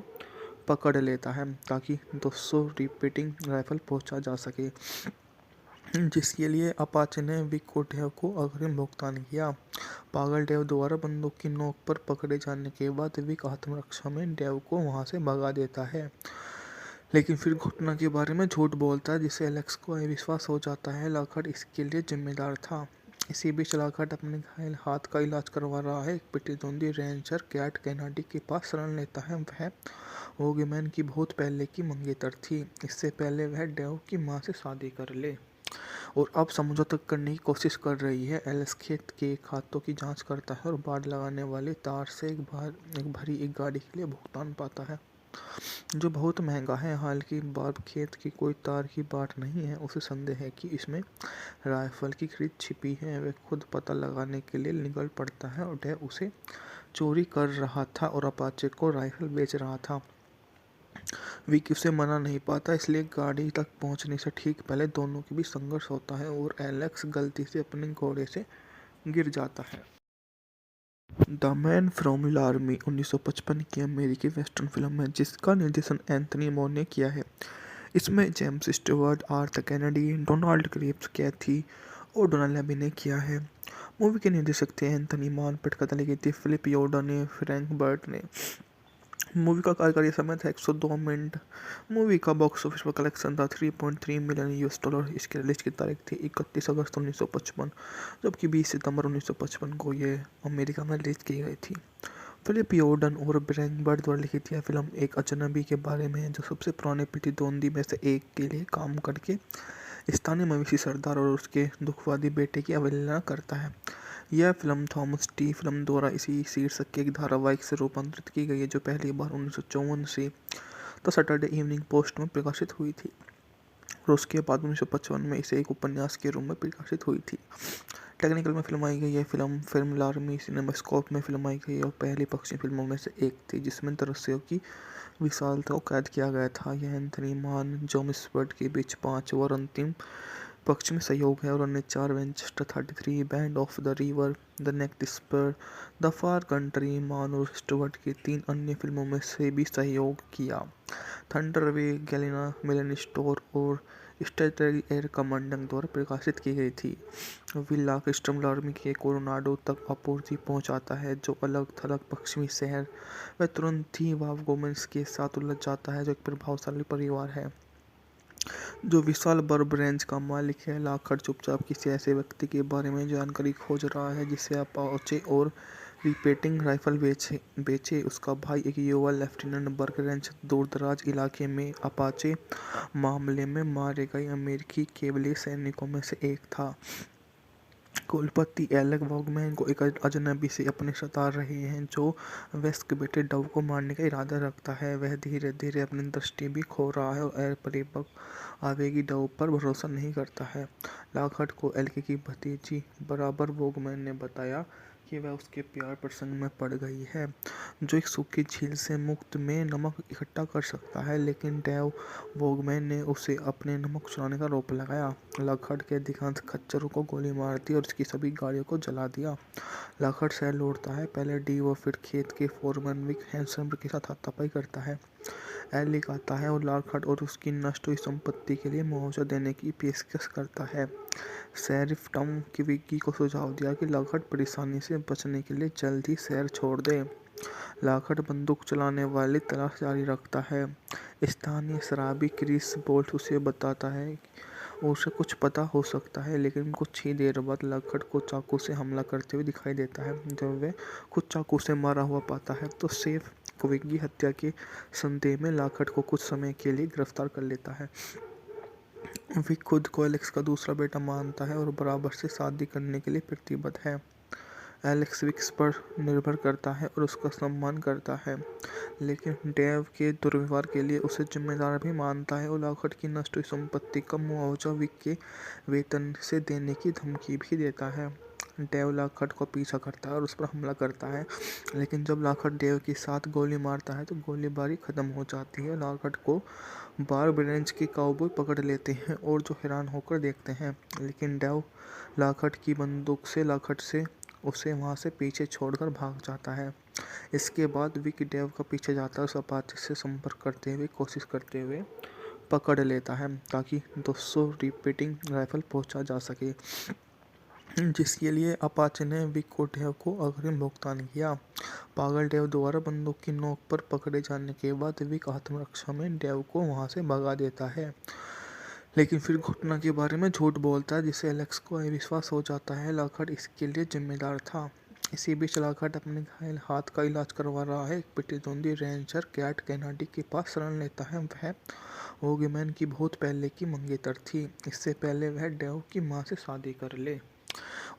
पकड़ लेता है ताकि 200 रिपीटिंग राइफल पहुंचा जा सके, जिसके लिए अपाचे ने विक और डेव को अग्रिम भुगतान किया। पागल डेव द्वारा बंदूक की नोक पर पकड़े जाने के बाद विक आत्मरक्षा में डेव को वहां से भगा देता है, लेकिन फिर घटना के बारे में झूठ बोलता है, जिससे एलेक्स को अविश्वास हो जाता है लॉकहार्ट इसके लिए जिम्मेदार था। इसी बीच लॉकहार्ट अपने घायल हाथ का इलाज करवा रहा है। एक प्रतिद्वंदी रेंजर कैट कैनाडी के पास शरण लेता है। वह वॉगमैन की बहुत पहले की मंगेतर थी, इससे पहले वह डेव की मां से शादी कर ले और अब समझौता करने की कोशिश कर रही है। एलेक्स खेत के खातों की जांच करता है और बाड़ लगाने वाले तार से एक भरी एक गाड़ी के लिए भुगतान पाता है, जो बहुत महंगा है। हालांकि बार्ब खेत की कोई तार की बाट नहीं है, उसे संदेह है कि इसमें राइफल की खरीद छिपी है। वह खुद पता लगाने के लिए निकल पड़ता है और वह उसे चोरी कर रहा था और अपाचे को राइफल बेच रहा था। विक उसे मना नहीं पाता, इसलिए गाड़ी तक पहुंचने से ठीक पहले दोनों के बीच संघर्ष होता है और एलेक्स गलती से अपने घोड़े से गिर जाता है। द मैन फ्रॉम लार्मी 1955 की अमेरिकी वेस्टर्न फिल्म है जिसका निर्देशन एंथनी मोर ने किया है। इसमें James Stewart, Arthur Kennedy, Donald Crisp, Cathy और डोनाल्ड अभी ने किया है। मूवी के निर्देशक थे एंथनी मान, पटकथा लिखी थी फिलिप योर्डा ने, फ्रैंक बर्ट ने। मूवी का कार्यकारी समय था 102 मिनट। मूवी का बॉक्स ऑफिस पर कलेक्शन था 3.3 मिलियन यूएस डॉलर। इसकी रिलीज की तारीख थी 31 अगस्त 1955, जबकि 20 सितंबर 1955 को ये अमेरिका में रिलीज की गई थी। फिलिप योर्डन और फ्रैंक बर्ट द्वारा लिखित यह फिल्म एक अजनबी के बारे में है जो सबसे पुराने प्रतिद्वंदी में से एक के लिए काम करके स्थानीय मवेशी सरदार और उसके दुखवादी बेटे की अवहेलना करता है। यह फिल्म थॉमस टी फिल्म द्वारा इसी शीर्षक के एक धारावाहिक से रूपांतरित की गई है जो पहली बार 1954 से द सैटरडे इवनिंग पोस्ट में प्रकाशित हुई थी और उसके बाद 1955 में इसे एक उपन्यास के रूप में प्रकाशित हुई थी। टेक्निकल में फिल्माई गई यह फिल्म लार्मी सिनेमास्कोप में फिल्माई गई और पहली पश्चिमी फिल्मों में से एक थी जिसमें दृश्यों की विशालता को कैद किया गया था। यह एंथनी मान, जॉन स्वर्ट के बीच 5 और अंतिम पश्चिमी सहयोग है और अन्य 4 Winchester 33, bend of the river, the next spur, the far country. Mann और स्टुअर्ट की 3 अन्य फिल्मों में से भी सहयोग किया। थंडर वे गैलिना मेलन स्टोर और स्टेटरी एयर कमांडर द्वारा प्रकाशित की गई थी। विला क्रिस्टम लार्मी के कोरोनाडो तक आपूर्ति पहुंचाता है जो अलग थलग पश्चिमी शहर। वह तुरंत ही वाव गोमेंस के साथ उलझ जाता है जो एक प्रभावशाली परिवार है जो विशाल बर्ब रेंज का मालिक है। लॉकहार्ट चुपचाप किसी ऐसे व्यक्ति के बारे में जानकारी खोज रहा है जिसे अपाचे और रिपीटिंग राइफल बेचे। उसका भाई एक युवा लेफ्टिनेंट बर्क रेंज दूरदराज इलाके में अपाचे मामले में मारे गए अमेरिकी केवलीय सैनिकों में से एक था। कुलपति एलेक वॉगमैन को एक अजनबी से अपने सता रहे हैं जो वेस्ट के बेटे डव को मारने का इरादा रखता है। वह धीरे धीरे अपनी दृष्टि भी खो रहा है और परिपक्व आवेगी डव पर भरोसा नहीं करता है। लॉकहार्ट को एलेक की भतीजी बराबर वॉगमैन ने बताया कि वह उसके प्यार प्रसंग में पड़ गई है जो एक सूखी झील से मुफ्त में नमक इकट्ठा कर सकता है, लेकिन डेव वॉगमैन ने उसे अपने नमक चुराने का आरोप लगाया। लॉकहार्ट के अधिकांश खच्चरों को गोली मार दी और उसकी सभी गाड़ियों को जला दिया। लॉकहार्ट शहर लौटता है, पहले डी और फिर खेत के फोरमैन विक हैंसन के साथ हाथापाई करता है। एलिक आता है और लॉकहार्ट और उसकी नष्ट हुई संपत्ति के लिए मुआवजा देने की पेशकश करता है। शेरिफ टॉम की विक्की को सुझाव दिया कि लॉकहार्ट परेशानी से बचने के लिए जल्द ही शहर छोड़ दे। लॉकहार्ट बंदूक चलाने वाली तलाश जारी रखता है। स्थानीय शराबी क्रिस बोल्ट उसे बताता है उसे कुछ पता हो सकता है, लेकिन कुछ ही देर बाद लॉकहार्ट को चाकू से हमला करते हुए दिखाई देता है। जब वह खुद चाकू से मारा हुआ पाता है तो शेफ को विक्की हत्या के संदेह में लॉकहार्ट को कुछ समय के लिए गिरफ्तार कर लेता है। विक खुद को एलेक्स का दूसरा बेटा मानता है और बराबर से शादी करने के लिए प्रतिबद्ध है। एलेक्स विक्स पर निर्भर करता है और उसका सम्मान करता है, लेकिन डेव के दुर्व्यवहार के लिए उसे जिम्मेदार भी मानता है और लॉकहार्ट की नष्ट हुई संपत्ति का मुआवजा विक के वेतन से देने की धमकी भी देता है। डेव लॉकहार्ट को पीछा करता है और उस पर हमला करता है, लेकिन जब लॉकहार्ट डेव के साथ गोली मारता है तो गोलीबारी खत्म हो जाती है। लॉकहार्ट को बार्ब रेंज के काउबॉय पकड़ लेते हैं और जो हैरान होकर देखते हैं, लेकिन डेव लॉकहार्ट की बंदूक से लॉकहार्ट से उसे वहां से पीछे छोड़कर भाग जाता है। इसके बाद विक डेव का पीछे जाता है, उस अपाचे से संपर्क करते हुए कोशिश करते हुए पकड़ लेता है ताकि 200 रिपीटिंग राइफल पहुंचा जा सके, जिसके लिए अपाचे ने विक और डेव को अग्रिम भुगतान किया। पागल डेव द्वारा बंदूक की नोक पर पकड़े जाने के बाद विक आत्मरक्षा में डेव को वहां से भगा देता है, लेकिन फिर घटना के बारे में झूठ बोलता है, जिससे एलेक्स को अविश्वास हो जाता है लॉकहार्ट इसके लिए जिम्मेदार था। इसी बीच लॉकहार्ट अपने घायल हाथ का इलाज करवा रहा है। एक प्रतिद्वंदी रेंजर कैट कैनाडी के पास शरण लेता है। वह वोगमैन की बहुत पहले की मंगेतर थी। इससे पहले वह डेव की मां से शादी कर ले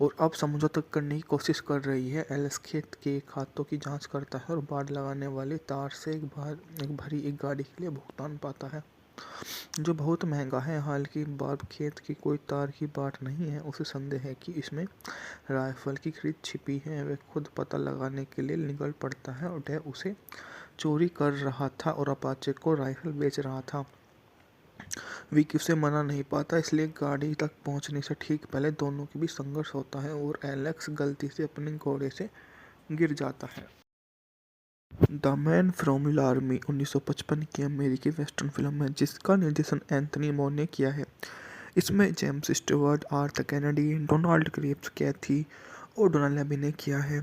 और अब समझौता करने की कोशिश कर रही है। एलेक्स खेत के खातों की जांच करता है और बाड़ लगाने वाली तार से एक भरी एक गाड़ी के लिए भुगतान पाता है, जो बहुत महंगा है। हालांकि बार्ब खेत की कोई तार की बाट नहीं है, उसे संदेह है कि इसमें राइफल की खरीद छिपी है। वह खुद पता लगाने के लिए निकल पड़ता है और वह उसे चोरी कर रहा था और अपाचे को राइफल बेच रहा था। विकी उसे मना नहीं पाता, इसलिए गाड़ी तक पहुंचने से ठीक पहले दोनों के बीच संघर्ष होता है और एलेक्स गलती से अपने घोड़े से गिर जाता है। द मैन फ्रॉम लार्मी 1955 की अमेरिकी वेस्टर्न फिल्म है जिसका निर्देशन एंथनी मोर ने किया है। इसमें James Stewart, Arthur Kennedy, Donald Crisp, Cathy और डोनाल्ड अभी ने किया है।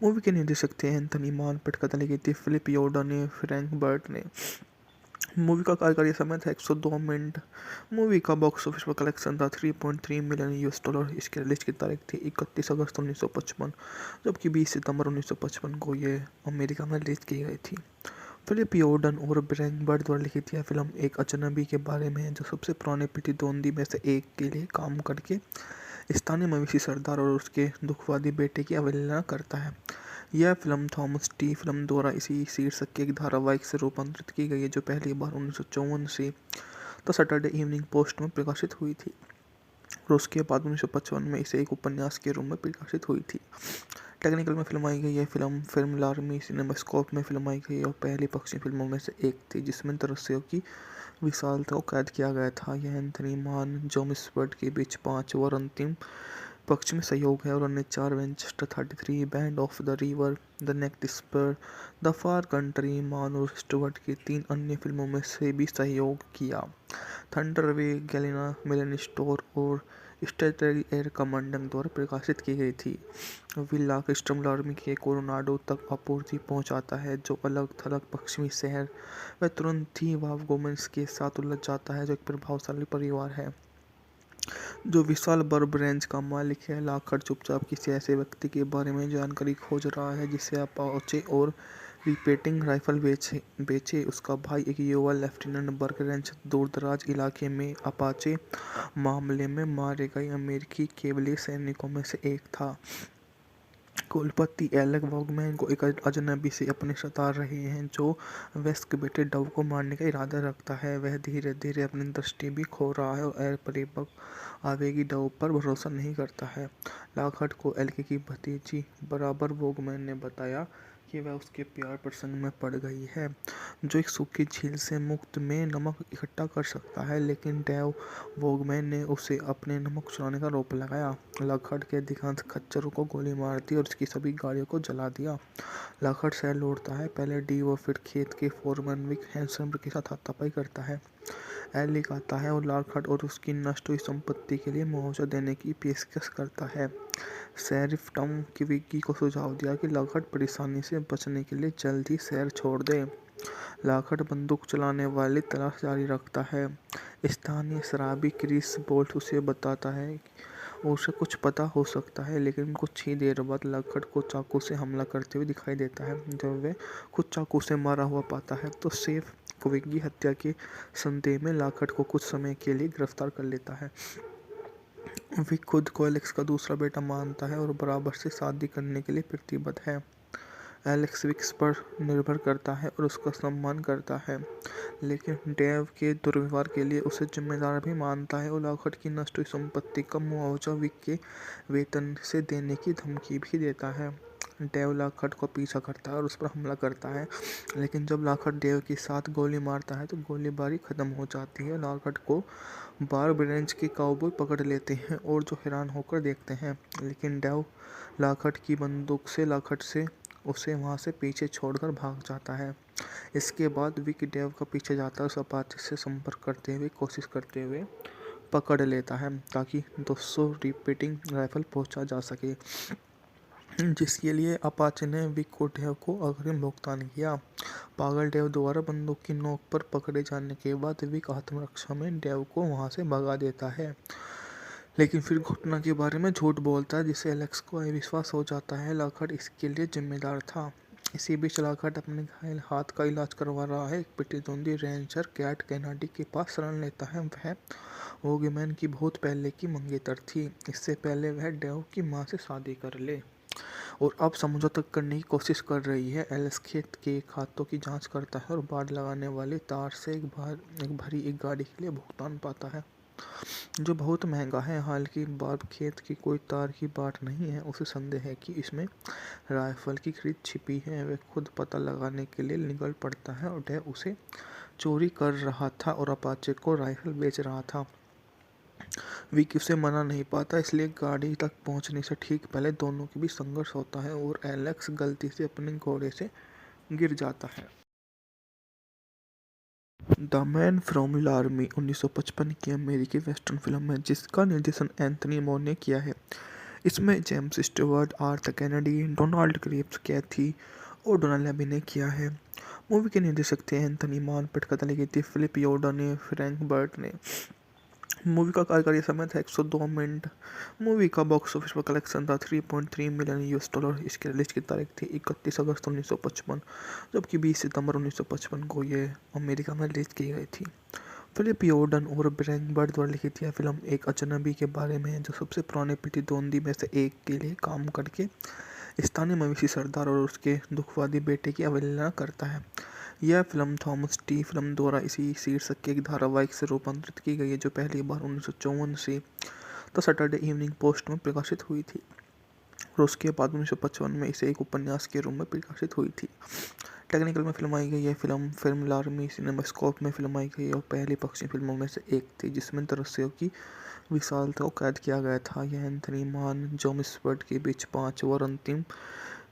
मूवी के निर्देशक थे एंथनी मान, पटकथा लिखी थी फिलिप योर्डा ने, फ्रैंक बर्ट ने। मूवी का कार्यकारी समय था 102 मिनट। मूवी का बॉक्स ऑफिस पर कलेक्शन था 3.3 मिलियन यूएस डॉलर। इसकी रिलीज की तारीख थी 31 अगस्त 1955, जबकि 20 सितंबर 1955 को ये अमेरिका में रिलीज की गई थी। फिलिप योर्डन और फ्रैंक बर्ट द्वारा लिखी थी यह फिल्म एक अजनबी के बारे में है जो सबसे पुराने प्रतिद्वंदी में से एक के लिए काम करके स्थानीय मवेशी सरदार और उसके दुखवादी बेटे की अवहेलना करता है। यह फिल्म थॉमस टी फिल्म द्वारा इसी शीर्षक के एक धारावाहिक से रूपांतरित की गई है जो पहली बार 1954 से द सैटरडे इवनिंग पोस्ट में प्रकाशित हुई थी और उसके बाद 1955 में इसे एक उपन्यास के रूप में प्रकाशित हुई थी। टेक्निकल में फिल्माई गई यह फिल्म लार्मी सिनेमास्कोप में फिल्माई गई और पहली पक्षी फिल्मों में से एक थी जिसमें दृश्यों की विशालता को कैद किया गया था। यह एंथनी मान जॉन स्वर्ट के बीच 5 और अंतिम पक्ष में सहयोग है और अन्य 4 Winchester 33, bend of the river, the next spur, the far country. Mann और स्टुअर्ट की 3 अन्य फिल्मों में से भी सहयोग किया। थंडर वे गैलिना मेलन स्टोर और स्ट्रेटरी एयर कमांडर द्वारा प्रकाशित की गई थी। विला क्रिस्टम लार्मी के कोलोराडो तक आपूर्ति पहुंचाता है जो अलग थलग पश्चिमी शहर। वह तुरंत ही वोगमैन के साथ उलझ जाता है जो एक प्रभावशाली परिवार है जो विशाल बर्ब रेंज का मालिक है। लॉकहार्ट चुपचाप किसी ऐसे व्यक्ति के बारे में जानकारी खोज रहा है जिसे अपाचे और रिपीटिंग राइफल बेचे। उसका भाई एक युवा लेफ्टिनेंट बर्क रेंज दूरदराज इलाके में अपाचे मामले में मारे गए अमेरिकी केवलीय सैनिकों में से एक था। कुलपति एलेक वोगमैन को एक अजनबी से अपने सता रहे हैं जो वेस्ट के बेटे डव को मारने का इरादा रखता है। वह धीरे धीरे अपनी दृष्टि भी खो रहा है और परिपक्व आवेगी डव पर भरोसा नहीं करता है। लॉकहार्ट को एलेक की भतीजी बराबर वोगमैन ने बताया कि वह उसके प्यार प्रसंग में पड़ गई है, जो एक सूखी झील से मुफ्त में नमक इकट्ठा कर सकता है। लेकिन डेव वॉगमैन ने उसे अपने नमक चुराने का आरोप लगाया। लॉकहार्ट के अधिकांश खच्चरों को गोली मार दी और उसकी सभी गाड़ियों को जला दिया। लॉकहार्ट शहर लौटता है, पहले डी और फिर खेत के फोरमैन विक हैंसन के साथ हाथापाई करता है। एलिक आता है और लॉकहार्ट और उसकी नष्ट हुई संपत्ति के लिए मुआवजा देने की पेशकश करता है। शेरिफ टॉम विकी को सुझाव दिया कि लॉकहार्ट परेशानी से बचने के लिए जल्द ही शहर छोड़ दे। लॉकहार्ट बंदूक चलाने वाली तलाश जारी रखता है। स्थानीय शराबी क्रिस बोल्ट उसे बताता है उसे कुछ पता हो सकता है, लेकिन कुछ ही देर बाद लॉकहार्ट को चाकू से हमला करते हुए दिखाई देता है। जब वह खुद चाकू से मारा हुआ पाता है तो शेफ विकी हत्या के संदेह में लॉकहार्ट को कुछ समय के लिए गिरफ्तार कर लेता है। विक खुद को एलेक्स का दूसरा बेटा मानता है और बराबर से शादी करने के लिए प्रतिबद्ध है। एलेक्स विक्स पर निर्भर करता है और उसका सम्मान करता है, लेकिन डेव के दुर्व्यवहार के लिए उसे जिम्मेदार भी मानता है और लॉकहार्ट की नष्ट हुई संपत्ति का मुआवजा विक के वेतन से देने की धमकी भी देता है। डेव लॉकहार्ट को पीछा करता है और उस पर हमला करता है, लेकिन जब लॉकहार्ट डेव के साथ गोली मारता है तो गोलीबारी खत्म हो जाती है। लॉकहार्ट को बार्ब रेंज के काउबॉय पकड़ लेते हैं और जो हैरान होकर देखते हैं, लेकिन डेव लॉकहार्ट की बंदूक से लॉकहार्ट से उसे वहां से पीछे छोड़कर भाग जाता है। इसके बाद विक डेव का पीछे जाता है, उस अपाचे से संपर्क करते हुए कोशिश करते हुए पकड़ लेता है ताकि 200 रिपीटिंग राइफल पहुंचा जा सके, जिसके लिए अपाचे ने विक को डेव को अग्रिम भुगतान किया। पागल डेव द्वारा बंदूक की नोक पर पकड़े जाने के बाद विक आत्मरक्षा में डेव को वहां से भगा देता है, लेकिन फिर घटना के बारे में झूठ बोलता है, जिससे एलेक्स को अविश्वास हो जाता है लॉकहार्ट इसके लिए जिम्मेदार था। इसी बीच लॉकहार्ट अपने घायल हाथ का इलाज करवा रहा है। एक प्रतिद्वंदी रेंजर कैट कैनाडी के पास शरण लेता है। वह वॉगमैन की बहुत पहले की मंगेतर थी। इससे पहले वह डेव की मां से शादी कर ले और अब समझौता करने की कोशिश कर रही है। एलेक्स खेत के खातों की जांच करता है और बाड़ लगाने वाली तार से एक भरी एक गाड़ी के लिए भुगतान पाता है, जो बहुत महंगा है। हालांकि बार्ब खेत की कोई तार की बाट नहीं है, उसे संदेह है कि इसमें राइफल की खरीद छिपी है। वह खुद पता लगाने के लिए निकल पड़ता है और वह उसे चोरी कर रहा था और अपाचे को राइफल बेच रहा था। विकी उसे मना नहीं पाता, इसलिए गाड़ी तक पहुंचने से ठीक पहले दोनों के बीच संघर्ष होता है और एलेक्स गलती से अपने घोड़े से गिर जाता है। द मैन फ्रॉम लार्मी 1955 की अमेरिकी वेस्टर्न फिल्म है जिसका निर्देशन एंथनी मोर ने किया है। इसमें James Stewart, Arthur Kennedy, Donald Crisp, Cathy O'Donnell ने अभिनय किया है। मूवी के निर्देशक थे एंथनी मान, पटकथा लिखी थी फिलिप योर्डा ने, फ्रैंक बर्ट ने। मूवी का कार्यकारी समय था 102 मिनट। मूवी का बॉक्स ऑफिस पर कलेक्शन था $3.3 मिलियन। इसकी रिलीज की तारीख थी 31 अगस्त 1955, जबकि 20 सितंबर 1955 को ये अमेरिका में रिलीज की गई थी। फिलिप योर्डन और फ्रैंक बर्ट द्वारा लिखित यह फिल्म एक अजनबी के बारे में है जो सबसे पुराने प्रतिद्वंदी में से एक के लिए काम करके स्थानीय मवेशी सरदार और उसके दुखवादी बेटे की अवहेलना करता है। यह फिल्म थॉमस टी फिल्म द्वारा इसी शीर्षक के एक धारावाहिक से रूपांतरित की गई है, जो पहली बार 1954 से द सैटरडे इवनिंग पोस्ट में प्रकाशित हुई थी और उसके बाद 1955 में इसे एक उपन्यास के रूप में प्रकाशित हुई थी। टेक्निकल में फिल्माई गई यह फिल्म लार्मी सिनेमास्कोप में फिल्माई गई और पहली पश्चिमी फिल्मों में से एक थी जिसमें दृश्यों की विशालता को कैद किया गया था। यह एंथनी मान, जॉन स्पर्ट के बीच 5 और अंतिम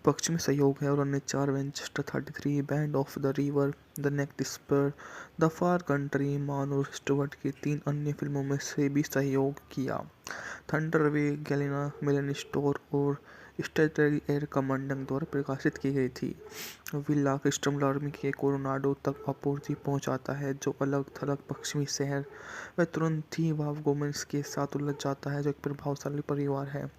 पश्चिमी सहयोग है और अन्य 4 Winchester 33, bend of the river, the next spur, the far country. Mann और स्टुअर्ट की 3 अन्य फिल्मों में से भी सहयोग किया। थंडर वे गैलिना मिलन स्टोर और स्टेटरी एयर कमांडर द्वारा प्रकाशित की गई थी। विला क्रिस्टम लार्मी के कोलोराडो तक आपूर्ति पहुंचाता है, जो अलग थलग पश्चिमी शहर। वह तुरंत ही वॉगमैन के साथ उलझ जाता है, जो एक प्रभावशाली परिवार है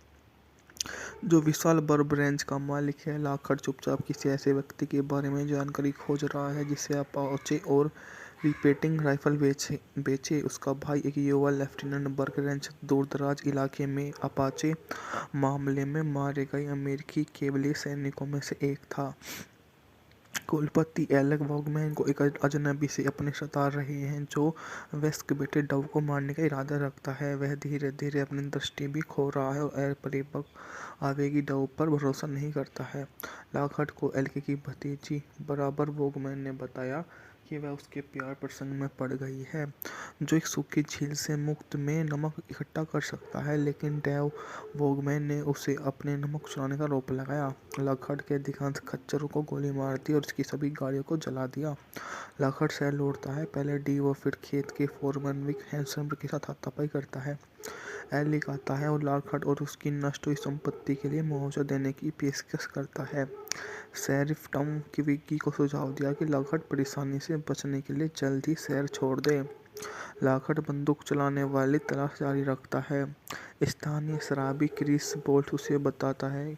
जो विशाल बर्ब रेंज का मालिक है। लॉकहार्ट चुपचाप किसी ऐसे व्यक्ति के बारे में जानकारी खोज रहा है जिसे अपाचे और रिपीटिंग राइफल बेचे। उसका भाई एक युवा लेफ्टिनेंट बर्ग रेंज दूरदराज इलाके में अपाचे मामले में मारे गए अमेरिकी केवली सैनिकों में से एक था। कुलपति एलेक वॉगमैन को एक अजनबी से अपने सता रहे हैं जो वेस्ट के बेटे डव को मारने का इरादा रखता है। वह धीरे धीरे अपनी दृष्टि भी खो रहा है और परिपक्व आवेगी डव पर भरोसा नहीं करता है। लॉकहार्ट को एल्के की भतीजी बराबर वॉगमैन ने बताया कि वह उसके प्यार प्रसंग में पड़ गई है, जो एक सूखी झील से मुफ्त में नमक इकट्ठा कर सकता है, लेकिन डेव वॉगमैन ने उसे अपने नमक चुराने का आरोप लगाया। लॉकहार्ट के अधिकांश खच्चरों को गोली मार दी और उसकी सभी गाड़ियों को जला दिया। लॉकहार्ट शहर लौटता है, पहले डीव और फिर खेत के फोरमैन विक हैंसन के साथ हाथापाई करता है। एलिक आता है और लॉकहार्ट और उसकी नष्ट हुई संपत्ति के लिए मुआवजा देने की पेशकश करता है। शेरिफ टॉम की विक्की को सुझाव दिया कि लॉकहार्ट परेशानी से बचने के लिए जल्द ही शहर छोड़ दे। लॉकहार्ट बंदूक चलाने वाली तलाश जारी रखता है। स्थानीय शराबी क्रिस बोल्ट उसे बताता है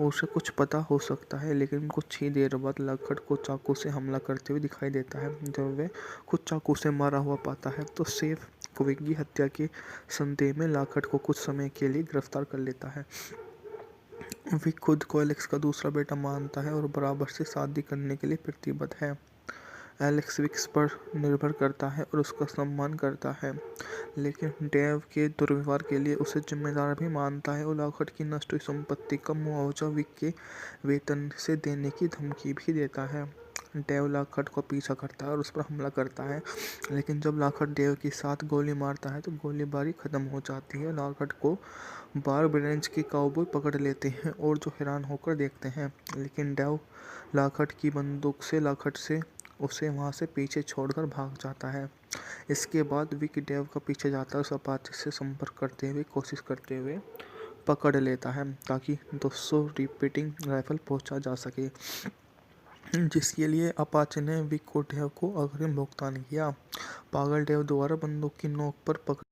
उसे कुछ पता हो सकता है, लेकिन कुछ ही देर बाद लॉकहार्ट को चाकू से हमला करते हुए दिखाई देता है। जब वह खुद चाकू से मारा हुआ पाता है तो शेफ क्विगी हत्या के संदेह में लॉकहार्ट को कुछ समय के लिए गिरफ्तार कर लेता है। विक खुद को एलेक्स का दूसरा बेटा मानता है और बराबर से शादी करने के लिए प्रतिबद्ध है। एलेक्स विक्स पर निर्भर करता है और उसका सम्मान करता है, लेकिन डेव के दुर्व्यवहार के लिए उसे जिम्मेदार भी मानता है और लॉकहार्ट की नष्ट हुई संपत्ति का मुआवजा विक के वेतन से देने की धमकी भी देता है। डेव लॉकहार्ट को पीछा करता है और उस पर हमला करता है, लेकिन जब लॉकहार्ट डेव के साथ गोली मारता है तो गोलीबारी खत्म हो जाती है। लॉकहार्ट को बार्ब रेंज के काउबॉय पकड़ लेते हैं और जो हैरान होकर देखते हैं, लेकिन डेव लॉकहार्ट की बंदूक से लॉकहार्ट से उसे वहां से पीछे छोड़कर भाग जाता है। इसके बाद विक डेव का पीछे जाता है, उस अपाचे से संपर्क करते हुए कोशिश करते हुए पकड़ लेता है ताकि 200 रिपीटिंग राइफल पहुंचा जा सके, जिसके लिए अपाचे ने विक और डेव को अग्रिम भुगतान किया। पागल डेव दोबारा बंदूक की नोक पर पकड़